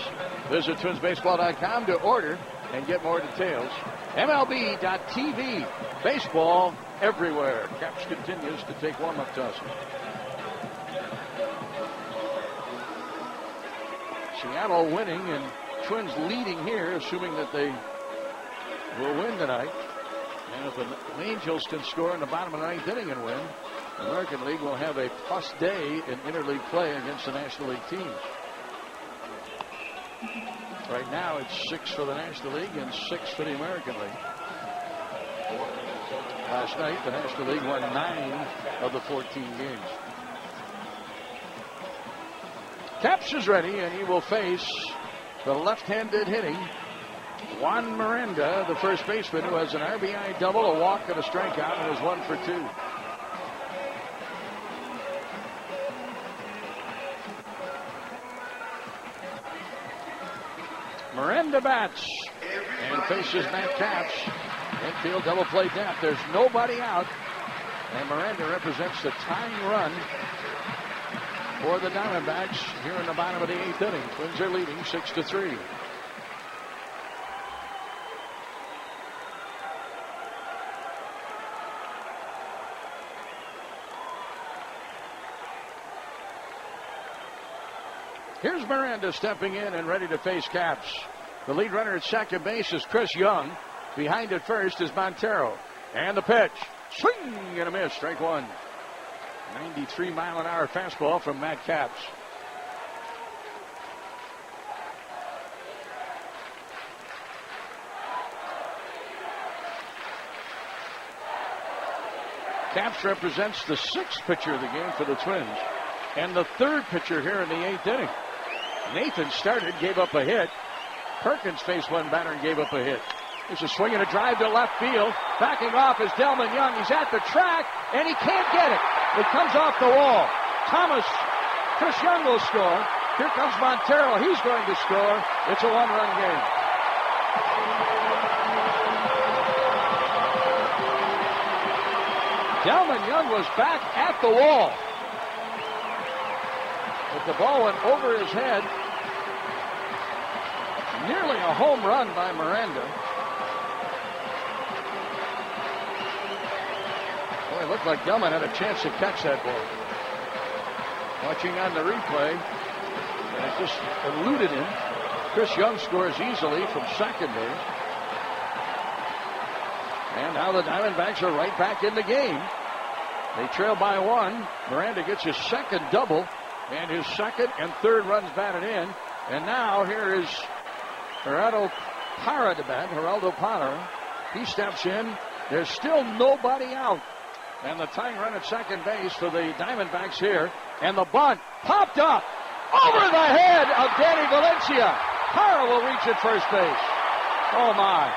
Speaker 1: Visit TwinsBaseball.com to order and get more details. MLB.TV. Baseball everywhere. Capps continues to take warm-up tosses. Seattle winning and Twins leading here, assuming that they will win tonight. And if the Angels can score in the bottom of the 9th inning and win, the American League will have a plus day in interleague play against the National League teams. Right now it's 6 for the National League and 6 for the American League. Last night the National League won 9 of the 14 games. Capps is ready and he will face the left-handed hitting Juan Miranda, the first baseman, who has an RBI double, a walk, and a strikeout, and is 1 for 2. Miranda bats and faces Matt Capps. Infield double play depth. There's nobody out, and Miranda represents the tying run for the Diamondbacks here in the bottom of the 8th inning. Twins are leading 6-3. Here's Miranda stepping in and ready to face Capps. The lead runner at second base is Chris Young. Behind at first is Montero. And the pitch. Swing and a miss. Strike 1. 93-mile-an-hour fastball from Matt Capps. Capps represents the 6th pitcher of the game for the Twins and the 3rd pitcher here in the 8th inning. Nathan started, gave up a hit. Perkins faced one batter and gave up a hit. There's a swing and a drive to left field. Backing off is Delman Young. He's at the track, and he can't get it. It comes off the wall. Chris Young will score. Here comes Montero. He's going to score. It's a 1-run game. Delman Young was back at the wall. But the ball went over his head. Nearly a home run by Miranda. Boy, it looked like Delman had a chance to catch that ball. Watching on the replay, and it just eluded him. Chris Young scores easily from second base. And now the Diamondbacks are right back in the game. They trail by 1. Miranda gets his second double and his second and 3rd runs batted in. And now here is Gerardo Parra to bat. Geraldo Parra. He steps in. There's still nobody out. And the tying run at second base for the Diamondbacks here. And the bunt popped up over the head of Danny Valencia. Parra will reach at first base. Oh my.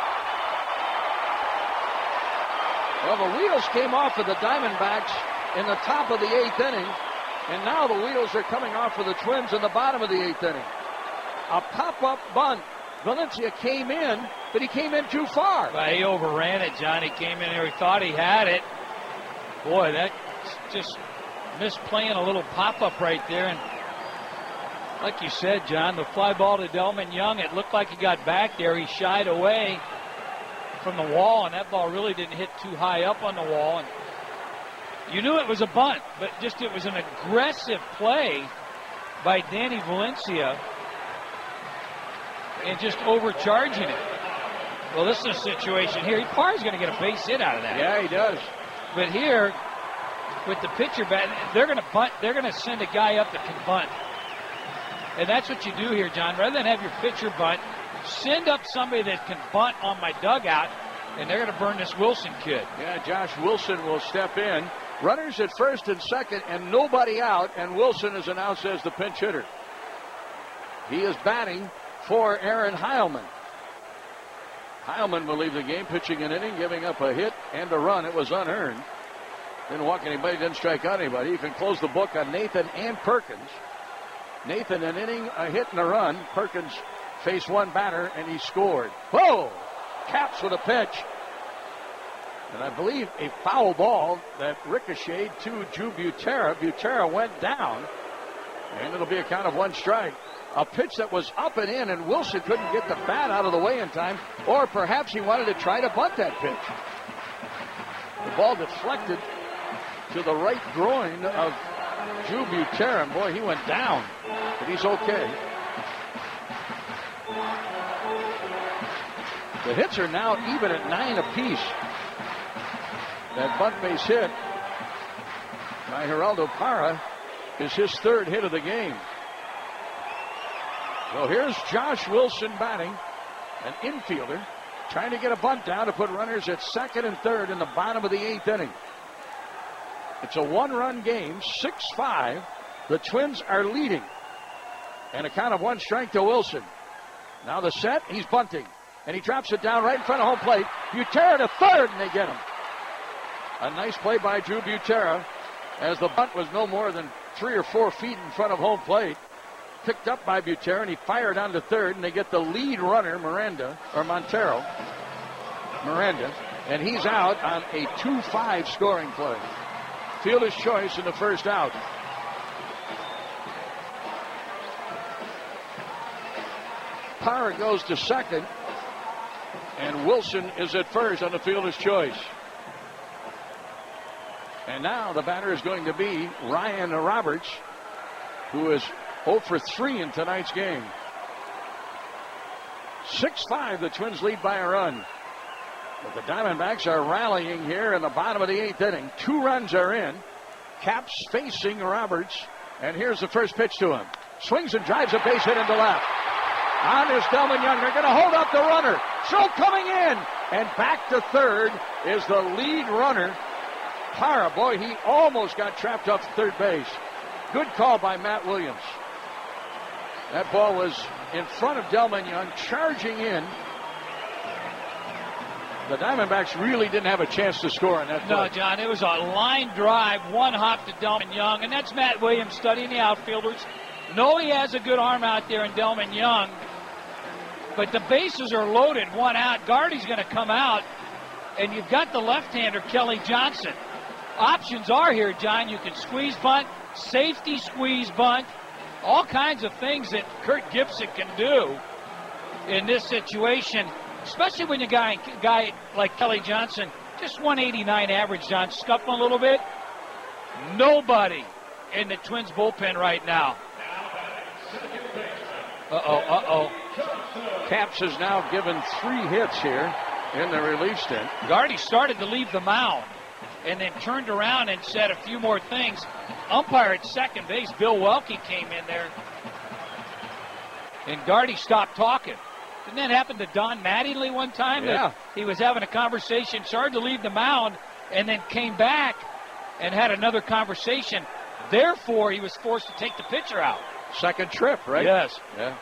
Speaker 1: Well, the wheels came off of the Diamondbacks in the top of the 8th inning. And now the wheels are coming off for the Twins in the bottom of the 8th inning. A pop-up bunt Valencia came in, but he came in too far.
Speaker 2: Well, he overran it, John. He came in there, he thought he had it. Boy, that just missed playing a little pop-up right there. And like you said, John, the fly ball to Delman Young, it looked like he got back there. He shied away from the wall, and that ball really didn't hit too high up on the wall. And you knew it was a bunt, but just it was an aggressive play by Danny Valencia and just overcharging it. Well, this is a situation here. Parr's going to get a base hit out of that.
Speaker 1: Yeah, he does.
Speaker 2: But here, with the pitcher bat, they're going to bunt. They're going to send a guy up that can bunt. And that's what you do here, John. Rather than have your pitcher bunt, send up somebody that can bunt on my dugout, and they're going to burn this Wilson kid.
Speaker 1: Yeah, Josh Wilson will step in. Runners at first and second, and nobody out, and Wilson is announced as the pinch hitter. He is batting for Aaron Heilman. Heilman will leave the game, pitching an inning, giving up a hit and a run. It was unearned. Didn't walk anybody, didn't strike out anybody. You can close the book on Nathan and Perkins. Nathan, an inning, a hit and a run. Perkins faced one batter, and he scored. Whoa! Caps with a pitch. And I believe a foul ball that ricocheted to Drew Butera. Butera went down, and it'll be a count of one strike. A pitch that was up and in, and Wilson couldn't get the bat out of the way in time, or perhaps he wanted to try to bunt that pitch. The ball deflected to the right groin of Drew Butera, and boy, he went down, but he's okay. The hits are now even at 9 apiece. That bunt base hit by Geraldo Parra is his third hit of the game. So here's Josh Wilson batting, an infielder, trying to get a bunt down to put runners at second and third in the bottom of the 8th inning. It's a one-run game, 6-5. The Twins are leading. And a count of one strike to Wilson. Now the set, he's bunting. And he drops it down right in front of home plate. Butera to third, and they get him. A nice play by Drew Butera, as the bunt was no more than 3 or 4 feet in front of home plate. Picked up by Butera, and he fired on to third, and they get the lead runner, Miranda, and he's out on a 2-5 scoring play. Fielder's choice in the first out. Parra goes to second, and Wilson is at first on the fielder's choice. And now the batter is going to be Ryan Roberts, who is 0 for 3 in tonight's game. 6-5, the Twins lead by a run. But the Diamondbacks are rallying here in the bottom of the 8th inning. 2 runs are in. Caps facing Roberts. And here's the first pitch to him. Swings and drives a base hit into left. On is Delman Young. They're going to hold up the runner. Schultz coming in. And back to third is the lead runner, Parra. Boy, he almost got trapped up third base. Good call by Matt Williams. That ball was in front of Delman Young, charging in. The Diamondbacks really didn't have a chance to score on that play.
Speaker 2: No, John, it was a line drive, one hop to Delman Young, and that's Matt Williams studying the outfielders. Know he has a good arm out there in Delman Young, but the bases are loaded, one out. Gardy's going to come out, and you've got the left-hander, Kelly Johnson. Options are here, John. You can squeeze bunt, safety squeeze bunt, all kinds of things that Kurt Gibson can do in this situation, especially when you got a guy like Kelly Johnson, just 189 average, John, scuffing a little bit. Nobody in the Twins bullpen right now.
Speaker 1: Caps has now given 3 hits here in the relief stint.
Speaker 2: Gardy started to leave the mound and then turned around and said a few more things. Umpire at second base, Bill Welke, came in there, and Gardy stopped talking. Didn't that happen to Don Mattingly one time?
Speaker 1: Yeah.
Speaker 2: He was having a conversation, started to leave the mound, and then came back and had another conversation. Therefore, he was forced to take the pitcher out.
Speaker 1: Second trip, right?
Speaker 2: Yes.
Speaker 1: Yeah.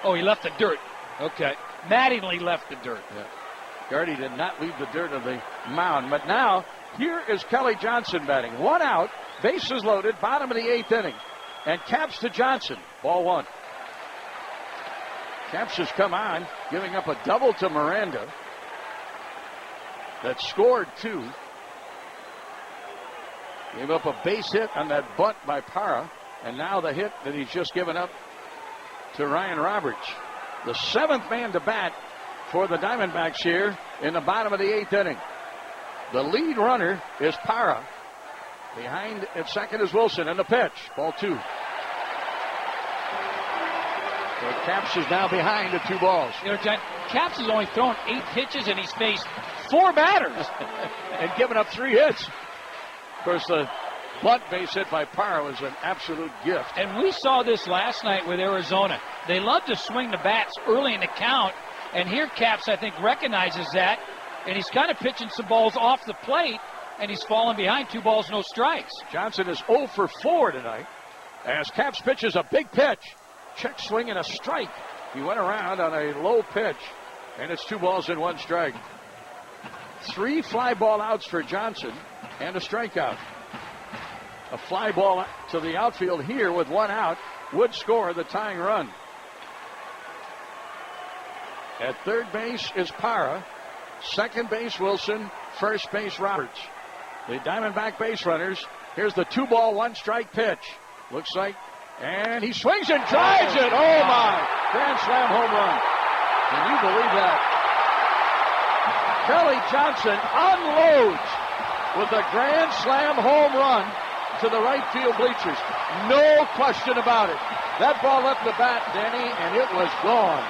Speaker 2: Oh, he left the dirt. Okay. Mattingly left the dirt.
Speaker 1: Yeah. Gardy did not leave the dirt of the mound. But now, here is Kelly Johnson batting. 1 out, bases loaded, bottom of the 8th inning. And Caps to Johnson. Ball 1. Caps has come on, giving up a double to Miranda that scored 2. Gave up a base hit on that bunt by Parra, and now the hit that he's just given up to Ryan Roberts. The 7th man to bat for the Diamondbacks here in the bottom of the 8th inning. The lead runner is Parra. Behind at second is Wilson, and the pitch. Ball 2. So Caps is now behind at 2 balls.
Speaker 2: You know, John, Caps has only thrown 8 pitches, and he's faced 4 batters.
Speaker 1: And given up 3 hits. Of course, the bunt base hit by Parra was an absolute gift.
Speaker 2: And we saw this last night with Arizona. They love to swing the bats early in the count, and here Caps, I think, recognizes that, and he's kind of pitching some balls off the plate, and he's falling behind. 2 balls, no strikes.
Speaker 1: Johnson is 0 for 4 tonight as Caps pitches a big pitch. Check swing and a strike. He went around on a low pitch, and it's 2 balls and 1 strike. 3 fly ball outs for Johnson and a strikeout. A fly ball to the outfield here with 1 out would score the tying run. At third base is Parra. Second base Wilson. First base Roberts. The Diamondback base runners. Here's the 2 ball, 1 strike pitch. Looks like, and he swings and drives it. Oh my! Grand slam home run. Can you believe that? Kelly Johnson unloads with a grand slam home run to the right field bleachers. No question about it. That ball left the bat, Denny, and it was gone.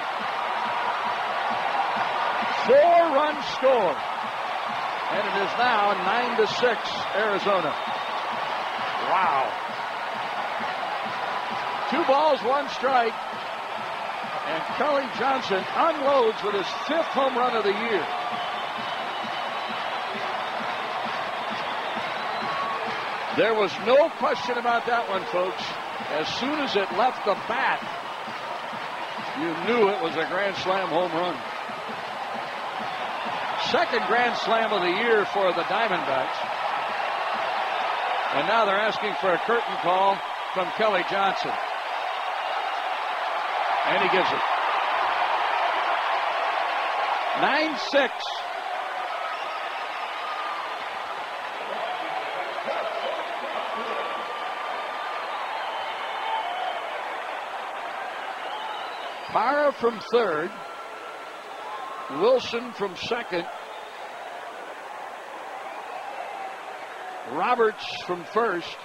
Speaker 1: 4-run score. And it is now 9-6 Arizona. Wow. 2 balls, 1 strike. And Kelly Johnson unloads with his 5th home run of the year. There was no question about that one, folks. As soon as it left the bat, you knew it was a grand slam home run. Second grand slam of the year for the Diamondbacks. And now they're asking for a curtain call from Kelly Johnson. And he gives it. 9-6. Parra from third. Wilson from second. Roberts from first.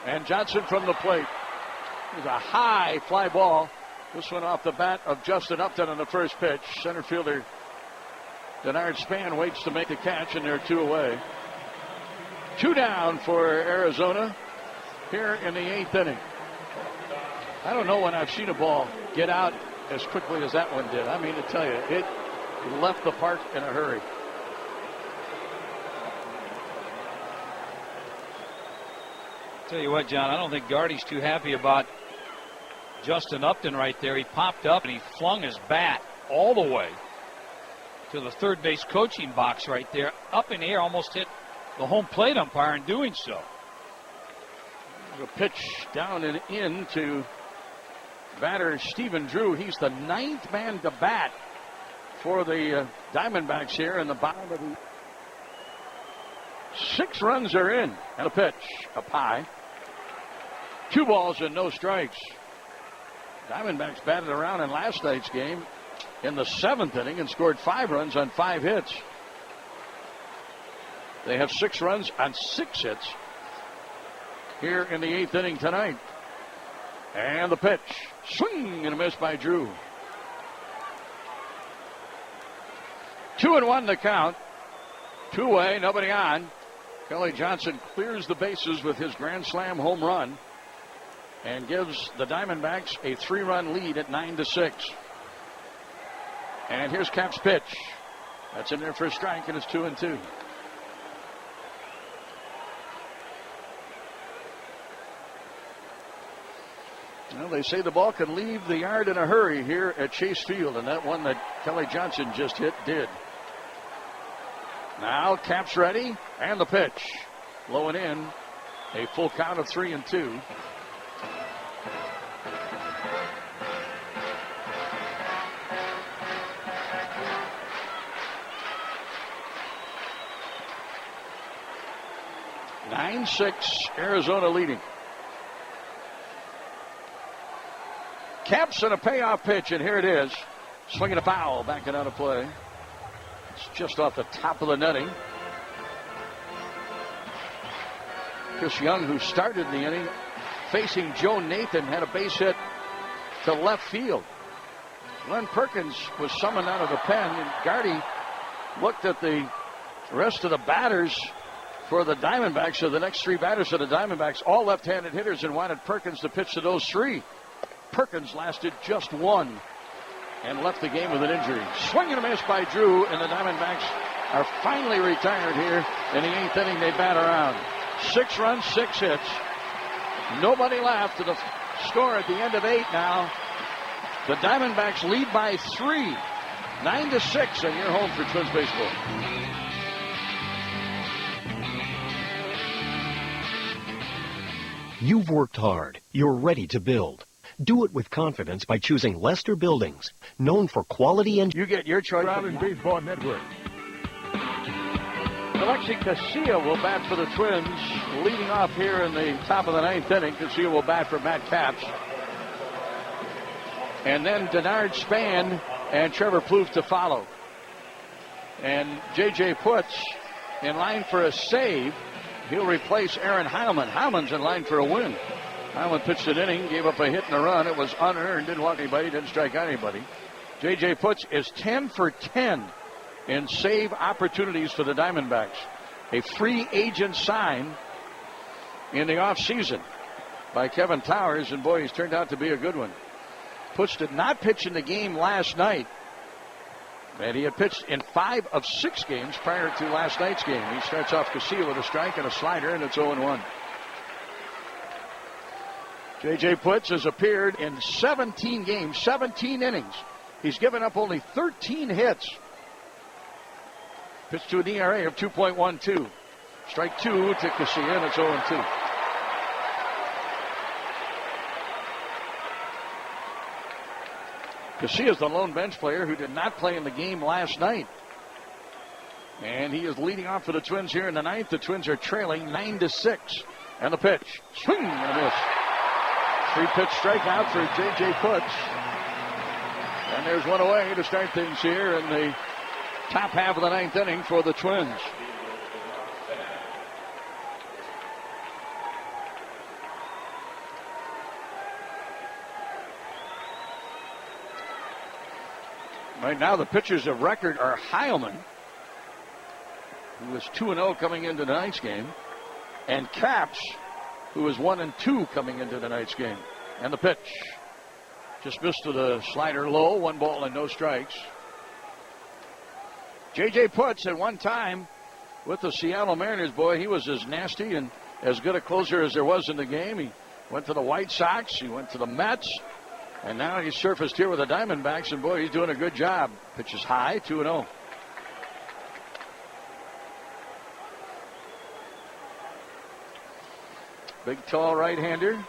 Speaker 1: And Johnson from the plate. It was a high fly ball. This one off the bat of Justin Upton on the first pitch. Center fielder Denard Span waits to make the catch, and they're 2 away. 2 down for Arizona here in the 8th inning. I don't know when I've seen a ball get out as quickly as that one did. I mean to tell you, it left the park in a hurry.
Speaker 2: Tell you what, John, I don't think Gardy's too happy about Justin Upton right there. He popped up and he flung his bat all the way to the third base coaching box right there. Up in the air, almost hit the home plate umpire in doing so.
Speaker 1: A pitch down and in to batter Stephen Drew. He's the 9th man to bat for the Diamondbacks here in the bottom of the 6 runs are in. And a pitch up high. 2 balls and no strikes. Diamondbacks batted around in last night's game in the 7th inning and scored 5 runs on 5 hits. They have 6 runs on 6 hits here in the 8th inning tonight. And the pitch. Swing and a miss by Drew. 2-1 the count. 2 away, nobody on. Kelly Johnson clears the bases with his grand slam home run and gives the Diamondbacks a 3-run lead at 9-6. And here's Cap's pitch. That's in there for a strike, and it's 2-2. Well, they say the ball can leave the yard in a hurry here at Chase Field, and that one that Kelly Johnson just hit did. Now Cap's ready, and the pitch. Low and in. A full count of 3-2. 9-6, Arizona leading. Caps and a payoff pitch, and here it is. Swinging a foul, backing out of play. It's just off the top of the netting. Chris Young, who started the inning, facing Joe Nathan, had a base hit to left field. Glenn Perkins was summoned out of the pen, and Gardy looked at the rest of the batters for the Diamondbacks. So the next three batters for the Diamondbacks, all left-handed hitters, and wanted Perkins to pitch to those three. Perkins lasted just one and left the game with an injury. Swing and a miss by Drew, and the Diamondbacks are finally retired here in the 8th inning. They bat around. 6 runs, 6 hits. Nobody left. To the score at the end of 8 now. The Diamondbacks lead by 3, 9-6, and you're home for Twins baseball.
Speaker 14: You've worked hard. You're ready to build. Do it with confidence by choosing Lester Buildings, known for quality and...
Speaker 1: You get your choice.
Speaker 5: Island Baseball Network.
Speaker 1: Alexi Casilla will bat for the Twins, leading off here in the top of the 9th inning. Casilla will bat for Matt Capps. And then Denard Span and Trevor Plouffe to follow. And J.J. Putz in line for a save. He'll replace Aaron Heilman. Heilman's in line for a win. Heilman pitched an inning, gave up a hit and a run. It was unearned, didn't walk anybody, didn't strike out anybody. J.J. Putz is 10 for 10 in save opportunities for the Diamondbacks. A free agent sign in the offseason by Kevin Towers, and boy, he's turned out to be a good one. Putz did not pitch in the game last night, and he had pitched in 5 of 6 games prior to last night's game. He starts off Casilla with a strike and a slider, and it's 0-1. J.J. Putz has appeared in 17 games, 17 innings. He's given up only 13 hits. Pitched to an ERA of 2.12. Strike 2 to Casilla, and it's 0-2. Casilla is the lone bench player who did not play in the game last night. And he is leading off for the Twins here in the 9th. The Twins are trailing 9-6. And the pitch. Swing and a miss. 3-pitch strikeout for J.J. Putz. And there's one away to start things here in the top half of the 9th inning for the Twins. Right now the pitchers of record are Heilman, who was 2-0 coming into tonight's game, and Capps, who was 1-2 coming into tonight's game. And the pitch. Just missed with a slider low, 1 ball and no strikes. J.J. Putz at one time with the Seattle Mariners, boy, he was as nasty and as good a closer as there was in the game. He went to the White Sox, he went to the Mets, and now he's surfaced here with the Diamondbacks, and boy, he's doing a good job. Pitches high, 2-0. Big, tall right-hander.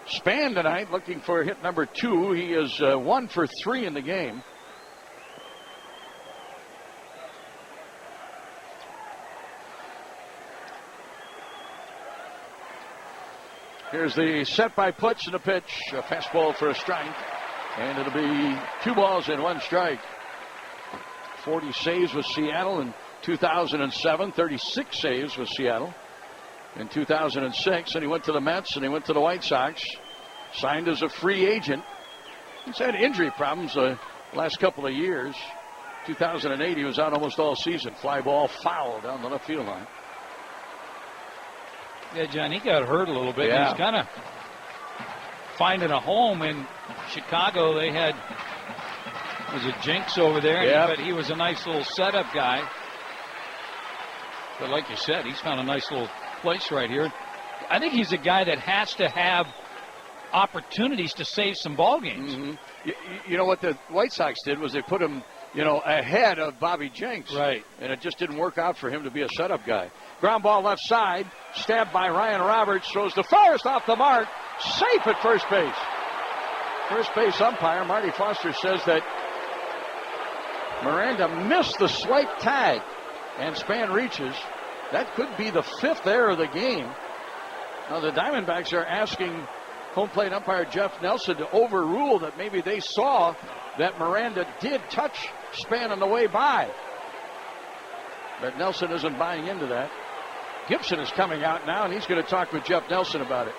Speaker 1: Span tonight looking for hit number 2. He is 1 for 3 in the game. Here's the set by Putz and a pitch. A fastball for a strike. And it'll be 2 balls and 1 strike. 40 saves with Seattle in 2007. 36 saves with Seattle in 2006. And he went to the Mets and he went to the White Sox. Signed as a free agent. He's had injury problems the last couple of years. 2008 he was out almost all season. Fly ball foul down the left field line.
Speaker 2: Yeah, John, he got hurt a little bit.
Speaker 1: Yeah.
Speaker 2: He's kind of finding a home in Chicago. They had, was it Jinx over there?
Speaker 1: Yeah.
Speaker 2: But he was a nice little setup guy. But like you said, he's found a nice little place right here. I think he's a guy that has to have opportunities to save some ball games.
Speaker 1: Mm-hmm. You know what the White Sox did was they put him, ahead of Bobby Jenks.
Speaker 2: Right.
Speaker 1: And it just didn't work out for him to be a setup guy. Ground ball left side, stabbed by Ryan Roberts, throws to first, off the mark, safe at first base. First base umpire Marty Foster says that Miranda missed the swipe tag, and Span reaches. That could be the 5th error of the game. Now the Diamondbacks are asking home plate umpire Jeff Nelson to overrule that maybe they saw that Miranda did touch Span on the way by. But Nelson isn't buying into that. Gibson is coming out now, and he's going to talk with Jeff Nelson about it.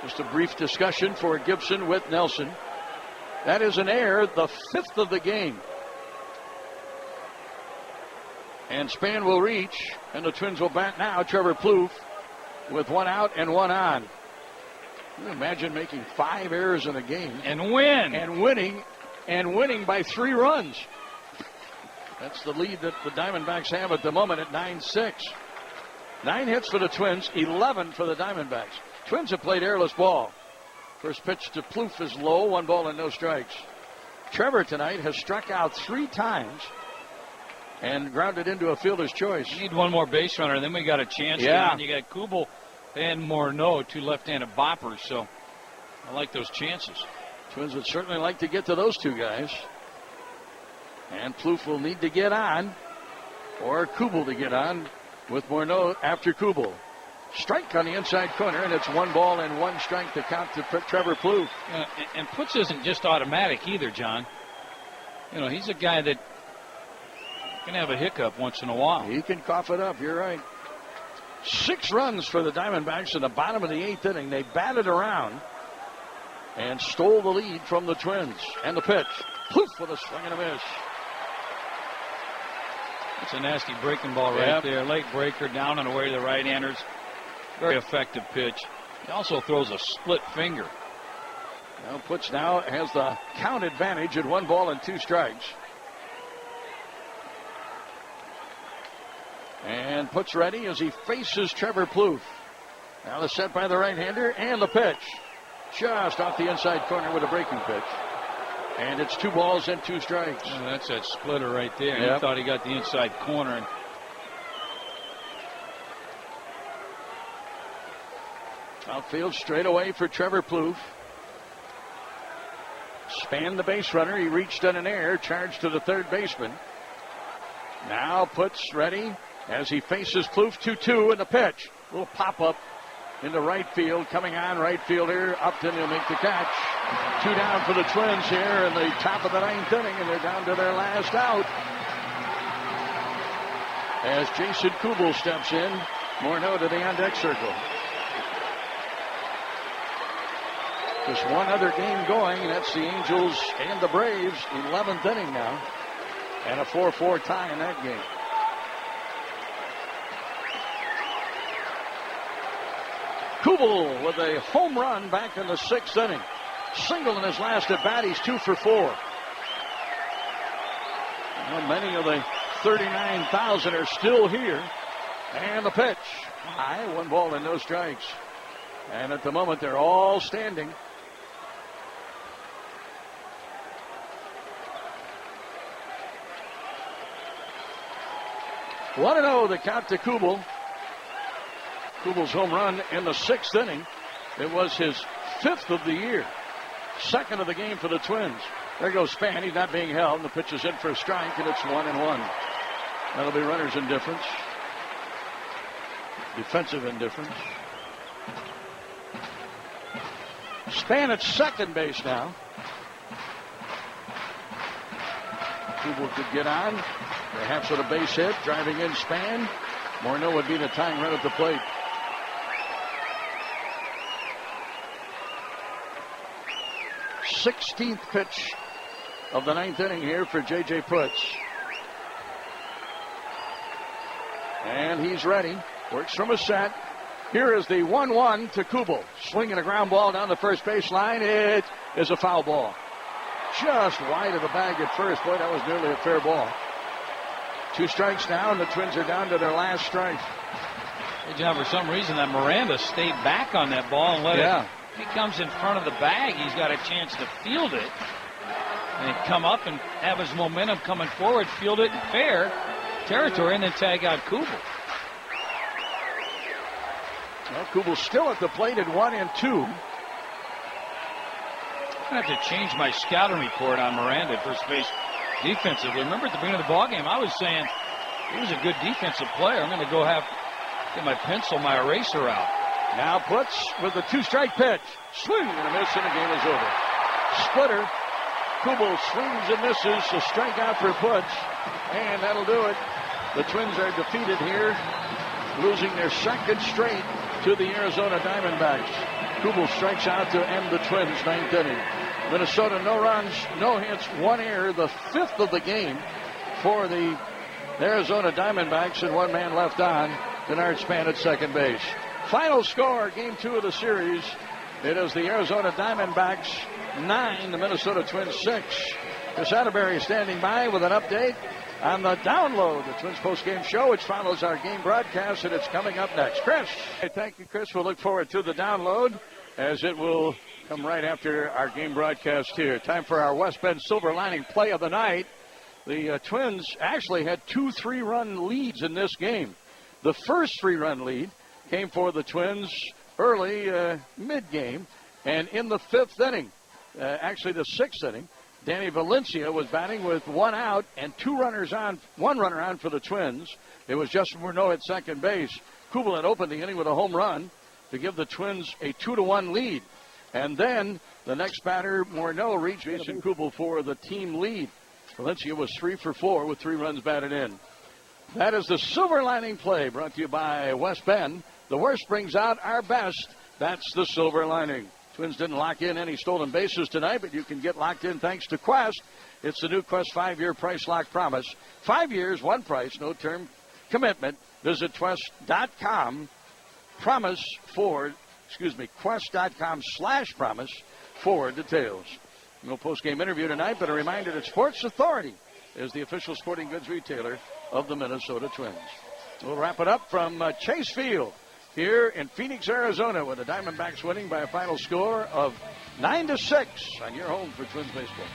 Speaker 1: Just a brief discussion for Gibson with Nelson. That is an error, the 5th of the game. And Span will reach, and the Twins will bat now. Trevor Plouffe with 1 out and 1 on. Can you imagine making 5 errors in a game
Speaker 2: and win
Speaker 1: and winning by 3 runs? That's the lead that the Diamondbacks have at the moment at 9-6. 9 hits for the Twins, 11 for the Diamondbacks. Twins have played airless ball. First pitch to Plouffe is low, 1 ball and no strikes. Trevor tonight has struck out 3 times and grounded into a fielder's choice.
Speaker 2: You need 1 more base runner, then we got a chance. Yeah. You got Kubel and Morneau, 2 left-handed boppers, so I like those chances.
Speaker 1: Twins would certainly like to get to those 2 guys. And Plouffe will need to get on, or Kubel to get on with Morneau after Kubel. Strike on the inside corner, and it's 1 ball and 1 strike to count to Trevor Plouffe.
Speaker 2: And Putz isn't just automatic either, John. You know, he's a guy that can have a hiccup once in a while.
Speaker 1: He can cough it up, you're right. 6 runs for the Diamondbacks in the bottom of the 8th inning. They batted around and stole the lead from the Twins. And the pitch. Plouffe with a swing and a miss.
Speaker 2: It's a nasty breaking ball right there. Late breaker down and away to the right-handers. Very effective pitch. He also throws a split finger.
Speaker 1: Now Putz now has the count advantage at 1 ball and 2 strikes. And Putz ready as he faces Trevor Plouffe. Now the set by the right-hander and the pitch. Just off the inside corner with a breaking pitch. And it's 2 balls and 2 strikes.
Speaker 2: Oh, that's that splitter right there. He thought he got the inside corner.
Speaker 1: Outfield straight away for Trevor Plouffe. Span the base runner. He reached on an error. Charged to the third baseman. Now Putz ready as he faces Plouffe. 2-2 in the pitch. Little pop-up into right field. Coming on right fielder. Upton will make the catch. 2 down for the Twins here in the top of the 9th inning, and they're down to their last out. As Jason Kubel steps in. Morneau to the on-deck circle. Just 1 other game going, and that's the Angels and the Braves. 11th inning now. And a 4-4 tie in that game. Kubel with a home run back in the 6th inning. Single in his last at bat. He's 2 for 4. Well, many of the 39,000 are still here. And the pitch. High, 1 ball and no strikes. And at the moment, they're all standing. Want to know the count to Kubel. Kubel's home run in the 6th inning. It was his 5th of the year. 2nd of the game for the Twins. There goes Span. He's not being held. And the pitch is in for a strike, and it's 1-1. That'll be runner's indifference. Defensive indifference. Span at second base now. Kubel could get on. Perhaps with a base hit. Driving in Span. Morneau would be the tying run at the plate. Sixteenth pitch of the 9th inning here for J.J. Putz. And he's ready. Works from a set. Here is the 1-1 to Kubel. Swinging a ground ball down the first baseline. It is a foul ball. Just wide of the bag at first. Boy, that was nearly a fair ball. 2 strikes now, and the Twins are down to their last strike.
Speaker 2: Hey, John, for some reason, that Miranda stayed back on that ball and let it. If he comes in front of the bag, he's got a chance to field it. And come up and have his momentum coming forward, field it in fair territory, and then tag out Kubel.
Speaker 1: Well, Kubel's still at the plate at 1-2.
Speaker 2: I have to change my scouting report on Miranda at first base. defensively. Remember at the beginning of the ballgame, I was saying he was a good defensive player. I'm going to go get my pencil, my eraser out.
Speaker 1: Now Putz with the 2-strike pitch. Swing and a miss, and the game is over. Splitter. Kubel swings and misses. A strikeout for Putz. And that'll do it. The Twins are defeated here, losing their second straight to the Arizona Diamondbacks. Kubel strikes out to end the Twins' ninth inning. Minnesota, no runs, no hits, 1 error, the 5th of the game for the Arizona Diamondbacks, and 1 man left on. Denard Span at second base. Final score, game 2 of the series. It is the Arizona Diamondbacks 9, the Minnesota Twins 6. Chris Atterbury standing by with an update on the download, the Twins postgame show, which follows our game broadcast, and it's coming up next. Chris. Hey, thank you, Chris. We'll look forward to the download, as it will come right after our game broadcast here. Time for our West Bend Silver Lining play of the night. The Twins actually had 2 3-run leads in this game. The first 3-run lead came for the Twins early, mid-game, and in the 5th inning, actually the 6th inning, Danny Valencia was batting with 1 out and 1 runner on for the Twins. It was Justin Morneau at second base. Kubel had opened the inning with a home run to give the Twins a 2-1 lead. And then the next batter, Morneau, reached Jason Kubel for the team lead. Valencia was 3 for 4 with 3 runs batted in. That is the Silver Lining play, brought to you by West Bend. The worst brings out our best. That's the Silver Lining. Twins didn't lock in any stolen bases tonight, but you can get locked in thanks to Quest. It's the new Quest 5-year price lock promise. 5 years, 1 price, no term commitment. Visit Quest.com. Quest.com/promise for details. No post-game interview tonight, but a reminder that Sports Authority is the official sporting goods retailer of the Minnesota Twins. We'll wrap it up from Chase Field here in Phoenix, Arizona, with the Diamondbacks winning by a final score of 9-6 on your home for Twins baseball.